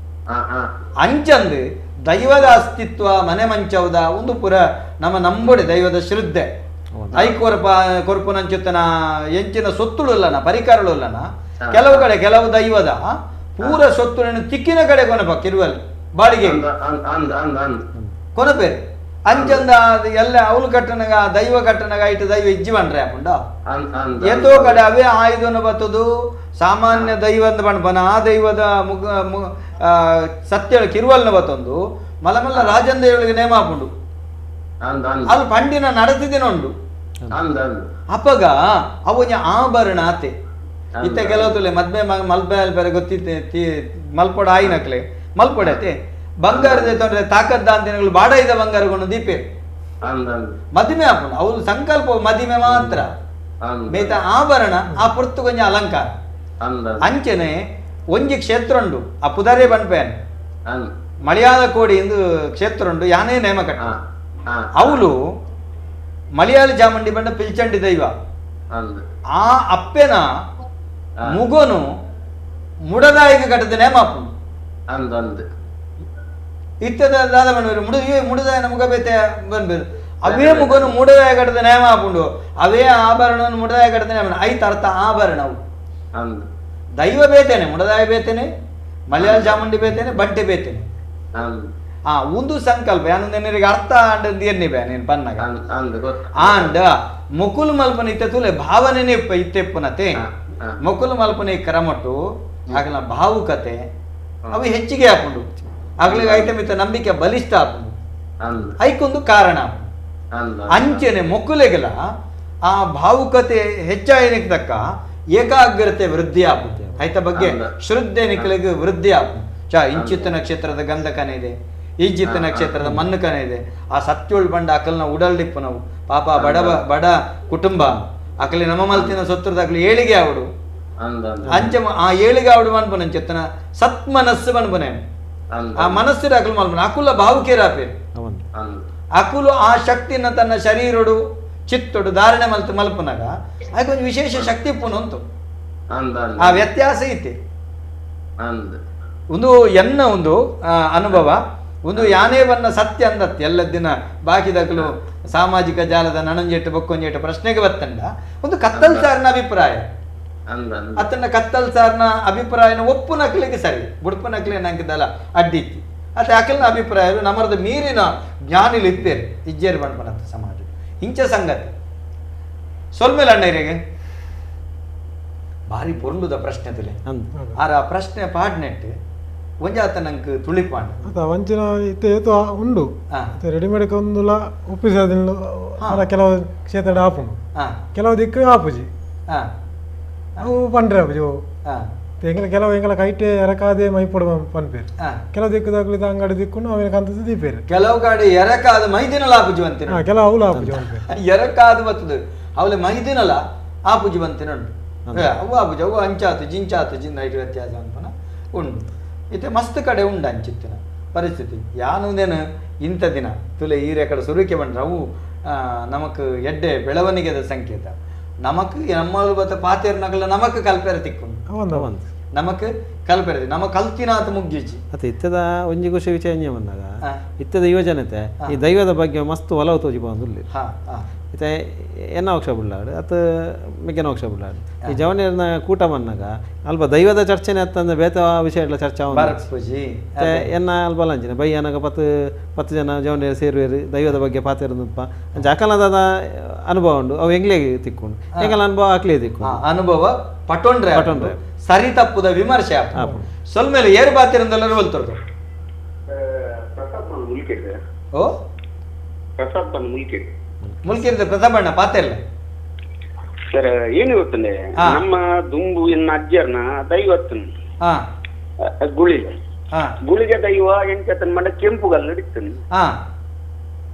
ಹಾ ಹಾ ಅಂಚಂದು ದೈವದ ಅಸ್ತಿತ್ವ ಮನೆ ಮಂಚವುದ ಒಂದು ಪುರ ನಮ್ಮ ನಂಬುಡೆ ದೈವದ ಶ್ರದ್ಧೆ ಐಕೋರ್ಪ ಕೊರ್ಪುನಂಚುತ್ತನ ಎಂಚಿನ ಸೊತ್ತುಳುಲ್ಲನ ಪರಿಕರಳುಲ್ಲನ ಕೆಲವು ಕಡೆ ಕೆಲವು ದೈವದ ಪೂರ ಸೊತ್ತುಳನ್ನು ತಿಕ್ಕಿನ ಕಡೆ ಕೊನಪ ಕಿರುವಲ್ಲಿ ಬಾಡಿಗೆ ಅಂದ್ ಅಂದ್ ಅಂದ್ ಅಂದ್ ಕೊನಪೇರು ಅಂಚಂದ ಅದು ಎಲ್ಲ ಅವಳು ಕಟ್ಟನಗ ದೈವ ಕಟ್ಟನಗ ಇಟ್ಟು ದೈವ ಇಜ್ಜಿ ಬಂಡ್ರೆ ಆಪುಂಡ ಅಂದ್ ಅಂದ್ ಎಂತೋ ಕಡೆ ಅವೇ ಆಯುಧನ ಬತ್ತದು ಸಾಮಾನ್ಯ ದೈವ ಅಂತ ಬಣ್ಪನ ಆ ದೈವದ ಸತ್ಯ ಕಿರುವಲ್ನ ಬತ್ತೊಂದು ಮಲಮಲ್ಲ ರಾಜನ್ ದೇವಳಿಗೆ ನೇಮ ಹಾಪುಂಡು ಅಂದ್ ಅಂದ್ ಅಲ್ಲಿ ಪಂಡಿನ ನಡೆತಿದ್ದೇನುಂಡು ಅಂದ್ ಅಂದ್ ಅಪ್ಪಗ ಅವನ ಆಭರಣ ಆತೆ ಇತ್ತ ಕೆಲವು ತುಲೆ ಮದ್ಮೆ ಮಲ್ಪೆ ಬೇರೆ ಗೊತ್ತಿತ್ತೆ ಮಲ್ಪೊಡ ಆಯಿನಕ್ಲೆ ಮಲ್ಪೊಡತೆ ಬಂಗಾರದ ತೊಂದ್ರೆ ತಾಕದ್ದ ಅಂತಿನಗಳು ಬಾಡ ಇದ್ದ ಬಂಗಾರಗೊಂಡು ದೀಪೆ ಅಂದ್ ಅಂದ್ ಮದಿಮೆ ಹಾಪುಂಡು ಅವಳು ಸಂಕಲ್ಪ ಮದಿಮೆ ಮಾತ್ರ ಅಂದ್ ಮೇತ ಆಭರಣ ಆ ಪುರ್ತು ಕೊಂಚ ಅಲಂಕಾರ ಅಂದ್ ಅಂಚನೆ ಒಂಜಿ ಕ್ಷೇತ್ರ ಉಂಡು ಆ ಪುದರೆ ಬಣ್ಪೇನ್ ಅಂದ್ ಮಲಯಾಳ ಕೋಡಿ ಎಂದು ಕ್ಷೇತ್ರ ಉಂಡು ಯಾನೇ ನೇಮ ಕಟ್ಟ ಹಾ ಹಾ ಅವಳು ಮಲಯಾಳಿ ಚಾಮುಂಡಿ ಬಂಡ ಪಿಲ್ಚಂಡಿ ದೈವ ಅಂದ್ ಆ ಅಪ್ಪೆನ ಮುಗೋನು ಮುಡದಾಯಿಗೆ ಕಟ್ಟದ ನೇಮ ಹಾಪುಂಡು ಅಂದ್ ಅಂದ್ ಇತ್ತದ ದಾದ ಬಂದ್ಬೇರು ಮುಡದಾಯನ ಮುಗ ಬೇತೆ ಬಂದ್ಬೇರು ಅವೇ ಮುಗೋನು ಮುಡದಾಯ ಕಟ್ಟದ ನೇಮ ಹಾಪುಂಡು ಅವೇ ಆಭರಣ ಮುಡದಾಯ ಕಟ್ಟದ ನೇಮ ಐತ ಅರ್ಥ ಆಭರಣವು ಅಂದ್ ದೈವ ಬೇತೇನೆ ಮುಡದಾಯ ಬೇತೇನೆ ಮಲಯಾಳ ಚಾಮುಂಡಿ ಬೇತೇನೆ ಬಂಟೆ ಬೇತೇನೆ ಅಂದ್ ಆ ಒಂದು ಸಂಕಲ್ಪ ಯಾನೊಂದೇನರಿಗೆ ಅರ್ಥ ಅಂಡದ್ದು ಏನಿವೆ ನೀನು ಪನ್ನಗ ಅಂದ್ ಅಂದ್ ಗೊತ್ತ ಆಂಡ ಮುಕುಲ್ ಮಲ್ಪನ ಇತ್ತೆ ತುಲೆ ಭಾವನೆನೇ ಇತ್ತೆಪ್ಪನತೆ ಮುಕುಲ್ ಮಲ್ಪನೆ ಕ್ರಮಟ್ಟು ಆಗಲ ಭಾವುಕತೆ ಅವು ಹೆಚ್ಚಿಗೆ ಹಾಕೊಂಡು ಆಗ್ಲಿಗೆ ಐಟಮ್ ಇತ್ತ ನಂಬಿಕೆ ಬಲಿಷ್ಠ ಹಾಕೊಂಡು ಅಂದ್ ಐಕೊಂದು ಕಾರಣ ಆಪುಂಡು. ಅಂದ್ ಅಂಚೆನೆ ಮೊಕ್ಕುಲೆಗೆಲ ಆ ಭಾವುಕತೆ ಹೆಚ್ಚಾಯನಿಗೆ ತಕ್ಕ ಏಕಾಗ್ರತೆ ವೃದ್ಧಿ ಆಗುತ್ತೆ ಆಯ್ತ ಬಗ್ಗೆ ಶ್ರದ್ಧೆ ನಿಖಲಿಗೆ ವೃದ್ಧಿ ಆಗುತ್ತೆ ಇಂಚಿತ್ತ ನಕ್ಷತ್ರದ ಗಂಧಕನೇ ಇದೆ ಈಜಿತ್ತ ನಕ್ಷತ್ರದ ಮಣ್ಣುಕನೇ ಇದೆ ಆ ಸತ್ಯೋಳ್ ಬಂಡ ಅಕಲ್ನ ಉಡಲ್ಡಿಪ್ಪು ನಾವು ಪಾಪ ಬಡ ಕುಟುಂಬ ಅಕಲಿ ನಮ್ಮ ಮಲ್ತಿನ ಸೊತ್ತರದ ಅಕಲಿ ಏಳಿಗೆ ಆವಡು ಅಂದ್ ಅಂದ್ ಅಂಚ ಆ ಏಳಿಗೆ ಆವಡು ಬನ್ಪನ ಅಂಚೆತ್ತನ ಸತ್ ಮನಸ್ಸು ಬನ್ಪನೆ ಅಂದ್ ಆ ಮನಸ್ಸಿನ ಅಕಲ್ ಮಲ್ಪನ ಅಕುಲ ಭಾವುಕೇರಾಪೆ ಅವನ್ ಅಂದ್ ಅಕುಲು ಆ ಶಕ್ತಿನ ತನ್ನ ಶರೀರಡು ಚಿತ್ತೊಡು ಧಾರಣೆ ಮಲ್ಪನಾಗ ಅದಕ್ಕೆ ಒಂದು ವಿಶೇಷ ಶಕ್ತಿ ಪುನಂತು ಅಂದ್ ಅಂದ್ ಆ ವ್ಯತ್ಯಾಸ ಐತೆ ಅಂದ್ ಒಂದು ಎನ್ನ ಒಂದು ಅನುಭವ ಒಂದು ಯಾನೇವನ್ನ ಸತ್ಯ ಅಂದತ್ತೆ ಎಲ್ಲ ದಿನ ಬಾಕಿದಕ್ಕಲು ಸಾಮಾಜಿಕ ಜಾಲದ ನನಂಜೆಟ್ಟು ಬೊಕ್ಕೊಂಜೆಟ್ಟು ಪ್ರಶ್ನೆಗೆ ಬತ್ತಂಡ ಒಂದು ಕತ್ತಲ್ ಸಾರ್ನ ಅಭಿಪ್ರಾಯ ಅಂದ್ ಅಂದ್ ಅತ್ತನ್ನ ಕತ್ತಲ್ ಸಾರ್ನ ಅಭಿಪ್ರಾಯನ ಒಪ್ಪು ನಕ್ಲಿಗೆ ಸರಿ ಬುಡ್ಪು ನಕ್ಲಿ ನಂಗಿದಲ್ಲ ಅಡ್ಡಿತ್ತಿ ಅತ್ತೆ ಅಕಲ್ನ ಅಭಿಪ್ರಾಯ ನಮ್ಮರದ ಮೀರಿನ ಜ್ಞಾನಿಲು ಇಪ್ಪೇರು ಇಜ್ಜೇರು ಬಣ್ಪನಂತ ಸಮಾಜ ಇಂಚ ಸಂಗತಿ ಸೊಲ್ಮೇಲೆ ಅಣ್ಣರಿಗೆ ಭಾರಿ ಪೊರ್ಲುದ ಪ್ರಶ್ನೆ ತುಲೆ ಅಂದ್ ಆರ ಪ್ರಶ್ನೆ ಪಾಡ್ನೆಟ್ಟು ಒಂಜಾತ ನಂಗೆ ತುಳಿಪಾಂಡು ಅದ ವಂಚಿನ ಇತ್ತೆ ಏತು ಉಂಡು ಹಾ ರೆಡಿಮೇಡ್ ಒಂದುಲ ಒಪ್ಪಿಸೋದಿಲ್ಲ ಅಲ್ಲ ಕೆಲವು ಕ್ಷೇತ್ರ ಆಪುಂಡು ಹಾ ಕೆಲವು ದಿಕ್ಕು ಆಪುಜಿ ಹಾ ಅವು ಪಂಡ್ರೆ ಆಪುಜಿ ಹಾ ಕೆಲವು ಎಂಗಲ ಕೈಟೆ ಎರಕಾದೆ ಮೈಪೊಡು ಪನ್ಪೇರು ಹಾ ಕೆಲವು ದಿಕ್ಕು ತಗ್ಲಿದ ಅಂಗಡಿ ದಿಕ್ಕೊಂಡು ಅವನ ಕಂತದ್ದು ದೀಪೇರು ಕೆಲವು ಕಡೆ ಎರಕಾದ ಮೈದಿನಲ ಆಪುಜಿ ಬಂತಿನ ಕೆಲವು ಅವಳು ಆಪುಜಿ ಪನ್ಪೇರು ಎರಕಾದ ಬತ್ತದು ಅವಳೆ ಮೈದಿನಲ ಆಪುಜಿ ಬಂತಿನ ಉಂಟು ಅವು ಆಪುಜಿ ಅವು ಅಂಚಾತು ಜಿಂಚಾತು ಜಿನ್ ಐಟು ವ್ಯತ್ಯಾಸ ಅಂತನ ಉಂಟು ಇತ್ತೆ ಮಸ್ತ್ ಕಡೆ ಉಂಡು ಅಂಚಿತ್ತಿನ ಪರಿಸ್ಥಿತಿ ಯಾನುಂದೇನು ಇಂಥ ದಿನ ತುಲೆ ಈ ರೇಕಡೆ ಸುರುಕೆ ಬಂಡ್ರೆ ಅವು ನಮಕ್ ಎಡ್ಡೆ ಬೆಳವಣಿಗೆದ ಸಂಕೇತ ನಮಕ್ ನಮ್ಮ ಬತ್ತ ಪಾತೇರ್ ನಗಲ ನಮಕ್ ಕಲ್ಪೆರೆ ತಿಕ್ಕೊಂಡು ಅವಂದ ಅವಂದ್ ನಮಕ್ ಕಲ್ಪೆರೆ ನಮ್ಮ ಕಲ್ತಿನಾಥ ಮುಗ್ಗಿಚ್ಚಿ ಅತ್ತೆ ಇತ್ತದ ಒಂಜಿ ಖುಷಿ ವಿಷಯ ಬಂದಾಗ ಹಾ. ಇತ್ತದ ಯುವಜನತೆ ಈ ದೈವದ ಬಗ್ಗೆ ಮಸ್ತ್ ಒಲವು ತೋಜಿ ಬಂದುಲ್ಲಿ ಹಾ ಹಾ ಇತ್ತೆ ಎನ್ನ ಹೋಕ್ಷ ಬಿಡ್ಲಾಡು ಅತ್ತ ಮಿಕ್ಕೆನ ಹೋಕ್ಷ ಬಿಡ್ಲಾಡು ಈ ಜವನೇರ್ನ ಕೂಟ ಬಂದಾಗ ಅಲ್ಪ ದೈವದ ಚರ್ಚೆನೆ ಅತ್ತಂದ್ರೆ ಬೇತ ವಿಷಯ ಎಲ್ಲ ಚರ್ಚೆ ಬರ್ಪುಜಿ ಎನ್ನ ಅಲ್ಪ ಲಂಚಿನ ಬೈ ಅನಗ ಪತ್ತು ಜನ ಜವನೇರು ಸೇರುವೇರು ದೈವದ ಬಗ್ಗೆ ಪಾತಿರೋದಪ್ಪ ಅಕಲದ ಅನುಭವ ಉಂಡು ಅವು ಎಂಗ್ಲೇ ತಿಕ್ಕೊಂಡು ಎಂಗಲ ಅನುಭವ ಆಕ್ಲೇ ತಿಕ್ಕೊಂಡು ಅನುಭವ ಪಟೊಂಡ್ರೆ ಸರಿ ತಪ್ಪುದ ವಿಮರ್ಶೆ ಸ್ವಲ್ಪ ಮೇಲೆ ಏರು ಬಾತಿರಂದೆಲ್ಲರೂ ಹೊಲ್ತೊಡ್ದು ಓ ಮುಲ್ಕಿರ್ದ ಪ್ರತಾಪಣ್ಣ ಪಾತೆಲ್ಲ ಸರ್ ಏನು ಗೊತ್ತಂದ್ರೆ ನಮ್ಮ ದುಂಬು ಇನ್ನ ಅಜ್ಜರ್ನ ದೈವತ್ತನ್ ಗುಳಿಗೆ ಗುಳಿಗೆ ದೈವ ಎಂಟತನ್ ಮಡ ಕೆಂಪುಗಲ್ಲ ಹಿಡಿತನ್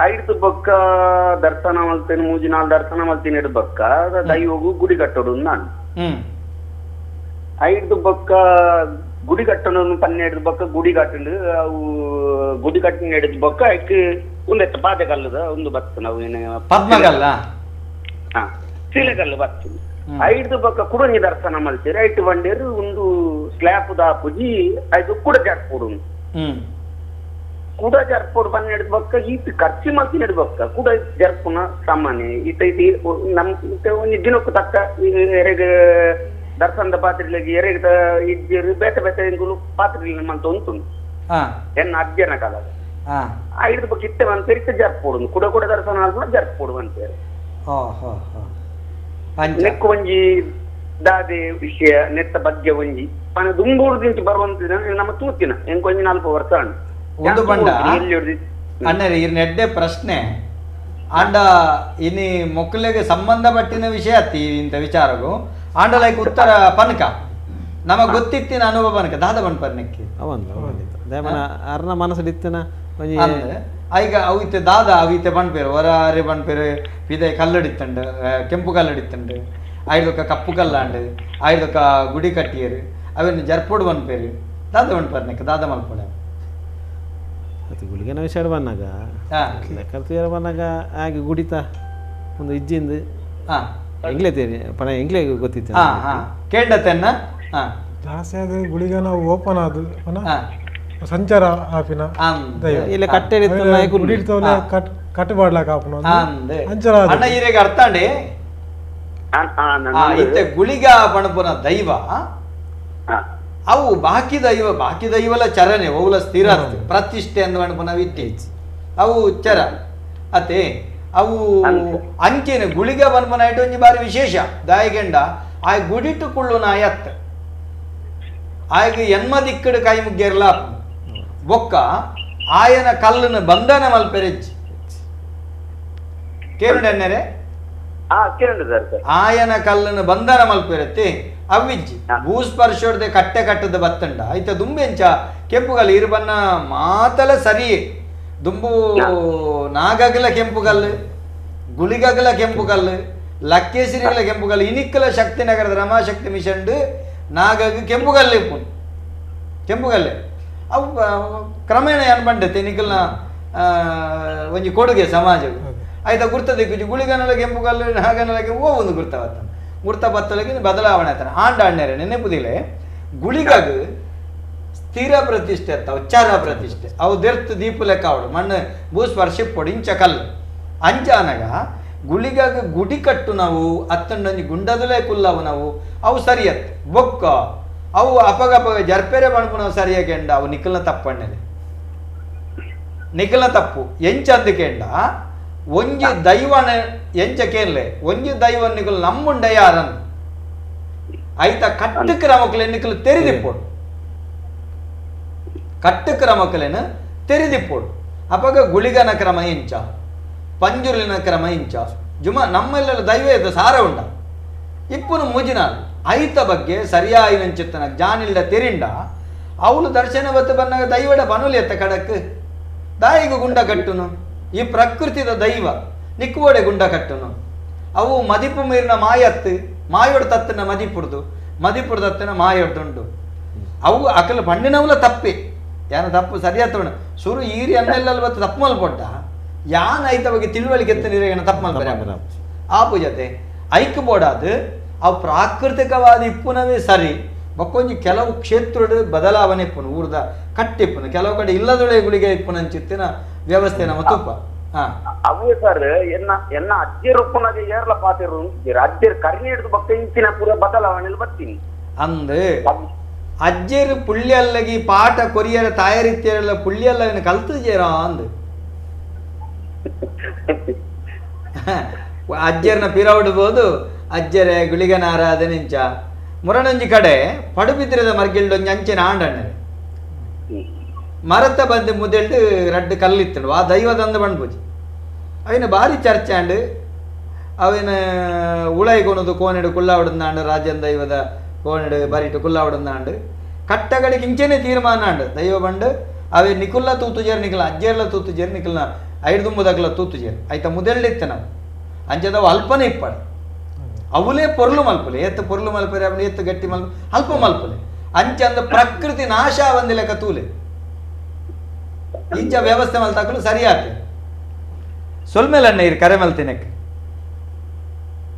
ಐದು ಬೊಕ್ಕ ದರ್ಶನ ಮಲ್ತೇನೆ ಮೂಜಿ ನಾಲ್ ದರ್ಶನ ಮಲ್ತೀನಿ ಹಿಡ್ ಬೊಕ್ಕ ದೈವಗೂ ಗುಡಿ ಕಟ್ಟೋಡು ನಾನು ಐದು ಬೊಕ್ಕ ಗುಡಿ ಕಟ್ಟೋನು ಪನ್ನೆ ಹಿಡಿದ ಬೊಕ್ಕ ಗುಡಿ ಕಟ್ಟಂಡು ಅವು ಗುಡಿ ಕಟ್ಟಿನ ಹಿಡಿದ ಬೊಕ್ಕ ಐಕ್ ಒಂದೆತ್ತ ಪಾದೆಗಲ್ಲದ ಒಂದು ಬರ್ತದೆ ನಾವು ಏನು ಪದ್ಮಗಲ್ಲ ಸೀಲೆಗಲ್ಲು ಬರ್ತದೆ ಐದು ಬೊಕ್ಕ ಕುಡನಿ ದರ್ಶನ ಮಲ್ತೀರಿ ಐದು ಬಂಡೇರು ಒಂದು ಸ್ಲ್ಯಾಪ್ ದಾಪುಜಿ ಐದು ಕುಡ ಜರ್ಪೋಡು ಕೂಡ ಜರ್ಪೋಡು ಬನ್ನ ಹಿಡಿದ ಬೊಕ್ಕ ಈತ ಖರ್ಚು ಮಲ್ತಿ ಹಿಡಿದ ಬೊಕ್ಕ ಕೂಡ ಜರ್ಪುನ ಸಾಮಾನ್ಯ ಈತ ನಮ್ ಒಂದು ದಿನಕ್ಕೂ ತಕ್ಕ ಎರೆಗೆ ದರ್ಶನದ ಪಾತ್ರೆಗಳಿಗೆ ಎರೆಗ ಇಜ್ಜರು ಬೇತೆ ಬೇತೆ ಪಾತ್ರೆಗಳು ಮಂತ ಉಂಟು ಎನ್ನ ಅಜ್ಜನ ಕಾಲದ ಐದು ಬೊಕ್ಕ ಇತ್ತೆ ಅಂತೇರಿ ಜರ್ಪೋಡು ಕೂಡ ಕೂಡ ದರ್ಶನ ಆದ್ಮೇಲೆ ಜರ್ಪೋಡು ಅಂತೇಳಿ ನೆಕ್ಕು ಒಂಜಿ ದಾದೆ ವಿಷಯ ನೆತ್ತ ಬಗ್ಗೆ ಒಂಜಿ ಪನ ದುಂಬೂರ್ದಿಂಚು ಬರುವಂತ ನಮ್ಮ ತೂತಿನ ಎಂಕೊಂಜಿ 4 ವರ್ಷ ಒಂದು ಬಂಡ ಅಣ್ಣರೇ ಈ ನೆಡ್ಡೆ ಪ್ರಶ್ನೆ ಆಂಡ ಇನಿ ಮೊಕ್ಕಲಿಗೆ ಸಂಬಂಧಪಟ್ಟಿನ ವಿಷಯ ಅತ್ತಿ ಇಂಥ ವಿಚಾರಗೂ ಆಂಡ ಲೈಕ್ ಉತ್ತರ ಪನಕ ನಮಗ್ ಗೊತ್ತಿತ್ತಿನ ಅನುಭವ ಪನಕ ದಾದ ಬಣ್ಣ ಪರ್ನಕ್ಕೆ ಅರ್ನ ಮನಸ್ಸಲ್ಲಿತ್ತಿನ ಈಗ ಅವಿತ್ತೆ ದಾದ ಅವಿತ್ತೆ ಬಣ್ಪೇರು ಹೊರಾರೆ ಬಣ್ಪೇರು ಪಿದೆ ಕಲ್ಲಡಿತ್ತಂಡು ಕೆಂಪು ಕಲ್ಲಡಿತ್ತಂಡು ಐದೊಕ್ಕ ಕಪ್ಪು ಕಲ್ಲಾಂಡು ಐದೊಕ್ಕ ಗುಡಿ ಕಟ್ಟಿಯರು ಅವೇನು ಜರ್ಪೋಡು ಬಣ್ಪೇರು ದಾದ ಬಣ್ಪರ್ನಕ್ಕೆ ದಾದ ಮಲ್ಪಡ ಅದು ಗುಳಿಗೆನ ವಿಷಯ ಬಂದಾಗ ಲೆಕ್ಕರ್ತಿಯರ ಬಂದಾಗ ಹಾಗೆ ಗುಡಿತ ಒಂದು ಇಜ್ಜಿಂದು ಎಂಗ್ಲೇ ತೇರಿ ಪಣ ಎಂಗ್ಲೇ ಗೊತ್ತಿತ್ತು ಕೇಂಡತೆನ್ನ ಜಾಸ್ತಿ ಆದ ಗುಳಿಗೆ ನಾವು ಓಪನ್ ಆದ ಸಂಚಾರ ಆಪಿನ ಇಲ್ಲ ಕಟ್ಟೆ ಕಟ್ಟಬಾಡ್ಲಾಕ ಅಣ್ಣ ಈರೆಗೆ ಅರ್ಥ ಅಂಡಿ ಇತ್ತೆ ಗುಳಿಗ ಪಣಪುನ ದೈವ ಅವು ಬಾಕಿ ದೈವಲ ಚರನೆ ಅವುಲ ಸ್ಥಿರ ಪ್ರತಿಷ್ಠೆ ಅಂದ ಪಣಪುನ ವಿದ್ಯೆ ಅವು ಚರ ಅತ್ತೆ ಅವು ಅಂಚೆನ ಗುಳಿಗ ಬನ್ಪನ ಇಟ್ಟು ಒಂಜಿ ಬಾರಿ ವಿಶೇಷ ದಾಯಗೆಂಡ ಆ ಗುಡಿಟ್ಟು ಕುಳ್ಳು ನಾಯತ್ ಆಯ್ಗೆ ಎನ್ಮ ದಿಕ್ಕಡು ಕೈ ಮುಗ್ಗಿರಲ ಬೊಕ್ಕ ಆಯನ ಕಲ್ಲನ್ನು ಬಂಧನ ಮಲ್ಪೆರೆಜ್ಜಿ ಕೇಳುಂಡೆನ್ನರೆ ಆಯನ ಕಲ್ಲನ್ನು ಬಂಧನ ಮಲ್ಪೆರೆತ್ತಿ ಅವಿಜ್ಜಿ ಭೂಸ್ಪರ್ಶೋಡ್ದೆ ಕಟ್ಟೆ ಕಟ್ಟದ ಬತ್ತಂಡ ಐತ ದುಂಬೆಂಚ ಕೆಂಪುಗಲ್ಲು ಇರು ಬನ್ನ ಮಾತಲ ಸರಿ ದುಂಬು ನಾಗಗಲ ಕೆಂಪುಗಲ್ಲು ಗುಳಿಗಗಲ ಕೆಂಪುಗಲ್ಲು ಲಕ್ಕೇಸಿರಿಗಲ ಕೆಂಪುಗಲ್ಲು ಇನಿಕ್ಕಲ ಶಕ್ತಿ ನಗರದ ರಮಾಶಕ್ತಿ ಮಿಷನ್ ನಾಗಗ ಕೆಂಪುಗಲ್ಲೆ ಕೆಂಪುಗಲ್ಲೆ ಅವು ಕ್ರಮೇಣ ಏನು ಬಂಡತೆ ನಿಖಲ್ನ ಒಂಜಿ ಕೊಡುಗೆ ಸಮಾಜಕ್ಕೆ ಆಯ್ತಾ ಗುರ್ತದೆ ಗುಳಿಗನಲ ಕೆಂಪುಗಲ್ಲು ನಾಗನಲ ಕೆಂಪು ಒಂದು ಗುರ್ತ ಗುರ್ತ ಬತ್ತಲಗೆ ಬದಲಾವಣೆ ಆಯ್ತಾನೆ ಆಂಡಾಣ್ಣೆರೆ ನೆನಪುದಿಲ್ಲ ಗುಳಿಗಗ ಸ್ಥಿರ ಪ್ರತಿಷ್ಠೆ ಅತ್ತಾವ ಚರ ಪ್ರತಿಷ್ಠೆ ಅವು ದೆರ್ತ್ ದೀಪ ಲೆಕ್ಕ ಅವಳು ಮಣ್ಣು ಭೂಸ್ಪರ್ಶಿ ಪೊಡಿ ಇಂಚ ಕಲ್ಲು ಅಂಚಾನಗ ಗುಳಿಗಾಗ ಗುಡಿ ಕಟ್ಟು ನಾವು ಅತ್ತಂಡೊಂಜಿ ಗುಂಡದಲೇ ಕುಲ್ಲವು ನಾವು ಅವು ಸರಿಯತ್ ಬೊಕ್ಕ ಅವು ಅಪಗಪಗ ಜರ್ಪೆರೆ ಬಣ್ಪು ನಾವು ಸರಿಯಾಗೆಂಡ ಅವು ನಿಖಲ್ನ ತಪ್ಪಣ್ಣೆ ನಿಖಲ್ನ ತಪ್ಪು ಎಂಚ ಅಂದಕೆಂಡ ಒಂಜಿ ದೈವನ ಎಂಚ ಕೇಳಲೆ ಒಂಜಿ ದೈವ ನಿಖಲ್ ನಮ್ಮುಂಡ ಯಾರನ್ ಆಯ್ತಾ ಕಟ್ಟಕ್ಕೆ ರಮಕ್ಕಲೆ ನಿಖಲ್ ತೆರೆದಿಪ್ಪೋಡು ಕಟ್ಟಕ್ಕೆ ರಮಕ್ಕಲೇನು ತೆರೆದಿಪ್ಪೋಡು ಅಪಗ ಗುಳಿಗನ ಕ್ರಮ ಇಂಚ ಪಂಜುರ್ಲಿನ ಕ್ರಮ ಇಂಚ ಜುಮ ನಮ್ಮೆಲ್ಲ ದೈವ ಇದ್ದ ಸಾರ ಉಂಡ ಇಪ್ಪುನು ಮೂಜಿನಾಳು ಐತ ಬಗ್ಗೆ ಸರಿಯಾಯಿನಂಚಿತ್ತನ ಜಾನಿಲ್ದ ತೆರಿಂಡ ಅವಳು ದರ್ಶನ ಬತ್ತು ಬಂದಾಗ ದೈವಡ ಬನುಲಿ ಎತ್ತ ಕಡಕ್ ದಾಯಿಗೂ ಗುಂಡ ಕಟ್ಟುನು ಈ ಪ್ರಕೃತಿದ ದೈವ ನಿಕ್ಕುವಡೆ ಗುಂಡ ಕಟ್ಟುನು ಅವು ಮದಿಪು ಮೀರಿನ ಮಾಯತ್ತು ಮಾಯೋಡು ತತ್ತನ ಮದಿಪುಡು ತತ್ತನ ಮಾಯೋಡ್ದುಂಡು ಅವು ಅಕಲ್ ಪಣ್ಣಿನವುಲ ತಪ್ಪಿ ಯಾನ ತಪ್ಪು ಸರಿಯಾತವಣ ಸುರು ಈರಿ ಅನ್ನೆಲ್ಲ ಬತ್ತು ತಪ್ಪು ಮಲ್ಪೊಟ್ಟ ಯಾನ ಐತ ಬಗ್ಗೆ ತಿಳುವಳಿಕೆ ಎತ್ತ ನೀರೇನ ತಪ್ಪು ಮಲ್ಪರ ಆಪು ಜೊತೆ ಐಕ್ ಬೋಡಾದು ಅವು ಪ್ರಾಕೃತಿಕವಾದ ಇಪ್ಪುನವೇ ಸರಿ ಬಕ್ಕೊಂಜಿ ಕೆಲವು ಕ್ಷೇತ್ರದ ಬದಲಾವಣೆ ಇಪ್ಪುನು ಊರ್ದ ಕಟ್ಟಿಪ್ಪುನು ಕೆಲವು ಕಡೆ ಇಲ್ಲದೊಳೆ ಗುಳಿಗೆ ಇಪ್ಪುನ ಅಂಚಿತ್ತಿನ ವ್ಯವಸ್ಥೆ ನಮ್ಮ ತುಪ್ಪ ಅವು ಅದೇ ಸರ್ ಎನ್ನ ಅಜ್ಜರು ಪುನಃ ಏರ್ಲ ಪಾತಿರು ಅಜ್ಜರು ಕರ್ನಿ ಹಿಡಿದು ಬಕ್ಕ ಇಂಚಿನ ಪೂರ ಬದಲಾವಣೆಯಲ್ಲಿ ಬರ್ತೀನಿ ಅಂದ್ ಅಜ್ಜರು ಪುಳ್ಳಿಯಲ್ಲಗಿ ಪಾಠ ಕೊರಿಯರ ತಾಯರಿತ್ಯರೆಲ್ಲ ಪುಳ್ಳಿಯಲ್ಲ ಕಲ್ತಿದ್ದೀರಾ ಅಂದ್ ಅಜ್ಜರ್ನ ಪಿರವಡ್ಬೋದು ಅಜ್ಜರೆ ಗುಳಿಗನ ಆರಾಧನೆ ಇಂಚ ಮುರಣೊಂಜಿ ಕಡೆ ಪಡುಬಿದ್ರದ ಮರ್ಗಿಲ್ಡೊಂಜಿ ಅಂಚಿನ ಆಂಡಣ್ಣೆ ಮರತ ಬಂದು ಮುದೆಲ್ಡು ರಡ್ಡು ಕಲ್ಲಿತ್ತಂಡು ಆ ದೈವದಂದು ಬಂಡ್ಪುಜಿ ಅವಿನ ಭಾರಿ ಚರ್ಚೆ ಅಂಡು ಅವಿನ ಉಳೈಗೊನದು ಕೋನೆಡು ಕುಳ್ಳಾವಡಂದಾಂಡು ರಾಜ್ಯನ ದೈವದ ಕೋನೆಡು ಬರಿಟು ಕುಳ್ಳಾವಡಂದಾಂಡು ಕಟ್ಟಗಳಿಗೆ ಇಂಚೆನೆ ತೀರ್ಮಾನ ಅಂಡು ದೈವ ಬಂಡು ಅವೆ ನಿಕುಲ್ಲ ತೂತುಜೇರು ನಿಕಲ ಅಜ್ಜೆರ್ಲ ತೂತುಜೇರು ನಿಕಲ್ನ ಐಡ್ದುಂಬುದಕ್ಲ ತೂತುಜೇರು ಆಯ್ತಾ ಮುದೆಲ್ಡಿತ್ತು ನಾವು ಅಂಚದವು ಅಲ್ಪನೇ ಇಪ್ಪಡು ಅವಲೇ ಪೊರ್ಲು ಮಲ್ಪಲೆ ಎತ್ತು ಪೊರ್ಲು ಮಲ್ಪರೆ ಅವನು ಎತ್ತು ಗಟ್ಟಿ ಮಲ್ಪ ಅಲ್ಪ ಮಲ್ಪಲೆ ಅಂಚಂದ ಪ್ರಕೃತಿ ನಾಶ ಒಂದಿ ಲೆಕ್ಕ ತೂಲೆ ಇಂಚ ವ್ಯವಸ್ಥೆ ಮಲ್ತಾಕಲು ಸರಿಯಾಗ್ತದೆ ಸೊಲ್ಮೇಲಣ್ಣ ಇರು ಕರೆ ಮಲ್ತಿನಕ್ಕೆ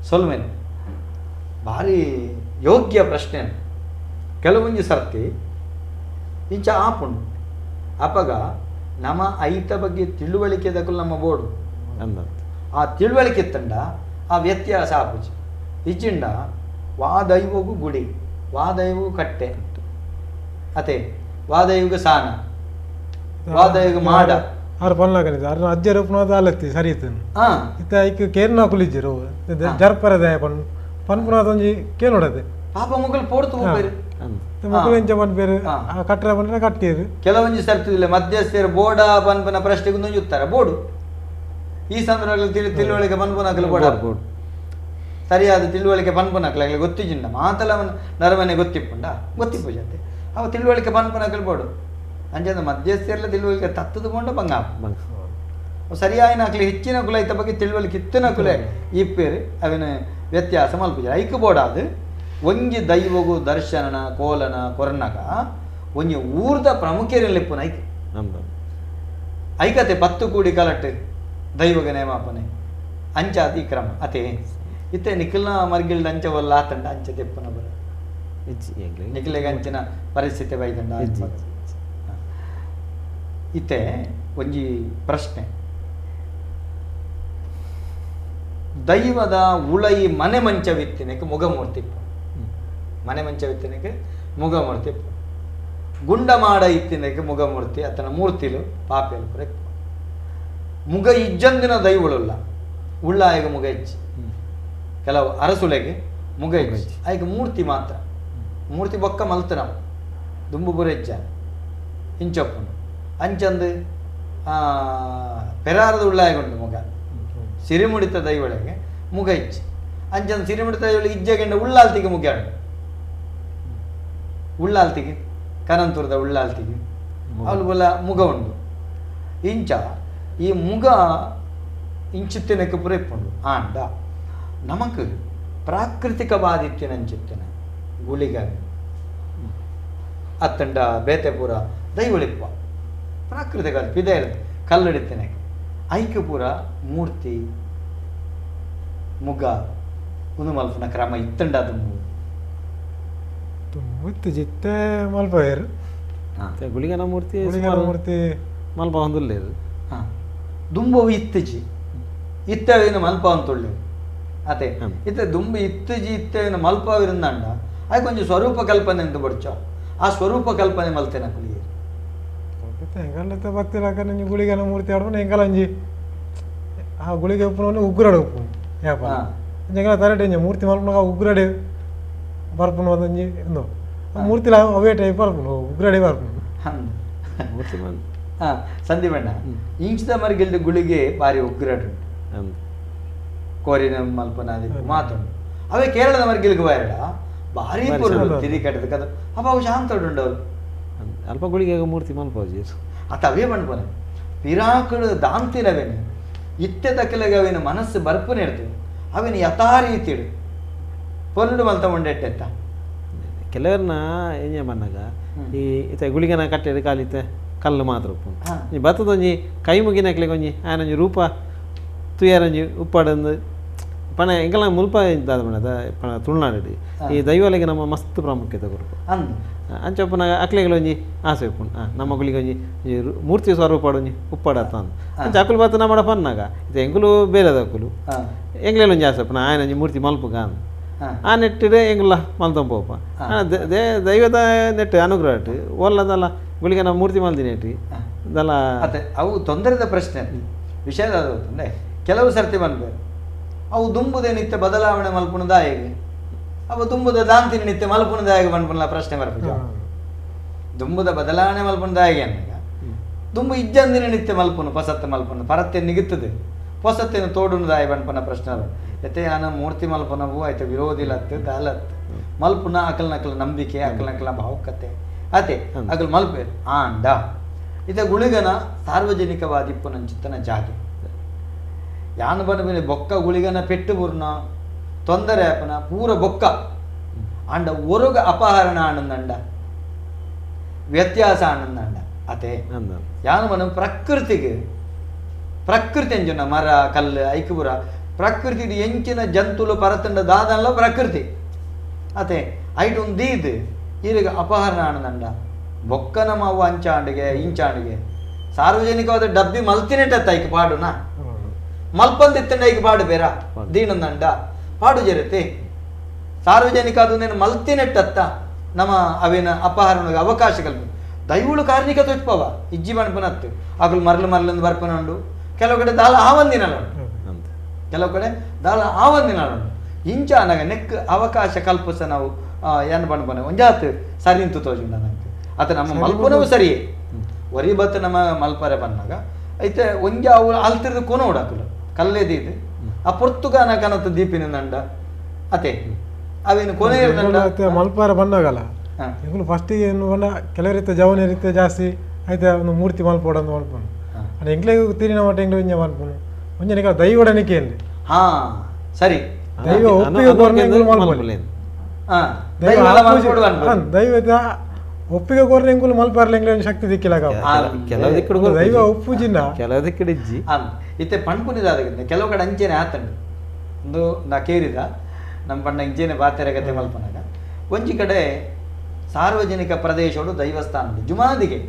ಸೊಲ್ಮೇಲೆ ಭಾರಿ ಯೋಗ್ಯ ಪ್ರಶ್ನೆ ಕೆಲವೊಂದು ಸರ್ತಿ ಇಂಚ ಆಪುಂಡು ಅಪಗ ನಮ್ಮ ಐತ ಬಗ್ಗೆ ತಿಳುವಳಿಕೆ ದಕ್ಕಲು ನಮ್ಮ ಬೋರ್ಡು ಆ ತಿಳುವಳಿಕೆ ತಂಡ ಆ ವ್ಯತ್ಯಾಸ ಆಪುಜಿ ಇಚ್ಚಿಂಡ ವಾದೈವಗೂ ಗುಡಿ ವಾದೈವಗೂ ಕಟ್ಟೆ ಅತೆ ವಾದೈವಗೂ ಸಾನ ವಾದೈವಗೂ ಮಾಡ ಆರು ಪಲ್ನಾಗನಿದೆ ಅರ್ನ ಅಜ್ಜರು ಪುನಃ ಆಲತ್ತಿ ಸರಿ ಇತ್ತು ಇತ್ತ ಐಕ್ ಕೇರ್ನ ಕುಲಿಜ್ಜರು ಜರ್ಪರದೆ ಪನ್ ಪುನಃ ಒಂಜಿ ಕೇಳೋಡದೆ ಪಾಪ ಮುಗಲ್ ಪೋಡ್ತು ಹೋಗ್ಬೇರು ಮುಗಲ್ ಎಂಚ ಪನ್ಪೇರು ಕಟ್ಟರೆ ಪನ್ರೆ ಕಟ್ಟಿರು ಕೆಲವೊಂಜಿ ಸರ್ತಿಲ್ಲ ಮಧ್ಯಸ್ಥರು ಬೋಡ ಪನ್ಪನ ಪ್ರಶ್ನೆಗೆ ನುಂಜುತ್ತಾರೆ ಬೋಡು ಈ ಸಂದರ್ಭದಲ್ಲಿ ತಿಳುವಳಿಕೆ ಪನ್ಪುನಾಕಲು ಬೋಡು ಸರಿಯಾದ ತಿಳುವಳಿಕೆ ಪನ್ಪುನಾಕಲಾಗಲಿ ಗೊತ್ತಿಜಿಂಡ ಮಾತಲವನ ನರಮನೆ ಗೊತ್ತಿಪ್ಪುಂಡ ಗೊತ್ತಿಪ್ಪುಜಂತೆ ಅವ ತಿಳುವಳಿಕೆ ಪನ್ಪುನಾಕಲು ಬೋಡು ಅಂಚದ ಮಧ್ಯಸ್ಥೆಲ್ಲ ತಿಳುವಳಿಕೆ ತತ್ತದುಕೊಂಡ ಬಂಗ ಸರಿಯಾಯಿನಾಕ್ಲಿ ಹೆಚ್ಚಿನ ಕುಲ ಇತ್ತ ಬಗ್ಗೆ ತಿಳುವಳಿಕೆ ಇತ್ತಿನ ಕುಲ ಇಪ್ಪೇರು ಅವಿನ ವ್ಯತ್ಯಾಸ ಮಲ್ಪುಜ ಐಕ್ ಬೋಡಾದು ಒಂಜಿ ದೈವಗು ದರ್ಶನನ ಕೋಲನ ಕೊರನಗ ಒಂಜಿ ಊರ್ದ ಪ್ರಮುಖರಿಲ್ಲಿಪ್ಪುನ ಐಕ್ ಐಕತೆ 10 ಕೂಡಿ ಕಲಟ್ ದೈವಗ ನೇಮಾಪನೆ ಅಂಚಾತಿ ಕ್ರಮ ಅತೆ ಇತ್ತೆ ನಿಖಿಲ್ನ ಮರ್ಗಿಲ್ದ ಅಂಚ ಒಲ್ಲ ಆತಂಡ ಅಂಚ ತೆಪ್ಪನ ಬರ ನಿಖಿಲಿಗೆ ಅಂಚಿನ ಪರಿಸ್ಥಿತಿ ಬೈದಂಡ ಇತ್ತೆ ಒಂಜಿ ಪ್ರಶ್ನೆ ದೈವದ ಉಳೈ ಮನೆ ಮಂಚವಿತ್ತಿನಕ್ಕೆ ಮುಗಮೂರ್ತಿಪ್ಪ ಮನೆ ಮಂಚವಿತ್ತಿನಕ್ಕೆ ಮುಗಮೂರ್ತಿಪ್ಪ ಗುಂಡ ಮಾಡ ಇತ್ತಿನಕ್ಕೆ ಮುಗಮೂರ್ತಿ ಅತನ ಮೂರ್ತಿಲು ಪಾಪೆಲು ಪುರ ಮುಗ ಇಜ್ಜಂದಿನ ದೈವಳುಲ್ಲ ಉಳ್ಳಾಯಗ ಮುಗ ಇಜ್ಜಿ ಕೆಲವು ಅರಸುಲೆಗೆ ಮುಗ ಇಜ್ಜಿ ಆಯ್ಕೆ ಮೂರ್ತಿ ಮಾತ್ರ ಮೂರ್ತಿ ಬೊಕ್ಕ ಮಲ್ತ ನಾವು ದುಂಬು ಬುರ ಇಜ್ಜ ಇಂಚಪ್ಪನು ಅಂಚಂದು ಪೆರಾರದ ಉಳ್ಳಾಯಗೊಂಡು ಮುಗ ಸಿರಿಮುಡಿತ ದೈವಳಿಗೆ ಮುಗ ಇಜ್ಜಿ ಅಂಚಂದು ಸಿರಿಮುಡಿತ ದೈವಳಿಗೆ ಇಜ್ಜೆಗೆಂಡ ಉಳ್ಳಾಲ್ತಿಗೆ ಮುಗ್ಯಾಡು ಉಳ್ಳಾಲ್ತಿಗೆ ಕನಂತೂರದ ಉಳ್ಳಾಲ್ತಿಗೆ ಅವಳು ಮುಗ ಉಂಡು ಇಂಚ ಈ ಮುಗ ಇಂಚಿತ್ತಿನಕ್ಕೆ ಪುರೆಪ್ಪುಂಡು ಆಂಡ ನಮಕ್ ಪ್ರಾಕೃತಿಕವಾದಿತ್ಯನ ಅಂಚಿತ್ತಿನ ಗುಳಿಗ ಅತ್ತಂಡ ಬೇತೆಪುರ ದೈವಳಿಪ್ಪ ಪ್ರಾಕೃತಿಕ ಪಿದೆ ಕಲ್ಲಡಿತ್ತಿನ ಐಕ್ಯ ಪೂರ ಮೂರ್ತಿ ಮುಗ ಒಂದು ಮಲ್ಪನ ಕ್ರಮ ಇತ್ತಂಡ ಅದು ಜಿತ್ತೆ ಮಲ್ಪೇರು ಗುಳಿಗನ ಮೂರ್ತಿ ಮೂರ್ತಿ ಮಲ್ಪ ಹೊಂದಿಲ್ಲೇರು ದುಂಬವು ಇತ್ತಜಿ ಇತ್ತವೇನು ಮಲ್ಪ ಅಂತೊಳ್ಳೆ ಅದೇ ಇತ್ತೆ ದುಂಬು ಇತ್ತಜಿ ಇತ್ತವೇನು ಮಲ್ಪವಿರಂದಂಡ ಅದು ಕೊಂಚ ಸ್ವರೂಪ ಕಲ್ಪನೆ ಅಂತ ಬಡ್ಚೋ ಆ ಸ್ವರೂಪ ಕಲ್ಪನೆ ಮಲ್ತೇನ ಕುಳಿಯರು ಹೆಂಗಲ್ಲತ್ತ ಭಕ್ತಿಲಾಕ ನಂಜಿ ಗುಳಿಗನ ಮೂರ್ತಿ ಆಡ್ಕೊಂಡು ಹೆಂಗಲ್ಲ ಅಂಜಿ ಆ ಗುಳಿಗೆ ಉಪ್ಪು ಉಗ್ರಡೆ ಉಪ್ಪು ಯಾಪ ಹೆಂಗಲ್ಲ ತರಟೆ ಮೂರ್ತಿ ಮಲ್ಪನಾಗ ಉಗ್ರಡೆ ಬರ್ಪುನು ಅದಂಜಿ ಇಂದು ಮೂರ್ತಿಲ ಅವೇ ಟೈಪ್ ಬರ್ಪುನು ಉಗ್ರಡೆ ಬರ್ಪುನು ಮೂರ್ತಿ ಸಂಧಿ ಬಣ್ಣ ಇಂಚಿದ ಮರಿಗೆಲ್ದ ಗುಳಿಗೆ ಬಾರಿ ಉಗ್ರಡು ಕೋರಿನ ಮಲ್ಪನಾದಿ ಮಾತುಂಡು ಅವೇ ಕೇರಳದ ಮರಿಗೆಲ್ಗೆ ಬಾರಡ ಭಾರಿ ಪುರುಡು ತಿರಿ ಕಟ್ಟದ ಕದ ಅಪ್ಪ ಅವು ಶಾಂತಡು ಅವ್ರು ಅಲ್ಪ ಗುಳಿಗೆ ಮೂರ್ತಿ ಮಲ್ಪೋಜಿ ಅತ್ತ ಅವೇ ಬಂಡ್ಪನೆ ಪಿರಾಕುಡು ದಾಂತಿನವೇನು ಇತ್ತೆ ತಕ್ಕಲೆಗೆ ಅವೇನು ಮನಸ್ಸು ಬರ್ಪನೆ ಇರ್ತದೆ ಅವೇನು ಯಥಾರೀತಿಡು ಪೊರ್ಲು ಮಲ್ತ ಉಂಡೆಟ್ಟೆತ್ತ ಕೆಲವ್ರನ್ನ ಏನೇ ಮನ್ನಾಗ ಈ ಇತ್ತೆ ಗುಳಿಗನ ಕಟ್ಟೆದು ಕಾಲಿತ್ತೆ ಕಲ್ಲು ಮಾತ್ರ ಉಪ್ಪು ಈ ಬತ್ತದೊಂಜಿ ಕೈ ಮುಗಿನಕ್ಲಿಗೆ ಒಂಜಿ ಆಯನೊಂಜಿ ರೂಪ ತುಯಾರಂಜಿ ಉಪ್ಪಾಡಂದು ಪಣ ಎಂಕಲ್ಲ ಮುಲ್ಪ ಇದ್ದಾದ ಪಣ ಪಣ ತುಳುನಾಡು ಈ ದೈವಲಿಗೆ ನಮ್ಮ ಮಸ್ತ್ ಪ್ರಾಮುಖ್ಯತೆ ಕೊಡ್ಕು ಅಂದ್ ಅಂಚಪ್ಪನಾಗ ಅಕ್ಲೆಗಳು ಒಂಜಿ ಆಸೆ ಉಪ್ಪುಂಡು ನಮ್ಮ ಮಕ್ಕಳಿಗೆ ಒಂಜಿ ಮೂರ್ತಿ ಸ್ವರೂಪಾಡು ಒಂಜಿ ಉಪ್ಪಾಡತ್ತ ಅಂದು ಅಂಚ ಅಕ್ಕಲು ಬತ್ತ ನಮ್ಮಡ ಪನ್ನಾಗ ಇದು ಎಂಗುಲು ಬೇರೆದ ಅಕ್ಕಲು ಎಂಗ್ಲೇಲು ಒಂಜಿ ಆಸೆ ಉಪ್ಪುನ ಆಯನ ಒಂಜಿ ಮೂರ್ತಿ ಮಲ್ಪುಗ ಅಂದು ಆ ನೆಟ್ಟಿಡೆ ಎಂಗುಲ್ಲ ಮಲ್ತಂಪೋಪ ದೈವದ ನೆಟ್ಟು ಅನುಗ್ರಹ ಒಲ್ಲದಲ್ಲ ಗುಳಿಗೆ ನಾವು ಮೂರ್ತಿ ಮಲ್ದಿನೇಟಿ ಅದಲ್ಲ ಅದೇ ಅವು ತೊಂದರೆದ ಪ್ರಶ್ನೆ ವಿಷಯದ ಅದು ಅಂದರೆ ಕೆಲವು ಸರ್ತಿ ಬಂದ್ಬೇಕು ಅವು ದುಂಬುದೇ ನಿತ್ಯ ಬದಲಾವಣೆ ಮಲ್ಪುಣದಾಯಿಗೆ ಅವ ದುಂಬುದ ದಾಂತಿನ ನಿತ್ಯ ಮಲ್ಪುಣದಾಯಿಗೆ ಬಂದ್ಪುಣ ಪ್ರಶ್ನೆ ಬರ್ಬೇಕು ದುಂಬುದ ಬದಲಾವಣೆ ಮಲ್ಪುಣದಾಯಿಗೆ ಅನ್ನಗ ದುಂಬು ಇಜ್ಜಂದಿನ ನಿತ್ಯ ಮಲ್ಪುನು ಪಸತ್ತ ಮಲ್ಪುನು ಪರತ್ತೆ ನಿಗುತ್ತದೆ ಪೊಸತ್ತೇನು ತೋಡುನದಾಯಿ ಬಂದ್ಪನ ಪ್ರಶ್ನೆ ಎತ್ತೆ ಯಾನ ಮೂರ್ತಿ ಮಲ್ಪನವು ಆಯ್ತು ವಿರೋಧಿಲತ್ತು ದಾಲತ್ತು ಮಲ್ಪುನ ಅಕಲ್ ನಕಲ ನಂಬಿಕೆ ಅಕಲ್ ನಕಲ ಭಾವುಕತೆ ಅತೆ ಅಕಲ್ ಮಲ್ಪೆ ಆಂಡ ಇತ ಗುಳಿಗನ ಸಾರ್ವಜನಿಕವಾದಿಪ್ಪುನಂಚಿತ್ತನ ಜಾಗೆ ಯಾನು ಬಂದ ಬೊಕ್ಕ ಗುಳಿಗನ ಪೆಟ್ಟು ಬುರ್ನ ತೊಂದರೆ ಆಪನ ಪೂರ ಬೊಕ್ಕ ಅಂಡ ಒರಗ ಅಪಹರಣ ಆನಂದಂಡ ವ್ಯತ್ಯಾಸ ಆನಂದಂಡ ಅತೆ ಯಾನು ಬನ ಪ್ರಕೃತಿಗೆ ಪ್ರಕೃತಿ ಎಂಜುನ ಮರ ಕಲ್ಲು ಐಕುಬುರ ಪ್ರಕೃತಿ ಎಂಚಿನ ಜಂತುಲು ಪರತಂಡ ದಾದಲ್ಲ ಪ್ರಕೃತಿ ಅತೆ ಐಟ್ ಒಂದು ದೀದ್ ಈಗ ಅಪಹರಣ ಆನಂದಂಡ ಬೊಕ್ಕನ ಮಾವು ಅಂಚಾಂಡಿಗೆ ಇಂಚಾಂಡಿಗೆ ಸಾರ್ವಜನಿಕವಾದ ಡಬ್ಬಿ ಮಲ್ತಿನೆಟ್ಟ ಐಕ್ ಪಾಡುನ ಮಲ್ಪಂದಿತ್ತಂಡ ಐಕ್ ಪಾಡು ಬೇರ ದೀನಂದಂಡ ಪಾಡು ಜರತೆ ಸಾರ್ವಜನಿಕ ಅದು నేను ಮಲ್ತಿನೆಟ್ಟತ್ತ ನಮ್ಮ ಅವಿನ ಅಪಹರಣಗೆ ಅವಕಾಶಗಳು ದೈವಳು ಕಾರ್ಣಿಕ ತೊಚ್ಪವ ಇಜ್ಜಿ ಬಣ್ಪನತ್ತು ಅಕಲು ಮರಳು ಮರಳಿಂದ ಬರ್ಪನುಂಡು ಕೆಲವು ಕಡೆ ದಾಲ ಆವಂದಿನಲುಂಡು ಕೆಲವು ಕಡೆ ದಾಲ ಆವಂದಿನಲುಂಡು ಇಂಚ ಅನಗ ನೆಕ್ ಅವಕಾಶ ಕಲ್ಪಿಸ ನಾವು ಏನು ಬಣ್ಪನೆ ಒಂಜಾತ್ ಸರಿ ಇಂತು ತೋಜುಂಡ ನಂಗೆ ಅತ ನಮ್ಮ ಮಲ್ಪನವು ಸರಿಯೇ ಒರಿ ಬತ್ತು ನಮ್ಮ ಮಲ್ಪರೆ ಬಂದಾಗ ಐತೆ ಒಂಜ ಅವು ಅಲ್ತಿರ್ದು ಕೊನ ಉಡಕಲು ಕಲ್ಲೇದಿದ್ದು ಆ ಪೊರ್ತುಗಾನ ಕನತ ದೀಪಿನಿಂದ ಅತೆ ಅವೇನು ಕೊನೆ ಮಲ್ಪಾರ ಬಂದಾಗಲ್ಲ ಇವ್ನು ಫಸ್ಟಿಗೆ ಏನು ಬಂದ ಕೆಲವರಿತ್ತ ಜವನ ರೀತಿ ಜಾಸ್ತಿ ಆಯ್ತಾ ಒಂದು ಮೂರ್ತಿ ಮಲ್ಪೋಡಂದು ಮಲ್ಪನು ಅದು ಎಂಗ್ಲೆಗೂ ತೀರಿನ ಮಟ್ಟ ಎಂಗ್ಲೆ ಒಂಜ ಮಲ್ಪನು ಒಂಜನಿಕ ದೈವಡನಿಕೆ ಅಲ್ಲಿ ಹಾ ಸರಿ ದೈವ ಒಪ್ಪಿಗೆ ದೈವದ ಒಪ್ಪಿಗೆ ಕೋರ್ರೆ ಎಂಗುಲು ಮಲ್ಪಾರ್ಲ ಎಂಗ್ಲೆ ಶಕ್ತಿ ದಿಕ್ಕಿಲ್ಲ ಕೆಲವು ದಿಕ್ಕಡು ದೈವ ಒಪ್ಪುಜಿನ ಕೆಲವು ದಿಕ್ಕಡಿಜ್ಜಿ ಇತ್ತೆ ಪಣ್ಪುನಿದಾದ ಕೆಲವು ಕಡೆ ಅಂಚೆನೆ ಆತಂಡು ಒಂದು ನಾ ಕೇರಿದ ನಮ್ಮ ಪಂಡ ಇಂಚೆನೆ ಬಾತೆರೆ ಕತೆ ಮಲ್ಪನಾಗ ಒಂಜಿ ಕಡೆ ಸಾರ್ವಜನಿಕ ಪ್ರದೇಶಗಳು ದೈವಸ್ಥಾನ ಜುಮಾದಿಗೆ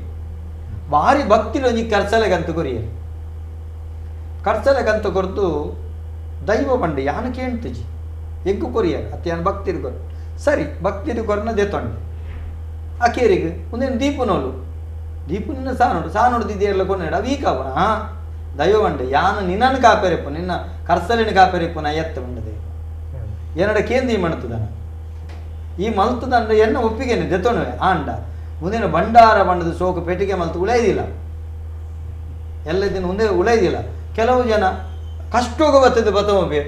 ಭಾರಿ ಭಕ್ತಿಲು ಒಂಜಿ ಕರ್ಸಲೆಗಂತು ಕೊರಿಯರು ಕರ್ಸಲೆಗಂತು ಕೊರ್ದು ದೈವ ಪಂಡೆ ಯಾನು ಕೇಳ್ತಿಜಿ ಎಗ್ಗು ಕೊರಿಯರ್ ಅತ್ಯಾನ ಭಕ್ತಿರು ಕೊರು ಸರಿ ಭಕ್ತಿರು ಕೊರನ ದೆತ್ತೊಂಡೆ ಆ ಕೇರಿಗೆ ಒಂದೇನು ದೀಪನೋಲು ದೀಪನಿನ ಸಾನೋಡು ದಿದಿಯರ್ಲ ಕೊನೆಡ ವೀಕಾವಣ ದೈವ ಬಂಡೆ ಯಾನು ನಿನ್ನನ್ನು ಕಾಪೆರೆಪ್ಪು ನಿನ್ನ ಕರ್ಸಲಿನ ಕಾಪೆರೆಪ್ಪು ನಾ ಎತ್ತ ಬಂಡದೆ ಏನಡ ಕೇಂದ್ರಿ ಮಣ್ತದನ ಈ ಮಲ್ತದಂಡ ಎನ್ನ ಒಪ್ಪಿಗೆನೆ ದೆತ್ತೊಣವೆ ಆಂಡ ಮುಂದಿನ ಭಂಡಾರ ಬಂಡದ ಸೋಕು ಪೆಟ್ಟಿಗೆ ಮಲ್ತು ಉಳೈದಿಲ್ಲ ಎಲ್ಲ ದಿನ ಮುಂದೆ ಉಳೈದಿಲ್ಲ ಕೆಲವು ಜನ ಕಷ್ಟೋಗ ಬರ್ತದೆ ಪತಂಬೆ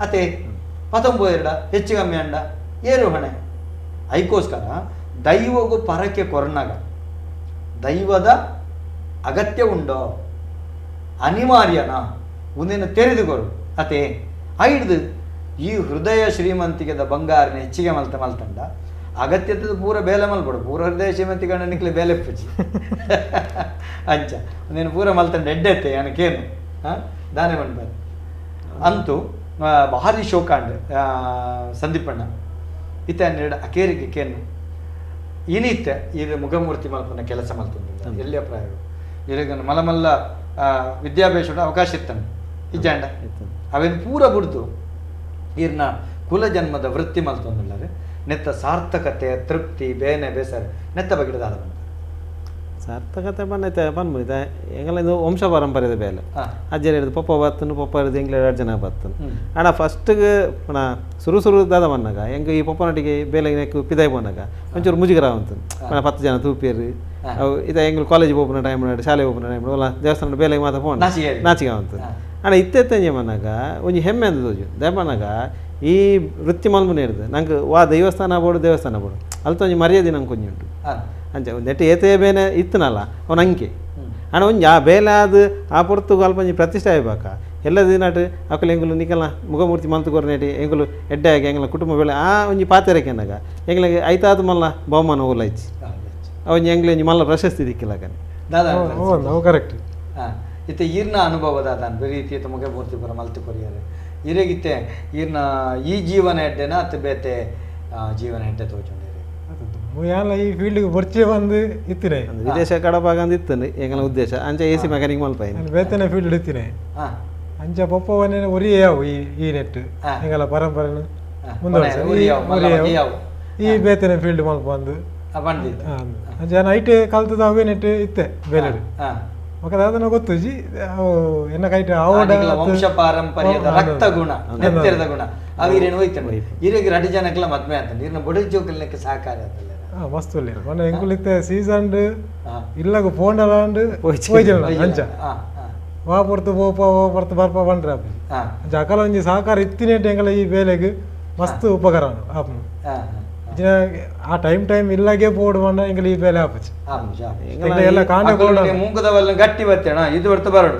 ಅತೆ ಪತಂಬು ಎರಡ ಹೆಚ್ಚು ಕಮ್ಮಿ ಅಂಡ ಏರು ಹೊಣೆ ಐಕೋಸ್ಕರ ದೈವಗೂ ಪರಕ್ಕೆ ಕೊರ್ನಾಗ ದೈವದ ಅಗತ್ಯ ಉಂಡೋ ಅನಿವಾರ್ಯನ ಒಂದಿನ ತೆರೆದುಕೊರು ಅತೆ ಐಡ್ದು ಈ ಹೃದಯ ಶ್ರೀಮಂತಿಕೆದ ಬಂಗಾರನ ಹೆಚ್ಚಿಗೆ ಮಲ್ತಂಡ ಅಗತ್ಯದ ಪೂರ ಬೇಲೆ ಮಲ್ಪಡು ಪೂರ ಹೃದಯ ಶ್ರೀಮಂತಿಕೆ ನಿಕ್ಲೆ ಬೇಲೆ ಪೂಜಿ ಅಂಚ ಒಂದಿನ ಪೂರ ಮಲ್ತಂಡ ಎಡ್ಡೆತ್ತೆ ಏನಕ್ಕೇನು ದಾನೆ ಮಾಡ್ಬಾರ್ದು ಅಂತೂ ಭಾರಿ ಶೋಕಾಂಡ್ ಸಂದೀಪಣ್ಣ ಇತ್ತ ಹನ್ನೆರಡು ಅಕೇರಿಗೆ ಕೇನು ಇನಿತ್ತ ಇದು ಮುಖಮೂರ್ತಿ ಮಲ್ಪನ ಕೆಲಸ ಮಲ್ತಂದ ಎಲ್ಲಿಯ ಪ್ರಾಯ ಈಗ ಮಲಮಲ್ಲ ವಿದ್ಯಾಭ್ಯಾಸ ಅವಕಾಶ ಇತ್ತಂಡು ಇಜ್ಜಾಂಡ ಅವೇನು ಪೂರ ಬಿಡ್ದು ಈರ್ನ ಕುಲ ಜನ್ಮದ ವೃತ್ತಿ ಮಲ್ತೊಂದುಳ್ಳರೆ ನೆತ್ತ ಸಾರ್ಥಕತೆ ತೃಪ್ತಿ ಬೇನೆ ಬೇಸರ ನೆತ್ತ ಬಗಿಡದಾದ ಬಂದ ಸಾರ್ಥಕತೆ ಬಂದೈತೆ ಬಂದ್ಬಿಡಿದೆ ಹೆಂಗಲ್ಲ ಇದು ವಂಶ ಪಾರಂಪರ್ಯದ ಬೇಲೆ ಅಜ್ಜರು ಹಿಡಿದು ಪಪ್ಪ ಬತ್ತನು ಪಪ್ಪ ಹಿಡಿದು ಎಂಗ್ಲೆ 2 ಜನ ಬತ್ತನು ಅಣ್ಣ ಫಸ್ಟ್ಗೆ ಪುಣ ಸುರು ದಾದ ಬಂದಾಗ ಹೆಂಗೆ ಈ ಪಪ್ಪನೊಟ್ಟಿಗೆ ಬೇಲೆ ಪಿದಾಯಿ ಬಂದಾಗ ಒಂಚೂರು ಮುಜುಗರ ಅಂತ 10 ಜನ ತೂಪಿಯರು ಅವು ಇದು ಹೆಂಗ್ಲು ಕಾಲೇಜ್ ಹೋಗ್ನ ಟೈಮ್ ನೋಡಿ ಶಾಲೆ ಹೋಗ್ನ ಟೈಮ್ ಅಲ್ಲ ದೇವಸ್ಥಾನ ಬೇಲೆಗೆ ಮಾತ್ರ ಫೋನ್ ನಾಚಿಗೆ ಅಂತ ಅಣ್ಣ ಇತ್ತೆತ್ತಂಜೆ ಮನಾಗ ಒಂಜಿ ಹೆಮ್ಮೆ ಅಂತ ತೋಜು ದಯಪನಾಗ ಈ ವೃತ್ತಿ ಮಲ್ಮನೆ ಹಿಡಿದು ನಂಗೆ ವಾ ದೇವಸ್ಥಾನ ಬೋಡು ಅಲ್ತೊಂಜಿ ಮರ್ಯಾದೆ ನಂಗೆ ಕೊಂಚ ಉಂಟು ಅಂಚ ನೆಟ್ಟು ಏತೇ ಬೇನೆ ಇತ್ತನಲ್ಲ ಅವನ ಅಂಕೆ ಅಣ್ಣ ಒಂಜಿ ಆ ಬೇಲೆ ಅದು ಆ ಪೊರ್ತು ಅಲ್ಪಂಜಿ ಪ್ರತಿಷ್ಠೆ ಆಗ್ಬೇಕ ಎಲ್ಲ ದಿನಾಟ್ ಅಕ್ಕಲು ಎಂಗುಲು ನಿಕಲ್ನ ಮುಖಮೂರ್ತಿ ಮಲ್ತು ಕೊರ್ನೇಟಿ ಎಂಗುಲು ಎಡ್ಡೆ ಆಗಿ ಎಂಗ್ಲ ಕುಟುಂಬ ಬೇಳೆ ಆ ಒಂಜಿ ಪಾತೆರಕ್ಕೆ ಅನ್ನಗ ಎಂಗ್ಲಿಗೆ ಐತಾದ ಮಲ್ಲ ಬಹುಮಾನ ಓಲೈಚಿ ಅವನ್ ಎಂಗ್ಲಿ ಒಂಜಿ ಮಲ್ಲ ಪ್ರಶಸ್ತಿ ದಿಕ್ಕಿಲ್ಲ ಕನೆ ಕರೆಕ್ಟ್ ಇತ್ತೆ ಈರ್ನ ಅನುಭವದ ಬೇರೆ ರೀತಿಯ ಮುಖಮೂರ್ತಿ ಪರ ಮಲ್ತು ಕೊರಿಯಾರೆ ಈರೇಗಿತ್ತೆ ಈರ್ನ ಈ ಜೀವನ ಎಡ್ಡೆನ ಅತ್ತ ಬೇತೆ ಜೀವನ ಎಡ್ಡೆ ತೋಚೊಂಡೇರಿ ಯಾನ ಈ ಫೀಲ್ಡ್ಗೆ ಬರ್ಚೆ ಬಂದು ಇತ್ತಿನೇ ಒಂದು ವಿದೇಶ ಕಡಪಾಗಂದು ಇತ್ತು ಎಂಗಲ ಉದ್ದೇಶ ಅಂಚ ಎ ಸಿ ಮೆಕ್ಯಾನಿಕ್ ಮಲ್ಪ ನಾನು ಬೇತನೆ ಫೀಲ್ಡ್ ಇತ್ತಿನೇ ಅಂಚ ಪಪ್ಪವನ್ನೇ ಒರಿಯಾವು ಈ ನೆಟ್ ಎಂಗಲ ಪರಂಪರೆನು ಮುಂದುವರಿಸ ಈ ಬೇತನೆ ಫೀಲ್ಡ್ ಮಲ್ಪ ಬಂದು ಅಂಚ ನಾನು ಐಟೆ ಕಲ್ತದ ಅವೇ ನೆಟ್ ಇತ್ತೆ ಬೇಲೆಡು ಮಕ್ಕದ ಅದನ್ನ ಗೊತ್ತು ಜಿ ಎನ್ನ ಕೈಟ ಆವಡ ವಂಶ ಪಾರಂಪರ್ಯದ ರಕ್ತ ಗುಣ ನೆತ್ತಿರದ ಗುಣ ಅವಿರೇನು ಹೋಯ್ತಾನೆ ಇರಿಗೆ ರಡಿ ಜನಕ್ಕೆಲ್ಲ ಮದ್ವೆ ಅಂತ ಇರ್ನ ಬುಡ ಜೋಕಲ್ನಕ್ಕೆ ಸಹಕಾರ ಅದಲ್ಲ ಮಸ್ತ್ ಒಳ್ಳೆ ಮೊನ್ನೆ ಎಂಗುಲಿತ್ತೆ ಸೀಸನ್ ಇಲ್ಲಗ ಫೋಂಡಲಾಂಡ್ ಹೋಯ್ಜನ ಅಂಚ ವಾ ಪೊರ್ತು ಪೊರ್ತು ಬರ್ಪ ಬಂಡ್ರ ಅಂಚ ಅಕಲ ಒಂಜಿ ಸಹಕಾರ ಇತ್ತಿನೇಟ್ ಎಂಗಲ ಈ ಬೇಲೆಗ್ ಮಸ್ತ್ ಉಪಕಾರ ಆಪನು ಆ ಟೈಮ್ ಇಲ್ಲಾಗೆ ಪೋಡು ಬಂಡ ಎಂಗಲ ಈ ಬೇಲೆ ಆಪಚ್ ಎಲ್ಲ ಕಾಂಡ ಮೂಕದವಲ್ಲ ಗಟ್ಟಿ ಬರ್ತೇಣ ಇದು ಬರ್ತ ಬರಡು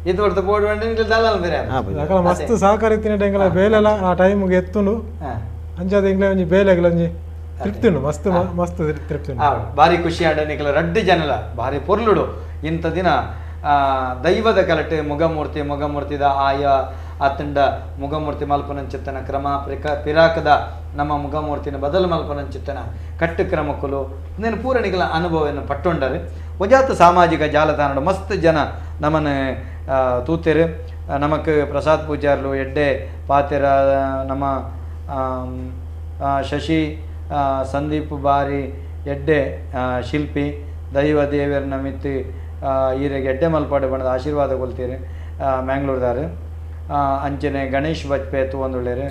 ಇದು ಬರ್ತ ಪೋಡು ಬಂಡ ದಲ್ಲಾಲ ಬೇರೆ ಅಕಲ ಮಸ್ತ್ ಸಹಕಾರ ಇತ್ತಿನೇಟ್ ಎಂಗಲ ಬೇಲೆಲ್ಲ ಆ ಟೈಮ್ಗೆ ಎತ್ತುನು ಅಂಚಾದ ಎಂಗ್ಲ ಒಂಜಿ ಬೇಲೆಗ್ಲ ಒಂಜಿ ತೃಪ್ತಿನು ಮಸ್ತ್ ಮಸ್ತ್ ತೃಪ್ತಿ ಭಾರಿ ಖುಷಿ ಆಡ ನಿಖಲ ರಡ್ಡು ಜನಲ ಭಾರಿ ಪೊರ್ಲುಡು ಇಂಥ ದಿನ ದೈವದ ಕಲಟೆ ಮುಗಮೂರ್ತಿದ ಆಯಾ ಅತ್ತಂಡ ಮುಗಮೂರ್ತಿ ಮಲ್ಪನಂಚಿತ್ತನ ಕ್ರಮ ಪಿರಾಕದ ನಮ್ಮ ಮುಗಮೂರ್ತಿನ ಬದಲು ಮಲ್ಪನಂಚಿತ್ತನ ಕಟ್ಟು ಕ್ರಮಕ್ಕಲು నేను ಪೂರಣಿಗಳ ಅನುಭವವನ್ನು ಪಟ್ಟೊಂಡರು ಒಜಾತ ಸಾಮಾಜಿಕ ಜಾಲತಾಣ ಮಸ್ತ್ ಜನ ನಮ್ಮನ್ನು ತೂತೆರು ನಮಕ್ ಪ್ರಸಾದ್ ಪೂಜಾರ್ಲು ಎಡ್ಡೆ ಪಾತೆರ ನಮ್ಮ ಶಶಿ ಸಂದೀಪ್ ಬಾರಿ ಎಡ್ಡೆ ಶಿಲ್ಪಿ ದೈವ ದೇವರನ್ನ ಮಿತ್ತಿ ಈರೆಗೆ ಎಡ್ಡೆ ಮಲ್ಪಾಡು ಬಣ್ಣದ ಆಶೀರ್ವಾದ ಕೊಲ್ತೀರಿ ಮ್ಯಾಂಗ್ಳೂರ್ದಾರು ಅಂಚನೆ ಗಣೇಶ್ ಬಜ್ಪೇಯಿ ತೂಂದುಳ್ಳೇರು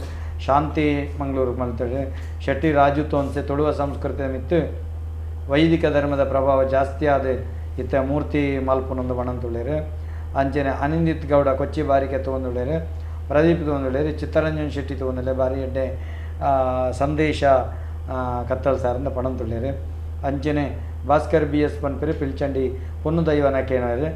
ಶಾಂತಿ ಮಂಗಳೂರು ಮಲ್ತಾರೆ ಶೆಟ್ಟಿ ರಾಜು ತೋನ್ಸೆ ತೊಡುವ ಸಂಸ್ಕೃತಿ ಮಿತ್ತು ವೈದಿಕ ಧರ್ಮದ ಪ್ರಭಾವ ಜಾಸ್ತಿ ಆದ ಇತ್ತ ಮೂರ್ತಿ ಮಲ್ಪನೊಂದು ಬಣ್ಣಂತುಳ್ಳೇರು ಅಂಚನೆ ಅನಿಂದಿತ್ ಗೌಡ ಕೊಚ್ಚಿ ಬಾರಿಕೆ ತಗೊಂದುಳ್ಳೇರು ಪ್ರದೀಪ್ ತಗೊಂದುಳ್ಳೇರು ಚಿತ್ತರಂಜನ್ ಶೆಟ್ಟಿ ತಗೊಂdulle ಬಾರಿ ಎಡ್ಡೆ ಸಂದೇಶ ಕತ್ತಲ್ ಸಾರಿಂದ ಪಣಂತುಳ್ಳೇರು ಅಂಚನೆ ಭಾಸ್ಕರ್ BS ಪನ್ಪೆರು ಪಿಲ್ಚಂಡಿ ಪೊನ್ನು ದೈವನಕ್ಕೇನಾರು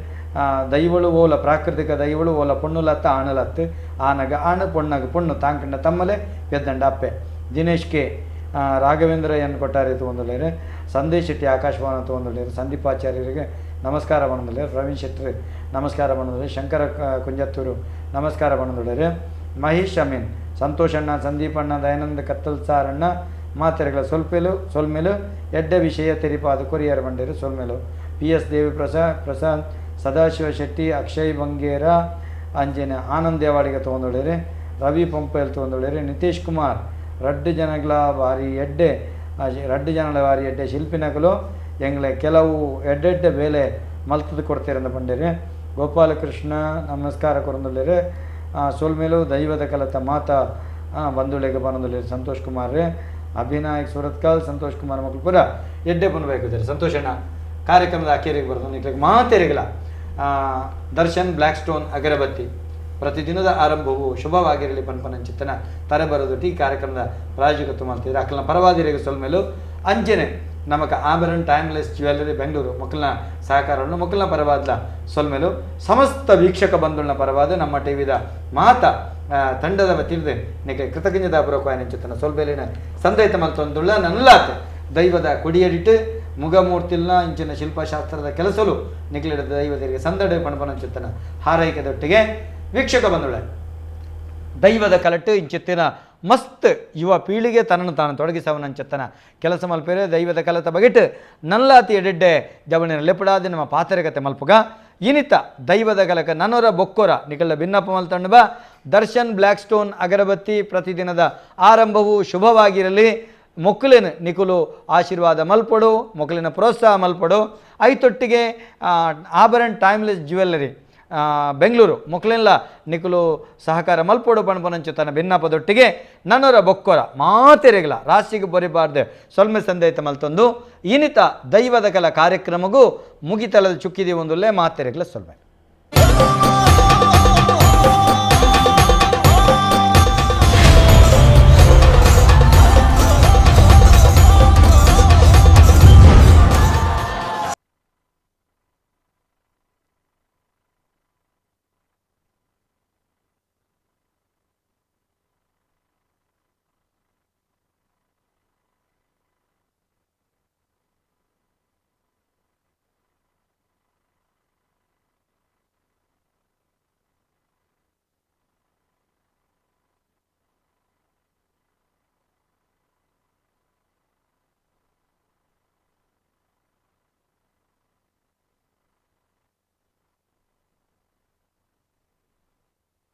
ದೈವಳು ಓಲ ಪ್ರಾಕೃತಿಕ ದೈವಳು ಓಲ ಪೊಣ್ಣುಲತ್ತ ಆಣಲತ್ತು ಆನಗ ಆಣ ಪೊಣ್ಣಗ ಪೊಣ್ಣು ತಾಂಕಂಡ ತಮ್ಮಲೆ ಪೆದ್ದಂಡ ಅಪ್ಪೆ ದಿನೇಶ್ ಕೆ ರಾಘವೇಂದ್ರ ಎನ್ ಕೊಟ್ಟಾರಿ ತಗೊಂಡುಳ್ಳೇರು ಸಂದೇಶ್ ಶೆಟ್ಟಿ ಆಕಾಶವಾಣಿ ತಗೊಂಡುಳ್ಳೇರು ಸಂದೀಪಾಚಾರ್ಯರಿಗೆ ನಮಸ್ಕಾರ ಬಣ್ಣದುಳ್ಳೇರು ಪ್ರವೀಣ್ ಶೆಟ್ಟಿ ನಮಸ್ಕಾರ ಬಣ್ಣದುಳ್ಳೇರು ಶಂಕರ ಕುಂಜತ್ತೂರು ನಮಸ್ಕಾರ ಬಣ್ಣದುಳ್ಳೇರು ಮಹೇಶ್ ಅಮೀನ್ ಸಂತೋಷಣ್ಣ ಸಂದೀಪಣ್ಣ ದಯಾನಂದ ಕತ್ತಲ್ ಸಾರಣ್ಣ ಮಾತೆರೆಗಳ ಸೊಲ್ಮೆಲು ಎಡ್ಡ ವಿಷಯ ತೆರಿಪಾದ ಕೊರಿಯರ್ ಬಂಡೇರು ಸೊಲ್ಮೆಲು PS ದೇವಿ ಪ್ರಸಾದ್ ಸದಾಶಿವ ಶೆಟ್ಟಿ ಅಕ್ಷಯ್ ಬಂಗೇರ ಅಂಜನ ಆನಂದ್ ದೇವಾಡಿಗೆ ತೊಗೊಂಡುಳ್ಳೇರು ರವಿ ಪಂಪೆಲ್ ತೊಗೊಂಡುಳ್ಳೇರು ನಿತೀಶ್ ಕುಮಾರ್ ರಡ್ಡು ಜನಗಳ ಬಾರಿ ಎಡ್ಡೆ ಶಿಲ್ಪಿನಗಳು ಎಂಗ್ಲೆ ಕೆಲವು ಎಡ್ಡೆಡ್ಡೆ ಬೇಲೆ ಮಲ್ತದ ಕೊಡ್ತೀರಂದ ಬಂಡೇರು ಗೋಪಾಲಕೃಷ್ಣ ನಮಸ್ಕಾರ ಕೊರಂದುಳ್ಳೇರು ಸೋಲ್ಮೇಲು ದೈವದ ಕಲತ ಮಾತಾ ಬಂಧುಳೆಗೆ ಬಂದುಳ್ಳೇರು ಸಂತೋಷ್ ಕುಮಾರ್ ಅಭಿನಾಯಕ್ ಸುರತ್ಕಲ್ ಸಂತೋಷ್ ಕುಮಾರ್ ಮಕ್ಕಳು ಪೂರ ಎಡ್ಡೆ ಪುನಬೇಕಾರೆ ಸಂತೋಷಣ್ಣ ಕಾರ್ಯಕ್ರಮದ ಅಕ್ಕೇರಿಗೆ ಬರೋದು ನಿಕ್ಲಿಗೆ ಮಾತೆರೆಗಳ ದರ್ಶನ್ ಬ್ಲ್ಯಾಕ್ ಸ್ಟೋನ್ ಅಗರಬತ್ತಿ ಪ್ರತಿದಿನದ ಆರಂಭವು ಶುಭವಾಗಿರಲಿ ಪನ್ಪನಂಚಿತ್ತನ ತರಬರೋದು ಈ ಕಾರ್ಯಕ್ರಮದ ಪ್ರಾಯೋಜಕತ್ವ ಮಾಡ್ತಿದ್ರು ಅಕ್ಕಲ್ನ ಪರವಾದಿರಿಗೆ ಸೊಲ್ಮೇಲು ಅಂಜನೆ ನಮಕ ಆಭರಣ ಟೈಮ್ಲೆಸ್ ಜ್ಯುವೆಲ್ಲರಿ ಬೆಂಗಳೂರು ಮಕ್ಕಳನ್ನ ಸಹಕಾರವನ್ನು ಮಕ್ಕಳನ್ನ ಪರವಾದ ಸೊಲ್ಮೇಲು ಸಮಸ್ತ ವೀಕ್ಷಕ ಬಂಧುಗಳನ್ನ ಪರವಾದ ನಮ್ಮ ಟಿವಿದ ಮಾತ ತಂಡದ ವತಿರ್ದೆ ನಿಕ್ಕೆ ಕೃತಜ್ಞತಾ ಪೂರ್ವಕವಾಯಿನ ಸೊಲ್ಬೇಲಿನ ಸಂದೈತ ಮಲ್ತೊಂದುಳ್ಳ ನನ್ನಲಾತೆ ದೈವದ ಕೊಡಿಯಡಿಟ್ಟು ಮುಗಮೂರ್ತಿಲ್ನ ಇಂಚಿನ ಶಿಲ್ಪಶಾಸ್ತ್ರದ ಕೆಲಸಲು ನಿಖಿಲಿಡ ದೈವದರಿಗೆ ಸಂದಡೆ ಪಣಪನಂಚಿತ್ತನ ಹಾರೈಕೆದೊಟ್ಟಿಗೆ ವೀಕ್ಷಕ ಬಂಧುಳೆ ದೈವದ ಕಲಟ್ಟು ಇಂಚಿತ್ತಿನ ಮಸ್ತ್ ಯುವ ಪೀಳಿಗೆ ತನ್ನನ್ನು ತಾನು ತೊಡಗಿಸವನಂಚತ್ತನ ಕೆಲಸ ಮಲ್ಪೇರೆ ದೈವದ ಕಲತ ಬಗೆಟ್ ನಲ್ಲಾತಿ ಎಡೆಡ್ಡೆ ಜವಣಿನ ಲೆಪಡಾದಿ ನಮ್ಮ ಪಾತರಕತೆ ಮಲ್ಪುಗ ಇನಿತ ದೈವದ ಕಲಕ ನನ್ನೊರ ಬೊಕ್ಕೊರ ನಿಕಲ ಭಿನ್ನಪ್ಪ ಮಲ್ತಂಡು ಬಾ ದರ್ಶನ್ ಬ್ಲ್ಯಾಕ್ ಸ್ಟೋನ್ ಅಗರಬತ್ತಿ ಪ್ರತಿದಿನದ ಆರಂಭವು ಶುಭವಾಗಿರಲಿ ಮೊಕ್ಕಲಿನ ನಿಕುಲು ಆಶೀರ್ವಾದ ಮಲ್ಪಡು ಮೊಕ್ಕಲಿನ ಪ್ರೋತ್ಸಾಹ ಮಲ್ಪಡು ಐತೊಟ್ಟಿಗೆ ಆಭರಣ ಟೈಮ್ಲೆಸ್ ಜ್ಯುವೆಲ್ಲರಿ ಬೆಂಗಳೂರು ಮೊಕ್ಕಲಿನ ನಿಕುಲು ಸಹಕಾರ ಮಲ್ಪಡು ಪಣಪನಂಚು ತನ್ನ ಭಿನ್ನಪದೊಟ್ಟಿಗೆ ನನ್ನೊರ ಬೊಕ್ಕೊರ ಮಾತೆರೆಗಳ ರಾಶಿಗೆ ಬರಿಬಾರ್ದು ಸೊಲ್ಮೆ ಸಂದೇತ ಮಲ್ತೊಂದು ಇನಿತ ದೈವದ ಕಲ ಕಾರ್ಯಕ್ರಮಗೂ ಮುಗಿತಲದ ಚುಕ್ಕಿದೆ ಒಂದುಲ್ಲೇ ಮಾತೆರೆಗಳ ಸೊಲ್ಮೆ